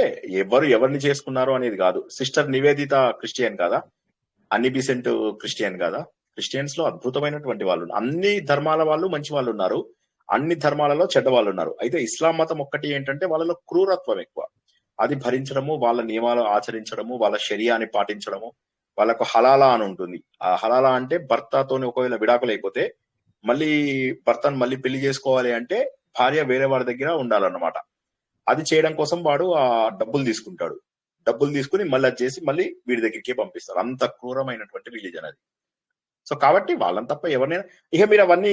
ఎవరిని చేసుకున్నారో అనేది కాదు. సిస్టర్ నివేదిత క్రిస్టియన్ కాదా? అన్ని బిసెంట్ క్రిస్టియన్ కాదా? క్రిస్టియన్స్ లో అద్భుతమైనటువంటి వాళ్ళు, అన్ని ధర్మాల వాళ్ళు మంచి వాళ్ళు ఉన్నారు, అన్ని ధర్మాలలో చెడ్డ వాళ్ళు ఉన్నారు. అయితే ఇస్లాం మతం ఒక్కటి ఏంటంటే వాళ్ళలో క్రూరత్వం ఎక్కువ. అది భరించడము, వాళ్ళ నియమాలు ఆచరించడము, వాళ్ళ శరియాని పాటించడము. వాళ్ళకు హలాలా అని ఉంటుంది. ఆ హలాలా అంటే భర్తతోని ఒకవేళ విడాకులు అయిపోతే మళ్ళీ భర్తను మళ్ళీ పెళ్లి చేసుకోవాలి అంటే భార్య వేరే వాడి దగ్గర ఉండాలన్నమాట. అది చేయడం కోసం వాడు ఆ డబ్బులు తీసుకుంటాడు. డబ్బులు తీసుకుని మళ్ళీ అది చేసి మళ్ళీ వీడి దగ్గరికి పంపిస్తారు. అంత క్రూరమైనటువంటి రిలీజన్ అది. సో కాబట్టి వాళ్ళని తప్ప ఎవరినైనా, ఇక మీరు అవన్నీ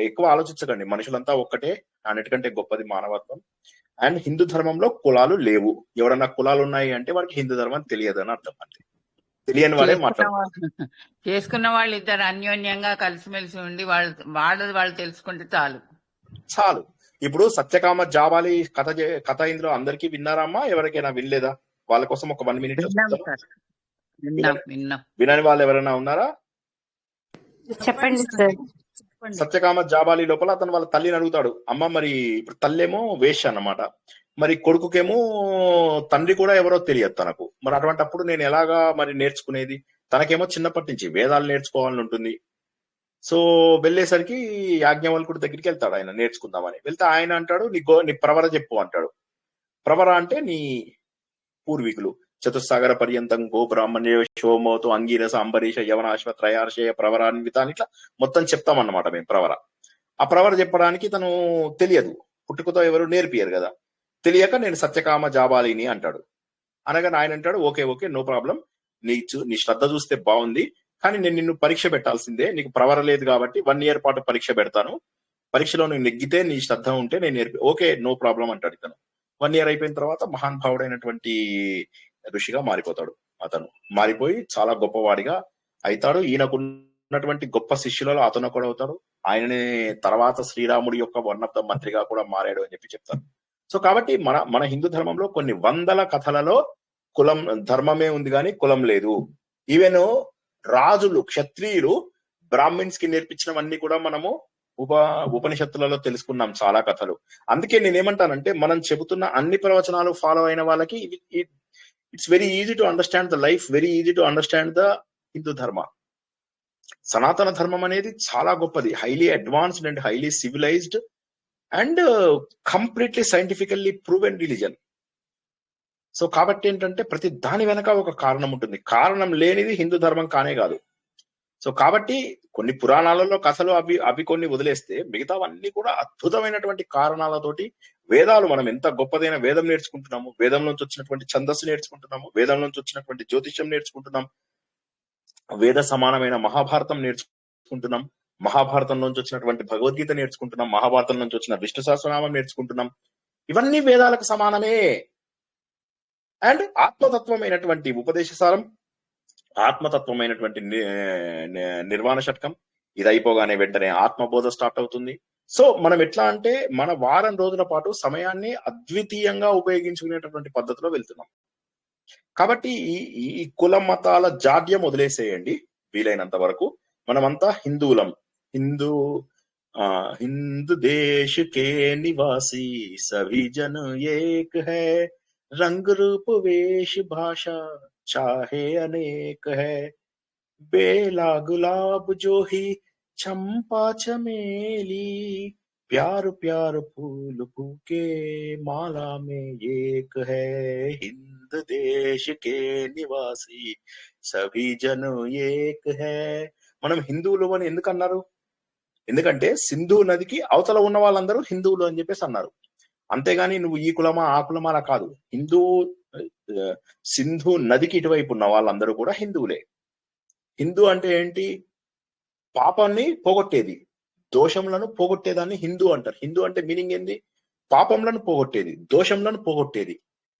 ఎక్కువ ఆలోచించకండి. మనుషులంతా ఒక్కటే, అన్నిటికంటే గొప్పది మానవత్వం. అండ్ హిందూ ధర్మంలో కులాలు లేవు. ఎవరన్నా కులాలు ఉన్నాయి అంటే వాడికి హిందూ ధర్మం తెలియదు అని అర్థం. అంతే, తెలియని వాడే మాట్లాడతారు. చేసుకున్న వాళ్ళు ఇద్దరు అన్యోన్యంగా కలిసిమెలిసి ఉండి వాళ్ళు తెలుసుకుంటే చాలు. ఇప్పుడు సత్యకామ జాబాలి కథ ఇందులో అందరికీ విన్నారమ్మా? ఎవరికైనా వినలేదా? వాళ్ళ కోసం ఒక 1 minute విన్నాం. వినని వాళ్ళు ఎవరైనా ఉన్నారా? చెప్పండి సార్. సత్యకామ జాబాలి లోపల అతను వాళ్ళ తల్లిని అడుగుతాడు, అమ్మ మరి ఇప్పుడు తల్లేమో వేశ్య అన్నమాట, మరి కొడుకుకేమో తండ్రి కూడా ఎవరో తెలియదు తనకు, మరి అటువంటిప్పుడు నేను ఎలాగా మరి నేర్చుకునేది? తనకేమో చిన్నప్పటి నుంచి వేదాలు నేర్చుకోవాలని ఉంటుంది. సో వెళ్ళేసరికి యాజ్ఞవల్కుడి దగ్గరికి వెళ్తాడు ఆయన నేర్చుకుందామని. వెళ్తే ఆయన అంటాడు, నీ ప్రవర చెప్పు అంటాడు. ప్రవర అంటే నీ పూర్వీకులు చతుస్సాగర పర్యంతం గో బ్రాహ్మణ్య శోమోతో అంగీరస అంబరీష యవనాశ్వ త్రయార్షయ ప్రవరాన్విత అని ఇట్లా మొత్తం చెప్తామన్నమాట మేము ప్రవర. ఆ ప్రవర చెప్పడానికి తను తెలియదు, పుట్టుకతో ఎవరు నేర్పియరు కదా, తెలియక నేను సత్యకామ జాబాలిని అంటాడు. అనగా ఆయన అంటాడు, ఓకే ఓకే నో ప్రాబ్లం, నీ శ్రద్ధ చూస్తే బాగుంది, కానీ నేను నిన్ను పరీక్ష పెట్టాల్సిందే, నీకు ప్రవర లేదు కాబట్టి 1 year పాటు పరీక్ష పెడతాను, పరీక్షలో నువ్వు నెగ్గితే నీ శ్రద్ధ ఉంటే నేను ఓకే నో ప్రాబ్లం అంటాడు. ఇతను 1 year అయిపోయిన తర్వాత మహానుభావుడైనటువంటి ఋషిగా మారిపోతాడు. అతను మారిపోయి చాలా గొప్పవాడిగా అవుతాడు. ఈయనకున్నటువంటి గొప్ప శిష్యులలో అతను కూడా అవుతాడు. ఆయననే తర్వాత శ్రీరాముడి యొక్క వన్ ఆఫ్ ద మంత్రిగా కూడా మారాడు అని చెప్పి చెప్తారు. సో కాబట్టి మన హిందూ ధర్మంలో కొన్ని వందల కథలలో కులం ధర్మమే ఉంది కానీ కులం లేదు. ఈవెన్ రాజులు క్షత్రియులు బ్రాహ్మిన్స్ కి నేర్పించినవన్నీ కూడా మనము ఉపనిషత్తులలో తెలుసుకున్నాం చాలా కథలు. అందుకే నేనేమంటానంటే మనం చెబుతున్న అన్ని ప్రవచనాలు ఫాలో అయిన వాళ్ళకి it's very easy to understand the life, very easy to understand the Hindu dharma. సనాతన ధర్మం అనేది చాలా గొప్పది, highly advanced and highly civilised and completely scientifically proven religion. So కాబట్టి ఏంటంటే ప్రతి దాని వెనక ఒక కారణం ఉంటుంది, కారణం లేనిది హిందూ ధర్మం కానే కాదు. సో కాబట్టి కొన్ని పురాణాలలో కథలు అవి కొన్ని వదిలేస్తే మిగతావన్నీ కూడా అద్భుతమైనటువంటి కారణాలతోటి వేదాలు, మనం ఎంత గొప్పదైన వేదం నేర్చుకుంటున్నాము, వేదం నుంచి వచ్చినటువంటి ఛందస్సు నేర్చుకుంటున్నాము, వేదం నుంచి వచ్చినటువంటి జ్యోతిష్యం నేర్చుకుంటున్నాం, వేద సమానమైన మహాభారతం నేర్చుకుంటున్నాం, మహాభారతం నుంచి వచ్చినటువంటి భగవద్గీత నేర్చుకుంటున్నాం, మహాభారతం నుంచి వచ్చిన విష్ణు సహస్రనామం నేర్చుకుంటున్నాం. ఇవన్నీ వేదాలకు సమానమే. అండ్ ఆత్మతత్వమైనటువంటి ఉపదేశసారం, ఆత్మతత్వమైనటువంటి నిర్వాణ షట్కం, ఇది అయిపోగానే వెంటనే ఆత్మబోధ స్టార్ట్ అవుతుంది. సో మనం ఎట్లా అంటే మన వారం రోజుల పాటు సమయాన్ని అద్వితీయంగా ఉపయోగించుకునేటటువంటి పద్ధతిలో వెళ్తున్నాం. కాబట్టి ఈ కుల మతాల జాడ్యం వదిలేసేయండి వీలైనంత వరకు. మనమంతా హిందువులం. हिंद देश के निवासी सभी जन एक है, रंग रूप वेश भाषा चाहे अनेक है, बेला गुलाब जो ही चंपा चमेली, प्यार प्यार फूल फूके माला में एक है, हिंद देश के निवासी सभी जन एक है. మనం హిందువులు అని ఎందుకు అన్నారు? ఎందుకంటే సింధు నదికి అవతల ఉన్న వాళ్ళందరూ హిందువులు అని చెప్పేసి అన్నారు. అంతేగాని నువ్వు ఈ కులమా ఆ కులమా అలా కాదు. సింధు నదికి ఇటువైపు ఉన్న వాళ్ళందరూ కూడా హిందువులే. హిందూ అంటే ఏంటి? పాపాన్ని పోగొట్టేది, దోషములను పోగొట్టేదాన్ని హిందూ అంటారు. హిందూ అంటే మీనింగ్ ఏంది? పాపంలను పోగొట్టేది, దోషంలను పోగొట్టేది.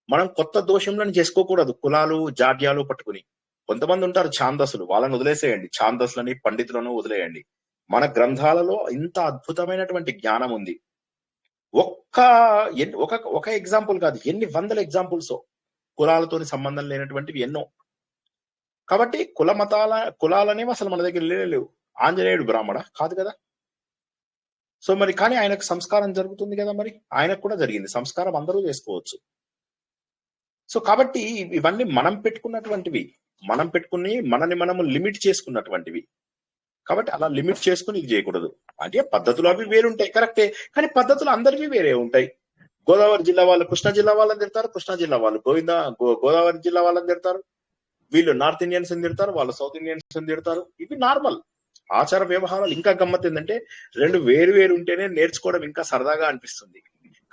మనం కొత్త దోషంలను చేసుకోకూడదు కులాలు జాడ్యాలు పట్టుకుని. కొంతమంది ఉంటారు ఛాందస్సులు, వాళ్ళని వదిలేసేయండి, ఛాందస్సులని పండితులను వదిలేయండి. మన గ్రంథాలలో ఇంత అద్భుతమైనటువంటి జ్ఞానం ఉంది. ఒక ఎగ్జాంపుల్ కాదు, ఎన్ని వందల ఎగ్జాంపుల్స్ కులాలతో సంబంధం లేనటువంటివి ఎన్నో. కాబట్టి కులాలనేవి అసలు మన దగ్గర లేవు. ఆంజనేయుడు బ్రాహ్మణ కాదు కదా. సో మరి కానీ ఆయనకు సంస్కారం జరుగుతుంది కదా, మరి ఆయనకు కూడా జరిగింది సంస్కారం, అందరూ చేసుకోవచ్చు. సో కాబట్టి ఇవన్నీ మనం పెట్టుకున్నటువంటివి, మనం పెట్టుకుని మనని మనము లిమిట్ చేసుకున్నటువంటివి. కాబట్టి అలా లిమిట్ చేసుకుని ఇది చేయకూడదు. అంటే పద్ధతులు అవి వేరుంటాయి, కరెక్టే, కానీ పద్ధతులు అందరివి వేరే ఉంటాయి. గోదావరి జిల్లా వాళ్ళు కృష్ణా జిల్లా వాళ్ళని తిడతారు, కృష్ణా జిల్లా వాళ్ళు గోదావరి జిల్లా వాళ్ళని తిడతారు, వీళ్ళు నార్త్ ఇండియన్స్ అని తిడతారు, వాళ్ళు సౌత్ ఇండియన్స్ అని తిడతారు. ఇవి నార్మల్ ఆచార వ్యవహారాలు. ఇంకా గమ్మత్ ఏంటంటే రెండు వేరు వేరు ఉంటేనే నేర్చుకోవడం ఇంకా సరదాగా అనిపిస్తుంది.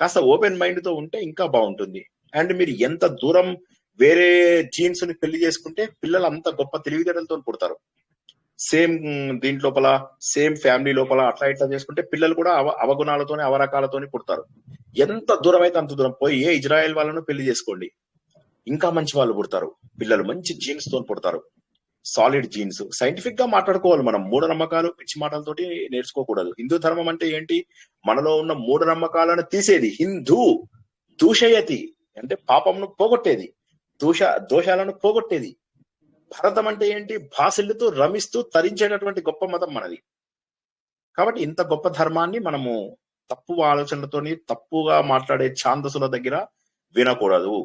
కాస్త ఓపెన్ మైండ్ తో ఉంటే ఇంకా బాగుంటుంది. అండ్ మీరు ఎంత దూరం వేరే జీన్స్ ని పెళ్లి చేసుకుంటే పిల్లలు అంత గొప్ప తెలివితేటలతో పుడతారు. సేమ్ దీంట్లోపల సేమ్ ఫ్యామిలీ లోపల అట్లా ఇట్లా చేసుకుంటే పిల్లలు కూడా అవగుణాలతోనే అవరకాలతోనే పుడతారు. ఎంత దూరం అయితే అంత దూరం పోయి ఇజ్రాయెల్ వాళ్ళను పెళ్లి చేసుకోండి, ఇంకా మంచి వాళ్ళు పుడతారు. పిల్లలు మంచి జీన్స్ తో పుడతారు, సాలిడ్ జీన్స్. సైంటిఫిక్ గా మాట్లాడుకోవాలి మనం, మూఢనమ్మకాలు పిచ్చి మాటలతోటి నేర్చుకోకూడదు. హిందూ ధర్మం అంటే ఏంటి? మనలో ఉన్న మూఢనమ్మకాలను తీసేది. హిందూ దూషయతి అంటే పాపంను పోగొట్టేది, దోషాలను పోగొట్టేది. భారతం అంటే ఏంటి? భాసిల్లుతూ రమిస్తూ తరించేటటువంటి గొప్ప మతం మనది. కాబట్టి ఇంత గొప్ప ధర్మాన్ని మనము తప్పు ఆలోచనలతోని తప్పుగా మాట్లాడే ఛాందసుల దగ్గర వినకూడదు.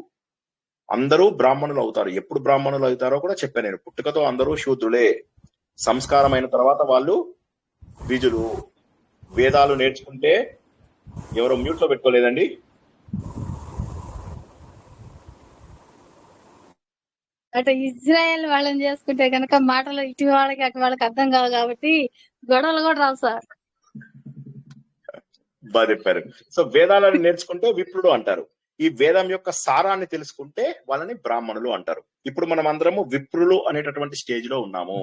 అందరూ బ్రాహ్మణులు అవుతారు. ఎప్పుడు బ్రాహ్మణులు అవుతారో కూడా చెప్పాను నేను. పుట్టుకతో అందరూ శూద్రులే. సంస్కారమైన తర్వాత వాళ్ళు ద్విజులు. వేదాలు నేర్చుకుంటే ఎవరో మ్యూట్ లో పెట్టుకోలేదండి. అటు ఇజ్రాయెల్ వాళ్ళని చేసుకుంటే కనుక మాటలు ఇటు వాళ్ళకి అటు వాళ్ళకి అర్థం కావు కాబట్టి గొడవలు కూడా రావు సార్. బాగా చెప్పారు. సో వేదాలను నేర్చుకుంటే విప్రుడు అంటారు. ఈ వేదం యొక్క సారాన్ని తెలుసుకుంటే వాళ్ళని బ్రాహ్మణులు అంటారు. ఇప్పుడు మనం అందరము విప్రులు అనేటటువంటి స్టేజ్ లో ఉన్నాము.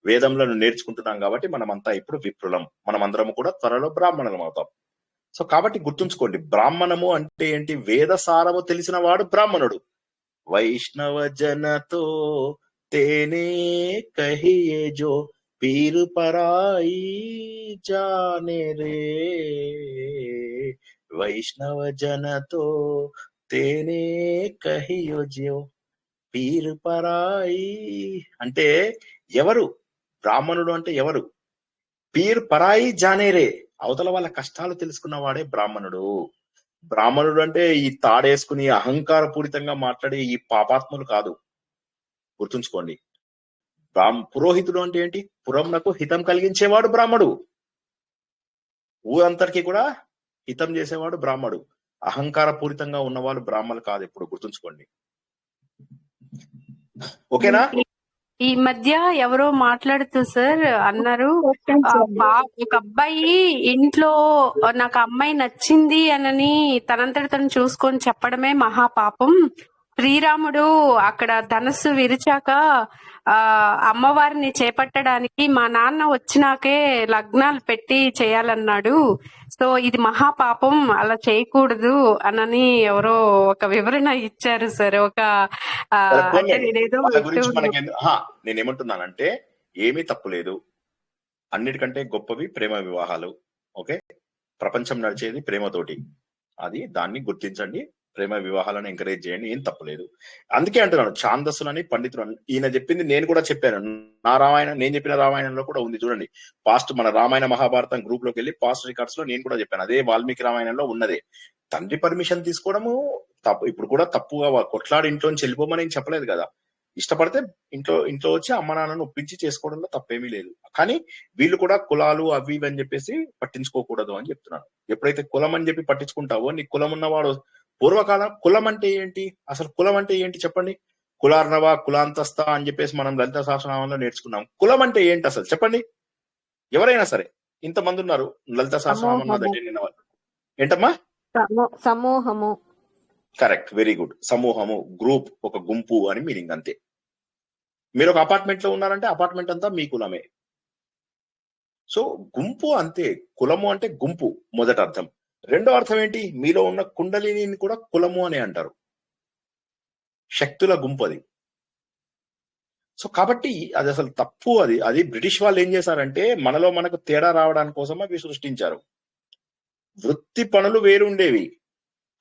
వేదములను నేర్చుకుంటున్నాం కాబట్టి మనమంతా ఇప్పుడు విప్రులం. మనం అందరము కూడా త్వరలో బ్రాహ్మణులం అవుతాం. సో కాబట్టి గుర్తుంచుకోండి, బ్రాహ్మణము అంటే ఏంటి? వేద సారము తెలిసిన వాడు బ్రాహ్మణుడు. వైష్ణవ జనతో తేనే కహియే జో పీరు పరాయి జానే రే, వైష్ణవ జనతో తేనే కహియో జో పీరు పరాయి అంటే ఎవరు? బ్రాహ్మణుడు అంటే ఎవరు? పీర్ పరాయి జానేరే, అవతల వాళ్ళ కష్టాలు తెలుసుకున్న వాడే బ్రాహ్మణుడు. బ్రాహ్మణుడు అంటే ఈ తాడేసుకుని అహంకార పూరితంగా మాట్లాడే ఈ పాపాత్ములు కాదు. గుర్తుంచుకోండి. పురోహితుడు అంటే ఏంటి? పురంనకు హితం కలిగించేవాడు బ్రాహ్మడు. ఊరంతటికి కూడా హితం చేసేవాడు బ్రాహ్మడు. అహంకార పూరితంగా ఉన్నవాళ్ళు బ్రాహ్మణులు కాదు. ఎప్పుడు గుర్తుంచుకోండి. ఓకేనా? ఈ మధ్య ఎవరో మాట్లాడుతూ సార్ అన్నారు, ఒక అబ్బాయి ఇంట్లో నాకు అమ్మాయి నచ్చింది అనని తనంతటి తను చూసుకొని చెప్పడమే మహాపాపం. శ్రీరాముడు అక్కడ ధనస్సు విరిచాక అమ్మవారిని చేపట్టడానికి మా నాన్న వచ్చినాకే లగ్నాలు పెట్టి చేయాలన్నాడు. సో ఇది మహాపాపం, అలా చేయకూడదు అనని ఎవరో ఒక వివరణ ఇచ్చారు సార్. ఒక అంటే నేనేదో నేనేమంటున్నానంటే ఏమీ తప్పు లేదు. అన్నిటికంటే గొప్పవి ప్రేమ వివాహాలు. ఓకే, ప్రపంచం నడిచేది ప్రేమతోటి. అది దాన్ని గుర్తించండి. ప్రేమ వివాహాలను ఎంకరేజ్ చేయండి, ఏం తప్పలేదు. అందుకే అంటున్నాను, ఛాందస్సులని పండితులు. ఈయన చెప్పింది నేను కూడా చెప్పాను. నా రామాయణం, నేను చెప్పిన రామాయణంలో కూడా ఉంది చూడండి. పాస్ట్ మన రామాయణ మహాభారతం గ్రూప్ లోకి వెళ్ళి పాస్ట్ రికార్డ్స్ లో నేను కూడా చెప్పాను. అదే వాల్మీకి రామాయణంలో ఉన్నదే. తండ్రి పర్మిషన్ తీసుకోవడము తప్పు. ఇప్పుడు కూడా తప్పుగా కొట్లాడి ఇంట్లోంచి వెళ్ళిపోమని ఏం చెప్పలేదు కదా. ఇష్టపడితే ఇంట్లో వచ్చి అమ్మ నాన్నను ఒప్పించి చేసుకోవడంలో తప్పేమీ లేదు. కానీ వీళ్ళు కూడా కులాలు అవి ఇవి అని చెప్పేసి పట్టించుకోకూడదు అని చెప్తున్నాను. ఎప్పుడైతే కులం అని చెప్పి పట్టించుకుంటావో, నీ కులం ఉన్నవాడు పూర్వకాలం కులం అంటే ఏంటి, అసలు కులం అంటే ఏంటి చెప్పండి? కులార్ణవ కులాంతస్థ అని చెప్పేసి మనం లలిత సహస్రనామంలో నేర్చుకున్నాం. కులం అంటే ఏంటి అసలు చెప్పండి? ఎవరైనా సరే, ఇంతమంది ఉన్నారు లలిత సహస్రనామం దగ్గర నిన్న వాళ్ళు. ఏంటమ్మా? సమూహము. Correct, very good. సమూహము, గ్రూప్, ఒక గుంపు అని మీనింగ్. అంతే. మీరు ఒక అపార్ట్మెంట్ లో ఉన్నారంటే అపార్ట్మెంట్ అంతా మీ కులమే. సో గుంపు అంతే. కులము అంటే గుంపు మొదటి అర్థం. రెండో అర్థం ఏంటి? మీలో ఉన్న కుండలిని కూడా కులము అని అంటారు. శక్తుల గుంపు అది. సో కాబట్టి అది అసలు తప్పు. అది బ్రిటిష్ వాళ్ళు ఏం చేశారంటే మనకు తేడా రావడానికి కోసం అవి సృష్టించారు. వృత్తి పనులు వేరు ఉండేవి,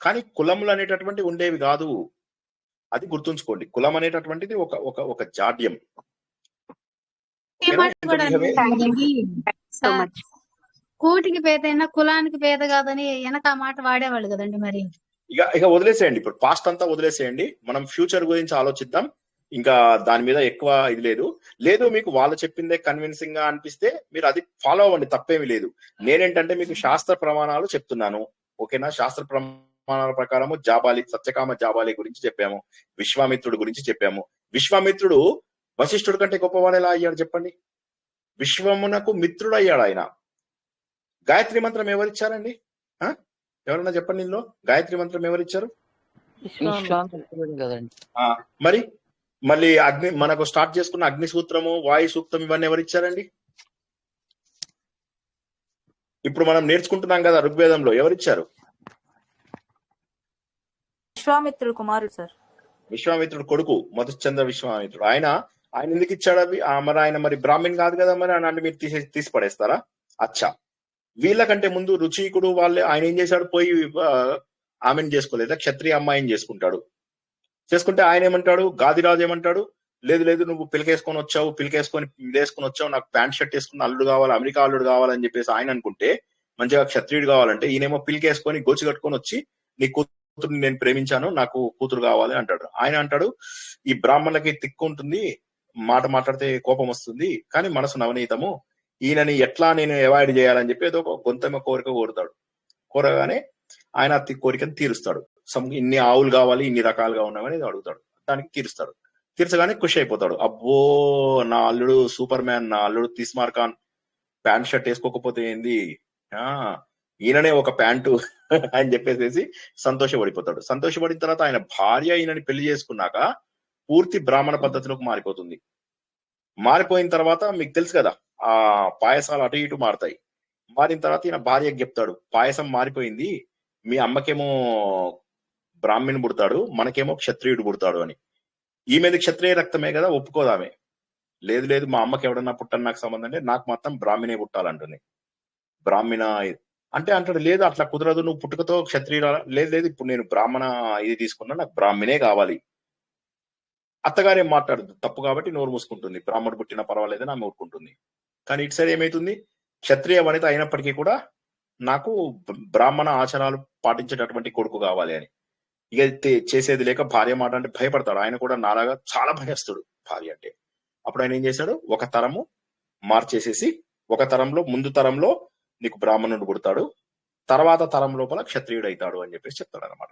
కానీ కులములు అనేటటువంటి ఉండేవి కాదు. అది గుర్తుంచుకోండి. కులం అనేటటువంటిది ఒక జాడ్యం. కూటికి పేద అయినా కులానికి పేద కాదని వెనక ఆ మాట వాడేవాళ్ళు కదండి. మరి ఇక వదిలేసేయండి. ఇప్పుడు పాస్ట్ అంతా వదిలేసేయండి. మనం ఫ్యూచర్ గురించి ఆలోచిద్దాం. ఇంకా దాని మీద ఎక్కువ ఇది లేదు. మీకు వాళ్ళు చెప్పిందే కన్విన్సింగ్ గా అనిపిస్తే మీరు అది ఫాలో అవ్వండి, తప్పేమీ లేదు. నేనేంటంటే మీకు శాస్త్ర ప్రమాణాలు చెప్తున్నాను. ఓకేనా? శాస్త్ర ప్రమాణాల ప్రకారము సత్యకామ జాబాలి గురించి చెప్పాము. విశ్వామిత్రుడు గురించి చెప్పాము. విశ్వామిత్రుడు వశిష్ఠుడి కంటే గొప్పవాడు ఎలా అయ్యాడు చెప్పండి? విశ్వమునకు మిత్రుడు అయ్యాడు ఆయన. గాయత్రి మంత్రం ఎవరిచ్చారండి? ఎవరన్నా చెప్పండి. ఇందులో గాయత్రి మంత్రం ఎవరిచ్చారు? మరి మళ్ళీ మనకు స్టార్ట్ చేసుకున్న అగ్ని సూత్రము, వాయు సూక్తం, ఇవన్నీ ఎవరిచ్చారండి? ఇప్పుడు మనం నేర్చుకుంటున్నాం కదా ఋగ్వేదంలో, ఎవరిచ్చారు? విశ్వామిత్రుడు కుమారుడు సార్. విశ్వామిత్రుడు కొడుకు మధుచంద్ర విశ్వామిత్రుడు. ఆయన ఎందుకు ఇచ్చాడు అవి? మరి ఆయన మరి బ్రాహ్మణ్ కాదు కదా, మరి అలాంటి మీరు తీసి పడేస్తారా? అచ్చా, వీళ్ళకంటే ముందు రుచికుడు ఆయన ఏం చేశాడు? పోయి ఆమెను చేసుకోలేదా? క్షత్రియ అమ్మాయిని చేసుకుంటాడు. చేసుకుంటే ఆయన ఏమంటాడు? గాదిరాజు ఏమంటాడు? లేదు లేదు నువ్వు పిలకేసుకొని వచ్చావు, నాకు ప్యాంట్ షర్ట్ వేసుకున్న అల్లుడు కావాలి, అమెరికా అల్లుడు కావాలని చెప్పేసి ఆయన అనుకుంటే, మంచిగా క్షత్రియుడు కావాలంటే ఈయనేమో పిలికేసుకొని గోచి కట్టుకొని వచ్చి నీ కూతురుని నేను ప్రేమించాను, నాకు కూతురు కావాలి అంటాడు. ఆయన అంటాడు ఈ బ్రాహ్మణులకి తిక్కు ఉంటుంది, మాట మాట్లాడితే కోపం వస్తుంది, కానీ మనసు నవనీతము, ఈయనని ఎట్లా నేను అవాయిడ్ చేయాలని చెప్పి ఏదో ఒక గొంతెమ్మ కోరిక కోరుతాడు. కోరగానే ఆయన కోరికను తీరుస్తాడు. ఇన్ని ఆవులు కావాలి, ఇన్ని రకాలుగా ఉన్నామని అడుగుతాడు, దానికి తీరుస్తాడు. తీర్చగానే ఖుషి అయిపోతాడు. అబ్బో నా అల్లుడు సూపర్ మ్యాన్, నా అల్లుడు తిస్మార్ ఖాన్ ప్యాంట్ షర్ట్ వేసుకోకపోతే ఏంది, ఈయననే ఒక ప్యాంటు అని చెప్పేసి సంతోషపడిపోతాడు. సంతోషపడిన తర్వాత ఆయన భార్య ఈయనని పెళ్లి చేసుకున్నాక పూర్తి బ్రాహ్మణ పద్ధతిలోకి మారిపోతుంది. మారిపోయిన తర్వాత మీకు తెలుసు కదా ఆ పాయసాలు అటు ఇటు మారుతాయి. మారిన తర్వాత ఈయన భార్యకి చెప్తాడు, పాయసం మారిపోయింది, మీ అమ్మకేమో బ్రాహ్మణుడు పుడతాడు, మనకేమో క్షత్రియుడు పుడతాడు అని. ఈమెది క్షత్రియ రక్తమే కదా, ఒప్పుకోదామే. లేదు లేదు మా అమ్మకి ఎవడన్నా పుట్టని నాకు సంబంధం అంటే నాకు మాత్రం బ్రాహ్మణే పుట్టాలంటుంది. బ్రాహ్మణ అంటే అంటాడు, లేదు అట్లా కుదరదు, నువ్వు పుట్టుకతో క్షత్రియుడు. లేదు లేదు ఇప్పుడు నేను బ్రాహ్మణ ఇది తీసుకున్నా, నాకు బ్రాహ్మణే కావాలి. అత్తగారేం మాట్లాడదు, తప్పు కాబట్టి నోరు మూసుకుంటుంది. బ్రాహ్మణుడు పుట్టినా పర్వాలేదని ఆమె ఊరుకుంటుంది. కానీ ఇటు సైడ్ ఏమైతుంది, క్షత్రియ వనిత అయినప్పటికీ కూడా నాకు బ్రాహ్మణ ఆచారాలు పాటించేటటువంటి కొడుకు కావాలి అని. ఇక చేసేది లేక భార్య మాట అంటే భయపడతాడు. ఆయన కూడా నాలాగా చాలా భయస్తుడు భార్య అంటే. అప్పుడు ఆయన ఏం చేశాడు, ఒక తరము మార్చేసేసి ఒక తరంలో ముందు తరంలో నీకు బ్రాహ్మణుడు పుడతాడు, తర్వాత తరం లోపల క్షత్రియుడు అవుతాడు అని చెప్పేసి చెప్తాడు అనమాట.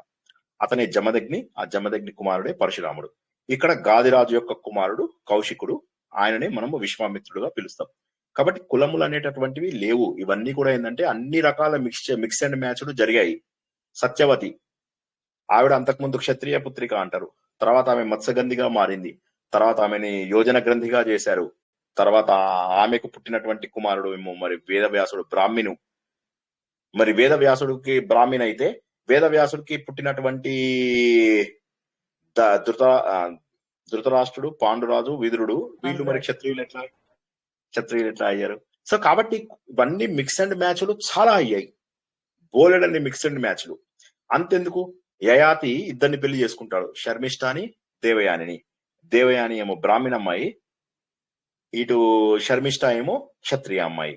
అతనే జమదగ్ని, ఆ జమదగ్ని కుమారుడే పరశురాముడు. ఇక్కడ గాదిరాజు యొక్క కుమారుడు కౌశికుడు, ఆయననే మనము విశ్వామిత్రుడుగా పిలుస్తాం. కాబట్టి కులములు అనేటటువంటివి లేవు. ఇవన్నీ కూడా ఏంటంటే అన్ని రకాల మిక్స్ అండ్ మ్యాచ్లు జరిగాయి. సత్యవతి ఆవిడ అంతకుముందు క్షత్రియ పుత్రిక అంటారు, తర్వాత ఆమె మత్స్యగంధిగా మారింది, తర్వాత ఆమెని యోజన గ్రంథిగా చేశారు, తర్వాత ఆమెకు పుట్టినటువంటి కుమారుడు ఏమో మరి వేదవ్యాసుడు బ్రాహ్మణు. మరి వేదవ్యాసుడికి బ్రాహ్మణ అయితే వేదవ్యాసుడికి పుట్టినటువంటి ధృతరాష్ట్రుడు, పాండురాజు, విదురుడు, వీళ్ళు మరి క్షత్రియులు ఎట్లా అయ్యారు? సో కాబట్టి ఇవన్నీ మిక్స్ అండ్ మ్యాచ్లు చాలా అయ్యాయి, బోలెడన్ని మిక్స్ అండ్ మ్యాచ్లు. అంతెందుకు, యయాతి ఇద్దరిని పెళ్లి చేసుకుంటాడు, శర్మిష్ఠాని, దేవయానిని. దేవయాని ఏమో బ్రాహ్మణ అమ్మాయి, ఇటు శర్మిష్ఠ ఏమో క్షత్రియ అమ్మాయి.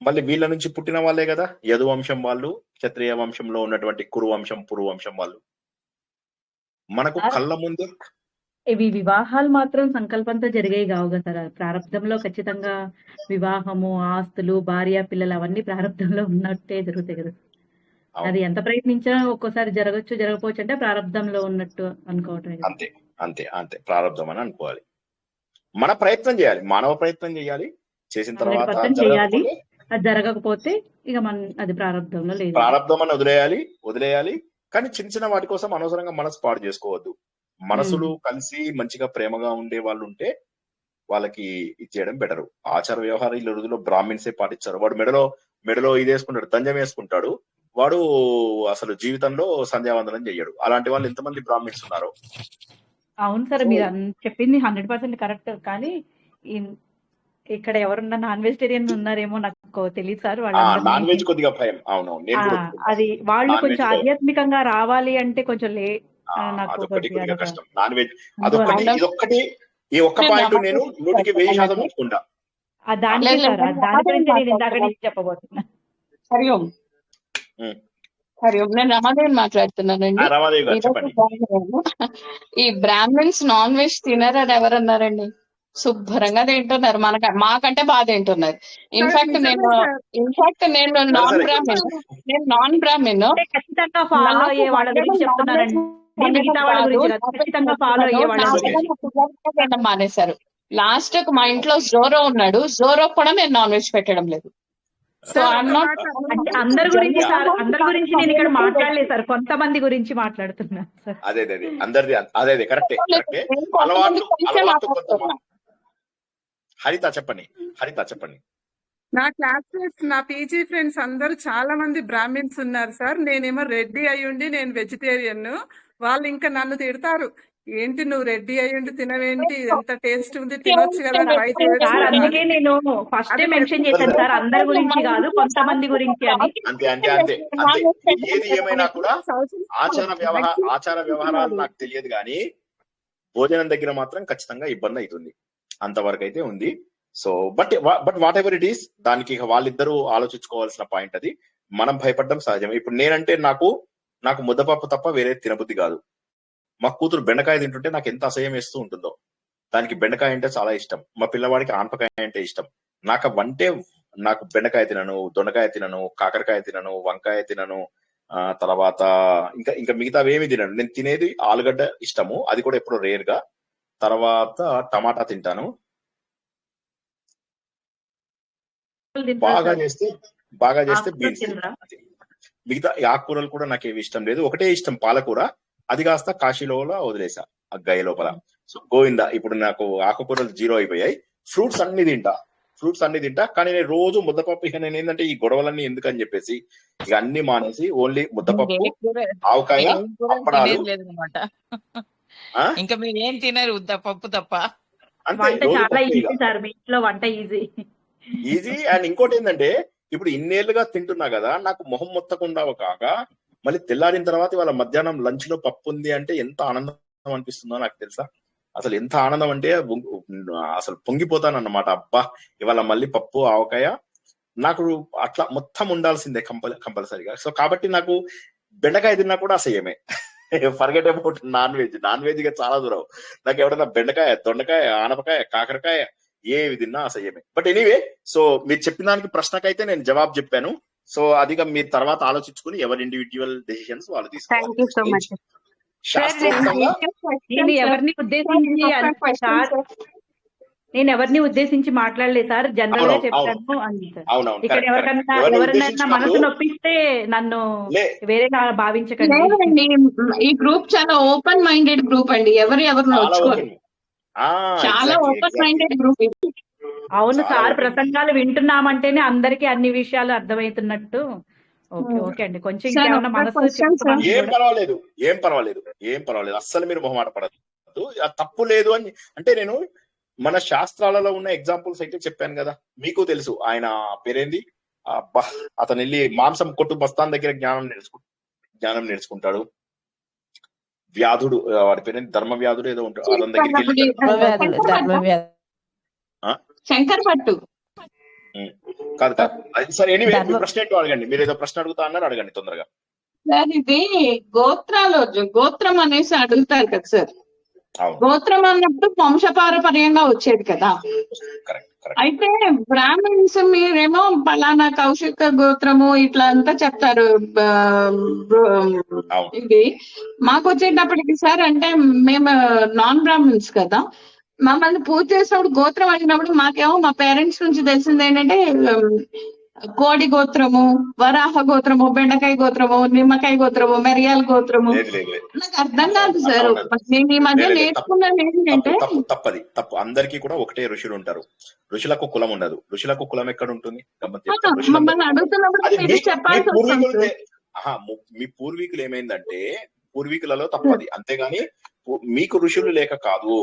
మళ్ళీ వీళ్ళ నుంచి పుట్టిన వాళ్ళే కదా యదు వంశం వాళ్ళు, క్షత్రియ వంశంలో ఉన్నటువంటి కురు వంశం, పురు వంశం వాళ్ళు. మనకు కళ్ళ ముందే ఇవి వివాహాలు మాత్రం సంకల్పంతో జరిగాయి కావు కదా సార్. ప్రారంభంలో ఖచ్చితంగా వివాహము, ఆస్తులు, భార్య, పిల్లలు అవన్నీ ప్రారంభంలో ఉన్నట్టే జరుగుతాయి కదా. అది ఎంత ప్రయత్నించినా ఒక్కోసారి జరగచ్చు, జరగకపోవచ్చు, అంటే ప్రారంభంలో ఉన్నట్టు అనుకోవటం. అంతే అంతే అంతే ప్రారంభం అని అనుకోవాలి. మన ప్రయత్నం చేయాలి, మానవ ప్రయత్నం చేయాలి. చేసిన తర్వాత చేయాలి, అది జరగకపోతే ఇక అది ప్రారంభంలో లేదు, ప్రారంభం అని వదిలేయాలి. కానీ చిన్న చిన్న వాటి కోసం అనవసరంగా మనసు పాడు చేసుకోవద్దు. మనసులు కలిసి మంచిగా ప్రేమగా ఉండే వాళ్ళు ఉంటే వాళ్ళకి ఇచ్చేయడం బెటరు. ఆచార వ్యవహారం ఈ రోజుల్లో బ్రాహ్మిన్సే పాటించారు. వాడు మెడలో ఇది వేసుకుంటాడు, దంజం వేసుకుంటాడు, వాడు అసలు జీవితంలో సంధ్యావందనం చెయ్యడు. అలాంటి వాళ్ళు ఎంతమంది బ్రాహ్మిన్స్ ఉన్నారు. అవును సార్, మీరు చెప్పింది 100% కరెక్ట్. కానీ ఇక్కడ ఎవరున్నా నాన్ వెజిటేరియన్ ఉన్నారేమో నాకు తెలియదు సార్. నాన్ వెజ్ కొద్దిగా భయం. అది వాళ్ళు కొంచెం ఆధ్యాత్మికంగా రావాలి అంటే కొంచెం అదొకటి కొద్దిగా కష్టం. నాన్ వెజ్ అదొకటి ఈ ఒక్క పాయింట్ నేను 100% ఒప్పుకుంటా. దాని గురించి నేను ఇందాక చెప్పబోతున్నా. హరి ఓం. నేను రమాదేవి మాట్లాడుతున్నానండి. ఈ బ్రాహ్మణ్స్ నాన్ వెజ్ తినరని ఎవరన్నారండి? శుభ్రంగా తింటున్నారు, మాకంటే బాగా తింటున్నారు. ఇన్ఫాక్ట్ నేను నాన్ బ్రాహ్మణ్ ఖచ్చితంగా ఫాలో అయ్యే వాళ్ళ గురించి చెప్తున్నారండి. మానేశారు. లాస్ట్ మా ఇంట్లో జోరో ఉన్నాడు, జోరో కూడా నేను నాన్ వెజ్ పెట్టడం లేదు. అందరి గురించి నేను ఇక్కడ మాట్లాడలేదు సార్, కొంతమంది గురించి మాట్లాడుతున్నా సార్. అదే కరెక్టే. హరిత చెప్పండి. నా క్లాస్మేట్స్, నా పీజీ ఫ్రెండ్స్ అందరూ చాలా మంది బ్రాహ్మిన్స్ ఉన్నారు సార్. నేనేమో రెడ్డి అయ్యుండి నేను వెజిటేరియన్. వాళ్ళు ఇంకా నన్ను తిడతారు, ఏంటి నువ్వు రెడ్డి అయ్యుండి తినవేంటి, ఎంత టేస్ట్ ఉంది, తినొచ్చు కదా. అందుకే నేను ఫస్ట్ మెన్షన్ చేశాను సార్, అందరి గురించి కాదు, కొంతమంది గురించి అని. అంతే. ఏది ఏమైనా కూడా ఆచార వ్యవహారాలు నాకు తెలియదు కానీ భోజనం దగ్గర మాత్రం ఖచ్చితంగా ఇబ్బంది అవుతుంది. అంతవరకు అయితే ఉంది. So but what ever it is, దానికి వాళ్ళిద్దరూ ఆలోచించుకోవాల్సిన పాయింట్ అది. మనం భయపడడం సహజం. ఇప్పుడు నేనంటే నాకు ముద్దపప్పు తప్ప వేరే తినబుద్ధి కాదు. మా కూతురు బెండకాయ తింటుంటే నాకు ఎంత అసహ్యం వేస్తూ ఉంటుందో. దానికి బెండకాయ అంటే చాలా ఇష్టం. మా పిల్లవాడికి ఆనపకాయ అంటే ఇష్టం. నాకు బెండకాయ తినను, దొండకాయ తినను, కాకరకాయ తినను, వంకాయ తినను, తర్వాత ఇంకా మిగతావేమి తినను. నేను తినేది ఆలుగడ్డ ఇష్టము, అది కూడా ఎప్పుడో రేర్ గా. తర్వాత టమాటా తింటాను. బాగా చేస్తే బీన్స్. మిగతా ఆకుకూరలు కూడా నాకేమి ఇష్టం లేదు. ఒకటే ఇష్టం పాలకూర, అది కాస్త కాశీలో వదిలేసా ఆ గయ లోపల. సో గోవిందా, ఇప్పుడు నాకు ఆకుకూరలు 0 అయిపోయాయి. ఫ్రూట్స్ అన్ని తింటా, కానీ నేను రోజు ముద్దపప్పు. ఇక నేను ఏంటంటే ఈ గొడవలన్నీ ఎందుకని చెప్పేసి ఇక అన్ని మానేసి ఓన్లీ ముద్దపప్పు, ఆవకాయ, అప్పడాలు. ఇంకా మీరు ఏం తినరు, పప్పు తప్ప. అంతే, చాలా ఈజీ సార్, మీ ఇంట్లో వంట ఈజీ. అండ్ ఇంకోటి ఏంటంటే, ఇప్పుడు ఇన్నేళ్లుగా తింటున్నా కదా, నాకు మొహం మొత్తకుండా కాక మళ్ళీ తెల్లారిన తర్వాత ఇవాళ మధ్యాహ్నం లంచ్ లో పప్పు ఉంది అంటే ఎంత ఆనందం అనిపిస్తుందో నాకు తెలుసా. అసలు ఎంత ఆనందం అంటే అసలు పొంగిపోతాను అన్నమాట. అబ్బా, ఇవాళ మళ్ళీ పప్పు, ఆవకాయ నాకు అట్లా మొత్తం ఉండాల్సిందే కంపల్సరీగా. సో కాబట్టి నాకు బెండకాయ తిన్నా కూడా అసహ్యమే. ఫర్గెట్ అబౌట్ నాన్ వెజ్ గా చాలా దూరం. నాకు ఎవడన్నా బెండకాయ, దొండకాయ, ఆనపకాయ, కాకరకాయ ఏవి తిన్నా అసహ్యమే. బట్ ఎనీవే, సో మీరు చెప్పిన దానికి ప్రశ్నకైతే నేను జవాబు చెప్పాను. సో అదిగా మీరు తర్వాత ఆలోచించుకుని ఎవరి ఇండివిజువల్ డెసిషన్స్ వాళ్ళు తీసుకోవాలి. నేను ఎవరిని ఉద్దేశించి మాట్లాడలేదు సార్, జనరల్ గా చెప్పాను అంది సార్. ఇక్కడ ఎవరైనా మనసు నొప్పిస్తే నన్ను వేరేగా భావించకండి. ఈ గ్రూప్ చాలా ఓపెన్ మైండెడ్ గ్రూప్ అండి, ఎవరు నోచుకోరు. చాలా ఓపెన్ మైండెడ్ గ్రూప్. అవును సార్, ప్రసంగాలు వింటున్నామంటేనే అందరికి అన్ని విషయాలు అర్థమవుతున్నట్టు. ఓకే అండి, కొంచెం ఏం పర్వాలేదు, అస్సలు మీరు మొహమాట పడద్దు. తప్పు లేదు అని అంటే, నేను మన శాస్త్రాలలో ఉన్న ఎగ్జాంపుల్స్ అయితే చెప్పాను కదా, మీకు తెలుసు. ఆయన పేరేంది, అతను వెళ్ళి మాంసం కొట్టు బస్తాన్ దగ్గర జ్ఞానం నేర్చుకుంటాడు. వ్యాధుడు, వాడి పేరేంది, ధర్మవ్యాధుడు ఏదో ఉంటాడు, అతని దగ్గరికి శంకర్ భట్టు కాదు. సరే, ఎనీవే ప్రశ్న ఏంటో అడగండి. మీరు ఏదో ప్రశ్న అడుగుతా అన్నారు, అడగండి తొందరగా. సార్, ఇది గోత్రం అనేసి అడుగుతారు కదా సార్. గోత్రం అన్నప్పుడు వంశపారపర్యంగా వచ్చేది కదా. అయితే బ్రాహ్మణ్స్ మీరేమో పలానా కౌశిక గోత్రము ఇట్లా అంతా చెప్తారు. ఇది మాకు వచ్చేటప్పటికి సార్, అంటే మేము నాన్ బ్రాహ్మణ్స్ కదా, మమ్మల్ని పూజ చేసినప్పుడు గోత్రం అడిగినప్పుడు మాకేమో మా పేరెంట్స్ నుంచి తెలిసింది ఏంటంటే కోడి గోత్రము, వరాహ గోత్రము, బెండకాయ గోత్రము, నిమ్మకాయ గోత్రము, మిరియాల గోత్రము. నాకు అర్థం కాదు సార్. నేను ఈ మధ్య నేర్చుకున్నాను ఏంటంటే, తప్పు. అందరికీ కూడా ఒకటే ఋషులు ఉంటారు. ఋషులకు కులం ఉండదు. ఋషులకు కులం ఎక్కడ ఉంటుంది? మమ్మల్ని అడుగుతున్నప్పుడు చెప్పాల్సి వస్తుంది. మీ పూర్వీకులు ఏమైందంటే, పూర్వీకులలో తప్పది, అంతేగాని మీకు ఋషులు లేక కాదు.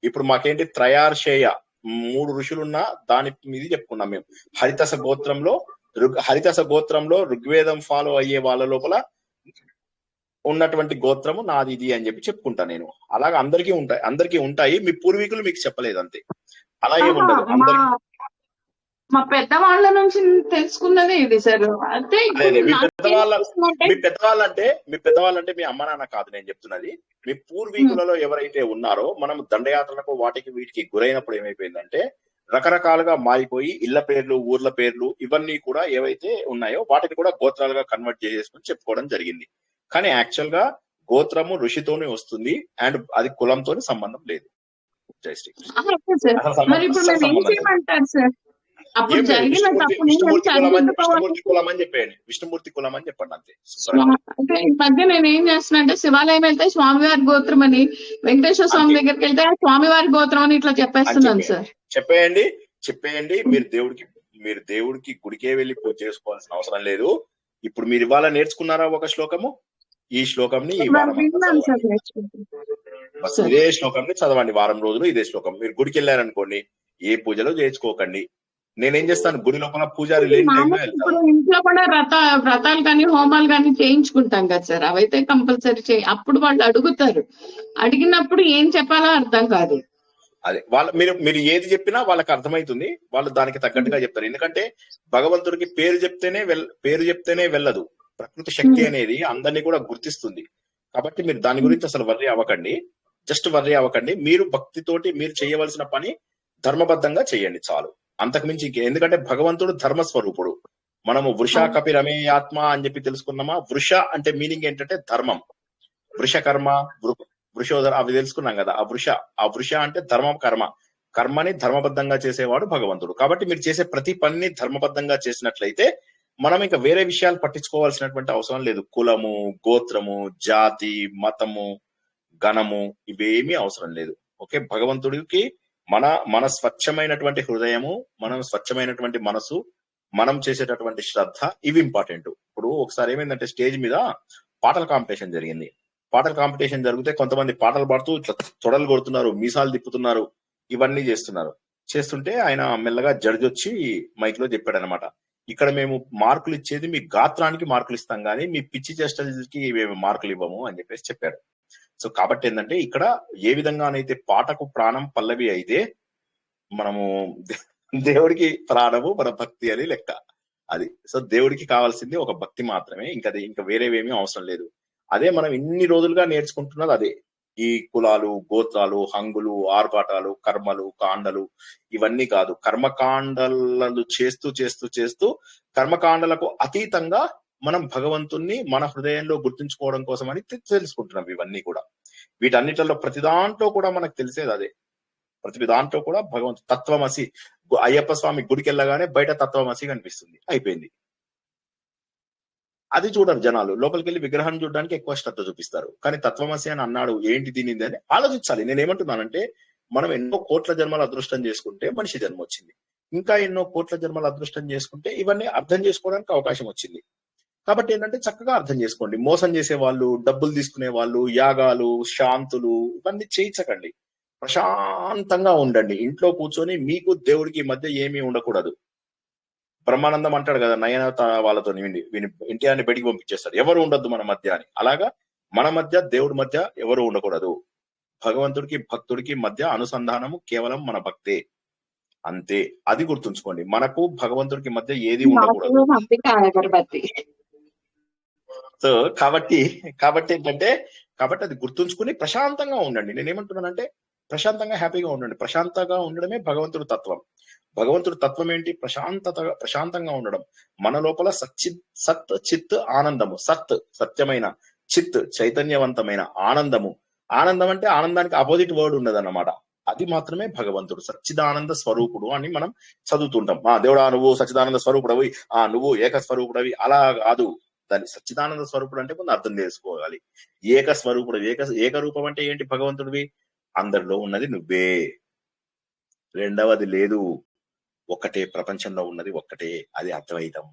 ఇప్పుడు మాకేంటి, త్రయార్షేయ 3 ఋషులున్నా దాని మీద చెప్పుకున్నాం మేము. హరితస గోత్రంలో ఋగ్వేదం ఫాలో అయ్యే వాళ్ళ లోపల ఉన్నటువంటి గోత్రము నాది ఇది అని చెప్పుకుంటా నేను. అలాగా అందరికీ ఉంటాయి. మీ పూర్వీకులు మీకు చెప్పలేదు అంతే. అలా ఏముండదు. మా పెద్దవాళ్ళ నుంచి తెలుసుకున్నదే ఇది సార్. అంటే మీ పెద్దవాళ్ళంటే మీ అమ్మ నాన్న కాదు నేను చెప్తున్నది. మీ పూర్వీకులలో ఎవరైతే ఉన్నారో, మనం దండయాత్రలకు వాటికి వీటికి గురైనప్పుడు ఏమైపోయిందంటే, రకరకాలుగా మారిపోయి ఇళ్ల పేర్లు, ఊర్ల పేర్లు ఇవన్నీ కూడా ఏవైతే ఉన్నాయో వాటిని కూడా గోత్రాలుగా కన్వర్ట్ చేసేసుకుని చెప్పుకోవడం జరిగింది. కానీ యాక్చువల్ గా గోత్రము ఋషితోనే వస్తుంది, అండ్ అది కులంతో సంబంధం లేదు. జై శ్రీ విష్ణుమూర్తి కులం అని చెప్పండి అంతే. అంటే ఈ మధ్య నేను ఏం చేస్తున్నా అంటే, శివాలయం వెళ్తే స్వామివారి గోత్రం అని, వెంకటేశ్వర స్వామి దగ్గరికి వెళ్తే స్వామివారి గోత్రం అని ఇట్లా చెప్పేస్తున్నాను సార్. చెప్పేయండి. మీరు దేవుడికి గుడికే వెళ్ళి పూజ చేసుకోవాల్సిన అవసరం లేదు. ఇప్పుడు మీరు ఇవాళ నేర్చుకున్నారా ఒక శ్లోకము, ఈ శ్లోకంని ఇదే శ్లోకంని చదవండి వారం రోజులు. ఇదే శ్లోకం మీరు గుడికి వెళ్ళారనుకోండి, ఏ పూజలో చేసుకోకండి. నేనేం చేస్తాను, గుడి లోపల పూజారి లేని టైంలో మామూలు వెళ్తాను. ఇప్పుడు ఇంట్లో కూడా వ్రతాలు కానీ హోమాలు కానీ చేయించుకుంటాం కదా సార్, అవైతే కంపల్సరీ అప్పుడు వాళ్ళు అడుగుతారు, అడిగినప్పుడు ఏం చెప్పాలో అర్థం కాదు. అదే మీరు ఏది చెప్పినా వాళ్ళకి అర్థమవుతుంది, వాళ్ళు దానికి తగ్గట్టుగా చెప్తారు. ఎందుకంటే భగవంతుడికి పేరు చెప్తేనే వెళ్ళదు. ప్రకృతి శక్తి అనేది అందరినీ కూడా గుర్తిస్తుంది. కాబట్టి మీరు దాని గురించి అసలు వర్రీ అవ్వకండి, జస్ట్ వర్రీ అవ్వకండి. మీరు భక్తితోటి మీరు చేయవలసిన పని ధర్మబద్ధంగా చేయండి చాలు, అంతకుమించి ఎందుకంటే భగవంతుడు ధర్మస్వరూపుడు. మనము వృష కపి రమే ఆత్మ అని చెప్పి తెలుసుకున్నామా. వృష అంటే మీనింగ్ ఏంటంటే ధర్మం, వృషకర్మ వృషోదర అవి తెలుసుకున్నాం కదా. ఆ వృష అంటే ధర్మం, కర్మని ధర్మబద్ధంగా చేసేవాడు భగవంతుడు. కాబట్టి మీరు చేసే ప్రతి పనిని ధర్మబద్ధంగా చేసినట్లయితే మనం ఇంకా వేరే విషయాలు పట్టించుకోవాల్సినటువంటి అవసరం లేదు. కులము, గోత్రము, జాతి, మతము, గణము ఇవేమీ అవసరం లేదు. ఓకే, భగవంతుడికి మన స్వచ్ఛమైనటువంటి హృదయము, మనం స్వచ్ఛమైనటువంటి మనసు, మనం చేసేటటువంటి శ్రద్ధ, ఇవి ఇంపార్టెంట్. ఇప్పుడు ఒకసారి ఏమైందంటే స్టేజ్ మీద పాటల కాంపిటీషన్ జరిగింది. పాటల కాంపిటీషన్ జరిగితే కొంతమంది పాటలు పాడుతూ ఇట్లా తొడలు కొడుతున్నారు, మీసాలు తిప్పుతున్నారు, ఇవన్నీ చేస్తుంటే ఆయన మెల్లగా జడ్జి వచ్చి మైక్ లో చెప్పాడు అనమాట, ఇక్కడ మేము మార్కులు ఇచ్చేది మీ గాత్రానికి మార్కులు ఇస్తాం కానీ మీ పిచ్చి చేష్టలకి మేము మార్కులు ఇవ్వము అని చెప్పేసి చెప్పాడు. సో కాబట్టి ఏంటంటే ఇక్కడ ఏ విధంగానైతే పాటకు ప్రాణం పల్లవి అయితే మనము దేవుడికి ప్రాణము మన భక్తి అని లెక్క. అది సో దేవుడికి కావాల్సింది ఒక భక్తి మాత్రమే, ఇంకా వేరేవేమీ అవసరం లేదు. అదే మనం ఇన్ని రోజులుగా నేర్చుకుంటున్నది అదే. ఈ కులాలు, గోత్రాలు, హంగులు, ఆర్భాటాలు, కర్మలు, కాండలు ఇవన్నీ కాదు. కర్మకాండలను చేస్తూ కర్మకాండలకు అతీతంగా మనం భగవంతుణ్ణి మన హృదయంలో గుర్తుంచుకోవడం కోసం అని తెలుసుకుంటున్నాం. ఇవన్నీ కూడా వీటన్నిటిలో ప్రతి దాంట్లో కూడా మనకు తెలిసేది అదే. ప్రతి దాంట్లో కూడా భగవంతు తత్వమసి. అయ్యప్ప స్వామి గుడికి వెళ్ళగానే బయట తత్వమసి కనిపిస్తుంది, అయిపోయింది. అది చూడరు జనాలు, లోపలికి వెళ్ళి విగ్రహాన్ని చూడడానికి ఎక్కువ శ్రద్ధ చూపిస్తారు. కానీ తత్వమసి అని అన్నాడు, ఏంటి దీనిది అని ఆలోచించాలి. నేనేమంటున్నానంటే మనం ఎన్నో కోట్ల జన్మల అదృష్టం చేసుకుంటే మనిషి జన్మ వచ్చింది, ఇంకా ఎన్నో కోట్ల జన్మల అదృష్టం చేసుకుంటే ఇవన్నీ అర్థం చేసుకోవడానికి అవకాశం వచ్చింది. కాబట్టి ఏంటంటే చక్కగా అర్థం చేసుకోండి. మోసం చేసే వాళ్ళు, డబ్బులు తీసుకునే వాళ్ళు, యాగాలు, శాంతులు ఇవన్నీ చేయించకండి. ప్రశాంతంగా ఉండండి. ఇంట్లో కూర్చొని మీకు దేవుడికి మధ్య ఏమీ ఉండకూడదు. బ్రహ్మానందం అంటాడు కదా, నయన వాళ్ళతో ఇంటియాన్ని బయటికి పంపించేస్తాడు, ఎవరు ఉండొద్దు మన మధ్య అని. అలాగా మన మధ్య దేవుడి మధ్య ఎవరు ఉండకూడదు. భగవంతుడికి భక్తుడికి మధ్య అనుసంధానము కేవలం మన భక్తే, అంతే. అది గుర్తుంచుకోండి. మనకు భగవంతుడికి మధ్య ఏది ఉండకూడదు. సో కాబట్టి ఏంటంటే అది గుర్తుంచుకుని ప్రశాంతంగా ఉండండి. నేనేమంటున్నానంటే ప్రశాంతంగా హ్యాపీగా ఉండండి. ప్రశాంతంగా ఉండడమే భగవంతుడి తత్వం. భగవంతుడి తత్వం ఏంటి? ప్రశాంతంగా ఉండడం. మన లోపల సత్ చిత్ ఆనందము. సత్ సత్యమైన, చిత్ చైతన్యవంతమైన, ఆనందము. ఆనందం అంటే ఆనందానికి అపోజిట్ వర్డ్ ఉండదు అన్నమాట. అది మాత్రమే భగవంతుడు. సచ్చిదానంద స్వరూపుడు అని మనం చదువుతుంటాం. దేవుడా నువ్వు సచ్చిదానంద స్వరూపుడవి, నువ్వు ఏక స్వరూపుడవి, అలా కాదు. దాన్ని సచ్చిదానంద స్వరూపుడు అంటే కొంత అర్థం చేసుకోవాలి. ఏక స్వరూపుడు, ఏకరూపం అంటే ఏంటి? భగవంతుడివి అందరిలో ఉన్నది నువ్వే, రెండవది లేదు. ఒక్కటే, ప్రపంచంలో ఉన్నది ఒక్కటే, అది అద్వైతం.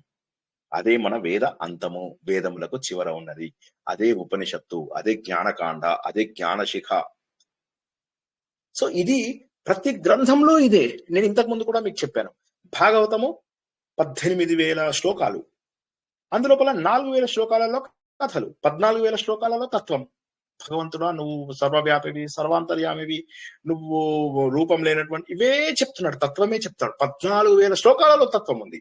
అదే మన వేద అంతము, వేదములకు చివర ఉన్నది. అదే ఉపనిషత్తు, అదే జ్ఞానకాండ, అదే జ్ఞానశిఖ. సో ఇది ప్రతి గ్రంథంలో ఇదే. నేను ఇంతకు ముందు కూడా మీకు చెప్పాను. భాగవతము 18,000 శ్లోకాలు, అందులోపల 4,000 శ్లోకాలలో కథలు, 14,000 శ్లోకాలలో తత్వం. భగవంతుడా నువ్వు సర్వవ్యాపివి, సర్వాంతర్యామివి, నువ్వు రూపం లేనటువంటి, ఇవే చెప్తున్నాడు, తత్వమే చెప్తాడు. 14,000 శ్లోకాలలో తత్వం ఉంది.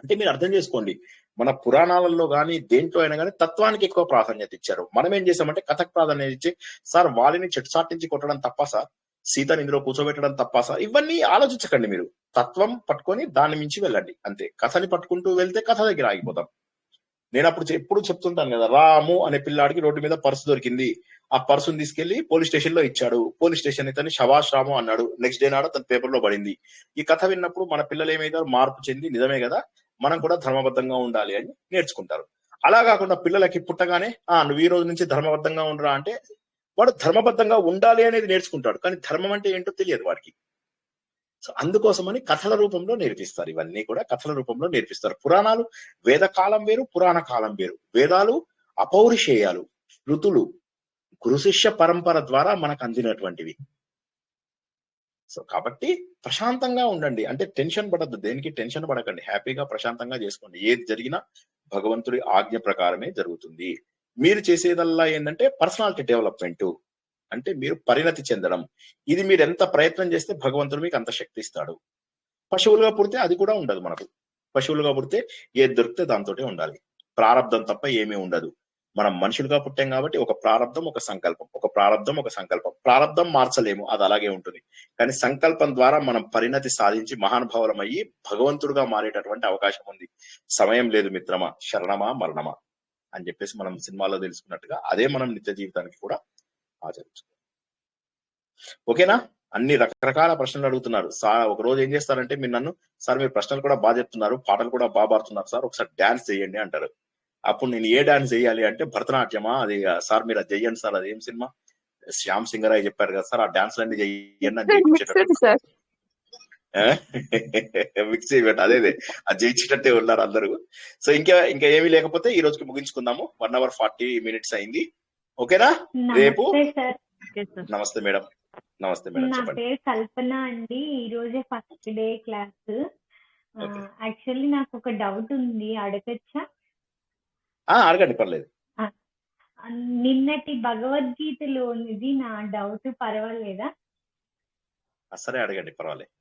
అంటే మీరు అర్థం చేసుకోండి, మన పురాణాలలో కానీ దేంట్లో అయినా కానీ తత్వానికి ఎక్కువ ప్రాధాన్యత ఇచ్చారు. మనం ఏం చేసామంటే కథకు ప్రాధాన్యత ఇచ్చి, సార్ వాలిని చెట్టుసాటించి కొట్టడం తప్ప సార్, సీతని ఇందులో కూర్చోబెట్టడం తప్ప సార్, ఇవన్నీ ఆలోచించకండి. మీరు తత్వం పట్టుకొని దాన్ని మించి వెళ్ళండి అంతే. కథని పట్టుకుంటూ వెళ్తే కథ దగ్గర ఆగిపోతాం. నేను ఎప్పుడు చెప్తుంటాను కదా, రాము అనే పిల్లాడికి రోడ్డు మీద పర్సు దొరికింది. ఆ పర్సును తీసుకెళ్లి పోలీస్ స్టేషన్ లో ఇచ్చాడు. పోలీస్ స్టేషన్ ఇతని శభాష్ రాము అన్నాడు. నెక్స్ట్ డే నాడు తన పేపర్ లో పడింది. ఈ కథ విన్నప్పుడు మన పిల్లలు ఏమైతారు? మార్పు చెంది నిజమే కదా, మనం కూడా ధర్మబద్ధంగా ఉండాలి అని నేర్చుకుంటారు. అలా కాకుండా పిల్లలకి పుట్టగానే నువ్వు ఈ రోజు నుంచి ధర్మబద్ధంగా ఉండరా అంటే వాడు ధర్మబద్ధంగా ఉండాలి అనేది నేర్చుకుంటాడు, కానీ ధర్మం అంటే ఏంటో తెలియదు వాడికి. సో అందుకోసమని కథల రూపంలో నేర్పిస్తారు. ఇవన్నీ కూడా కథల రూపంలో నేర్పిస్తారు. పురాణాలు వేద కాలం వేరు, పురాణ కాలం వేరు. వేదాలు అపౌరుషేయాలు, శృతులు, గురు శిష్య పరంపర ద్వారా మనకు అందినటువంటివి. సో కాబట్టి ప్రశాంతంగా ఉండండి. అంటే టెన్షన్ పడద్దు, దేనికి టెన్షన్ పడకండి, హ్యాపీగా ప్రశాంతంగా చేసుకోండి. ఏది జరిగినా భగవంతుడి ఆజ్ఞ ప్రకారమే జరుగుతుంది. మీరు చేసేదల్లా ఏంటంటే పర్సనాలిటీ డెవలప్మెంట్, అంటే మీరు పరిణతి చెందడం. ఇది మీరు ఎంత ప్రయత్నం చేస్తే భగవంతుడు మీకు అంత శక్తి ఇస్తాడు. పశువులుగా పుడితే అది కూడా ఉండదు మనకు. పశువులుగా పుడితే ఏది దొరికితే దాంతోటే ఉండాలి. ప్రారంధం తప్ప ఏమీ ఉండదు. మనం మనుషులుగా పుట్టాం కాబట్టి ఒక ప్రారంధం, ఒక సంకల్పం, ఒక ప్రారంధం, ఒక సంకల్పం. ప్రారంధం మార్చలేము, అది అలాగే ఉంటుంది. కానీ సంకల్పం ద్వారా మనం పరిణతి సాధించి మహానుభావులం అయ్యి భగవంతుడుగా మారేటటువంటి అవకాశం ఉంది. సమయం లేదు మిత్రమా, శరణమా మరణమా అని చెప్పేసి మనం సినిమాలో తెలుసుకున్నట్టుగా అదే మనం నిత్య జీవితానికి కూడా ఆచరించుకోవాలి. ఓకేనా? అన్ని రకరకాల ప్రశ్నలు అడుగుతున్నారు సార్. ఒక రోజు ఏం చేస్తారంటే మీరు నన్ను, సార్ మీరు ప్రశ్నలు కూడా బాగా చెప్తున్నారు, పాటలు కూడా బాగా పాడుతున్నారు సార్, ఒకసారి డాన్స్ చేయండి అంటారు. అప్పుడు నేను ఏ డాన్స్ చేయాలి అంటే భరతనాట్యమా, అది సార్ మీరు అది చెయ్యండి సార్, అదేం సినిమా, శ్యామ్ సింగరాయ్ చెప్పారు కదా సార్, ఆ డాన్స్ అన్ని చెయ్యండి అని చేయించేటట్టు మిక్స్ చేయబెట్ట, అదే అది చేయించేటట్టే ఉన్నారు అందరూ. సో ఇంకా ఏమీ లేకపోతే ఈ రోజుకి ముగించుకుందాము. 1:40 అయింది. ఓకేనా? రేపు నమస్తే మేడం. నమస్తే మేడం, నా చెప్పండి. పేరు కల్పన అండి. ఈ రోజే ఫస్ట్ డే క్లాస్. యాక్చువల్లీ నాకు ఒక డౌట్ ఉంది, అడగచ్చా? అడగండి, పర్లేదు. నిన్నటి భగవద్గీతలో ఇది నా డౌట్, పర్వాలేదా? సరే అడగండి, పర్వాలేదు.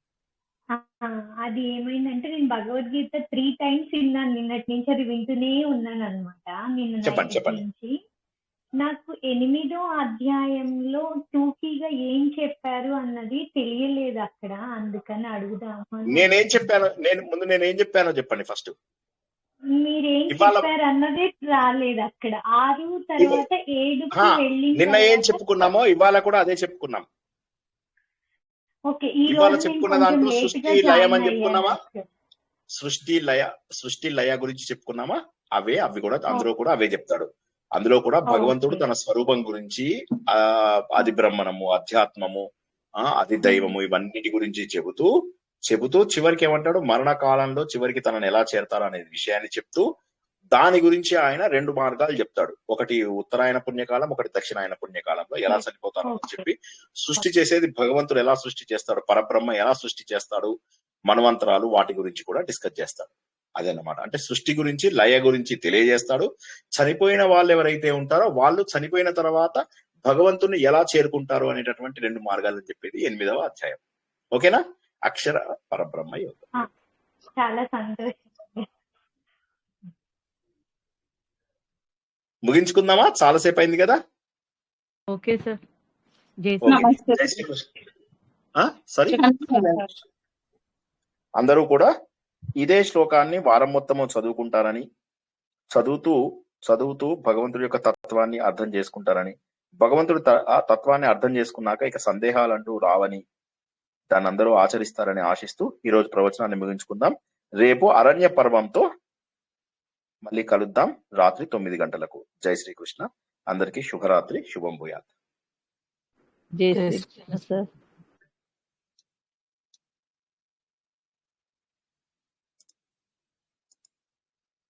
అది ఏమైందంటే నేను భగవద్గీత 3 times విన్నాను నిన్నటి నుంచి, అది వింటూనే ఉన్నాను అనమాట. నిన్న నైట్ నుంచి నాకు 8వ అధ్యాయంలో టూకీగా ఏం చెప్పారు అన్నది తెలియలేదు అక్కడ, అందుకని అడుగుదాము. నేనేం చెప్పానో చెప్పండి ఫస్ట్. మీరేం చెప్పారు అన్నదే రాలేదు అక్కడ. 6 తర్వాత 7కి వెళ్ళిన నిన్న ఏం చెప్పుకున్నామో ఇవాళ కూడా అదే చెప్పుకున్నాం. ఓకే, ఇవాళ చెప్పుకున్న దాంట్లో సృష్టి లయం అని చెప్పుకున్నామా? సృష్టి లయ గురించి చెప్పుకున్నామా? అవి కూడా అందులో కూడా అవే చెప్తాడు. అందులో కూడా భగవంతుడు తన స్వరూపం గురించి, ఆది బ్రహ్మణము, అధ్యాత్మము, అది దైవము, ఇవన్నిటి గురించి చెబుతూ చివరికి ఏమంటాడు, మరణ కాలంలో చివరికి తనను ఎలా చేరతారు అనే విషయాన్ని చెప్తూ దాని గురించి ఆయన 2 మార్గాలు చెప్తాడు. ఒకటి ఉత్తరాయణ పుణ్యకాలం, ఒకటి దక్షిణాయన పుణ్యకాలంలో ఎలా చనిపోతారో అని చెప్పి, సృష్టి చేసేది భగవంతుడు ఎలా సృష్టి చేస్తాడు, పరబ్రహ్మ ఎలా సృష్టి చేస్తాడు, మన్వంతరాలు వాటి గురించి కూడా డిస్కస్ చేస్తాడు. అదన్నమాట. అంటే సృష్టి గురించి, లయ గురించి తెలియజేస్తాడు. చనిపోయిన వాళ్ళు ఎవరైతే ఉంటారో వాళ్ళు చనిపోయిన తర్వాత భగవంతుని ఎలా చేరుకుంటారు అనేటటువంటి 2 మార్గాలు చెప్పేది 8వ అధ్యాయం. ఓకేనా? అక్షర పరబ్రహ్మ యోగం. చాలా సంతోషం. ముగించుకుందామా? చాలాసేపు అయింది కదా. Okay sir. సరే, అందరూ కూడా ఇదే శ్లోకాన్ని వారం మొత్తము చదువుకుంటారని, చదువుతూ భగవంతుడి యొక్క తత్వాన్ని అర్థం చేసుకుంటారని, భగవంతుడి ఆ తత్వాన్ని అర్థం చేసుకున్నాక ఇక సందేహాలంటూ రావని, దాన్ని అందరూ ఆచరిస్తారని ఆశిస్తూ ఈ రోజు ప్రవచనాన్ని ముగించుకుందాం. రేపు అరణ్య పర్వంతో మళ్ళీ కలుద్దాం రాత్రి 9 గంటలకు. జై శ్రీకృష్ణ. అందరికీ శుభరాత్రి, శుభం భూయాత్. జై శ్రీకృష్ణ సార్.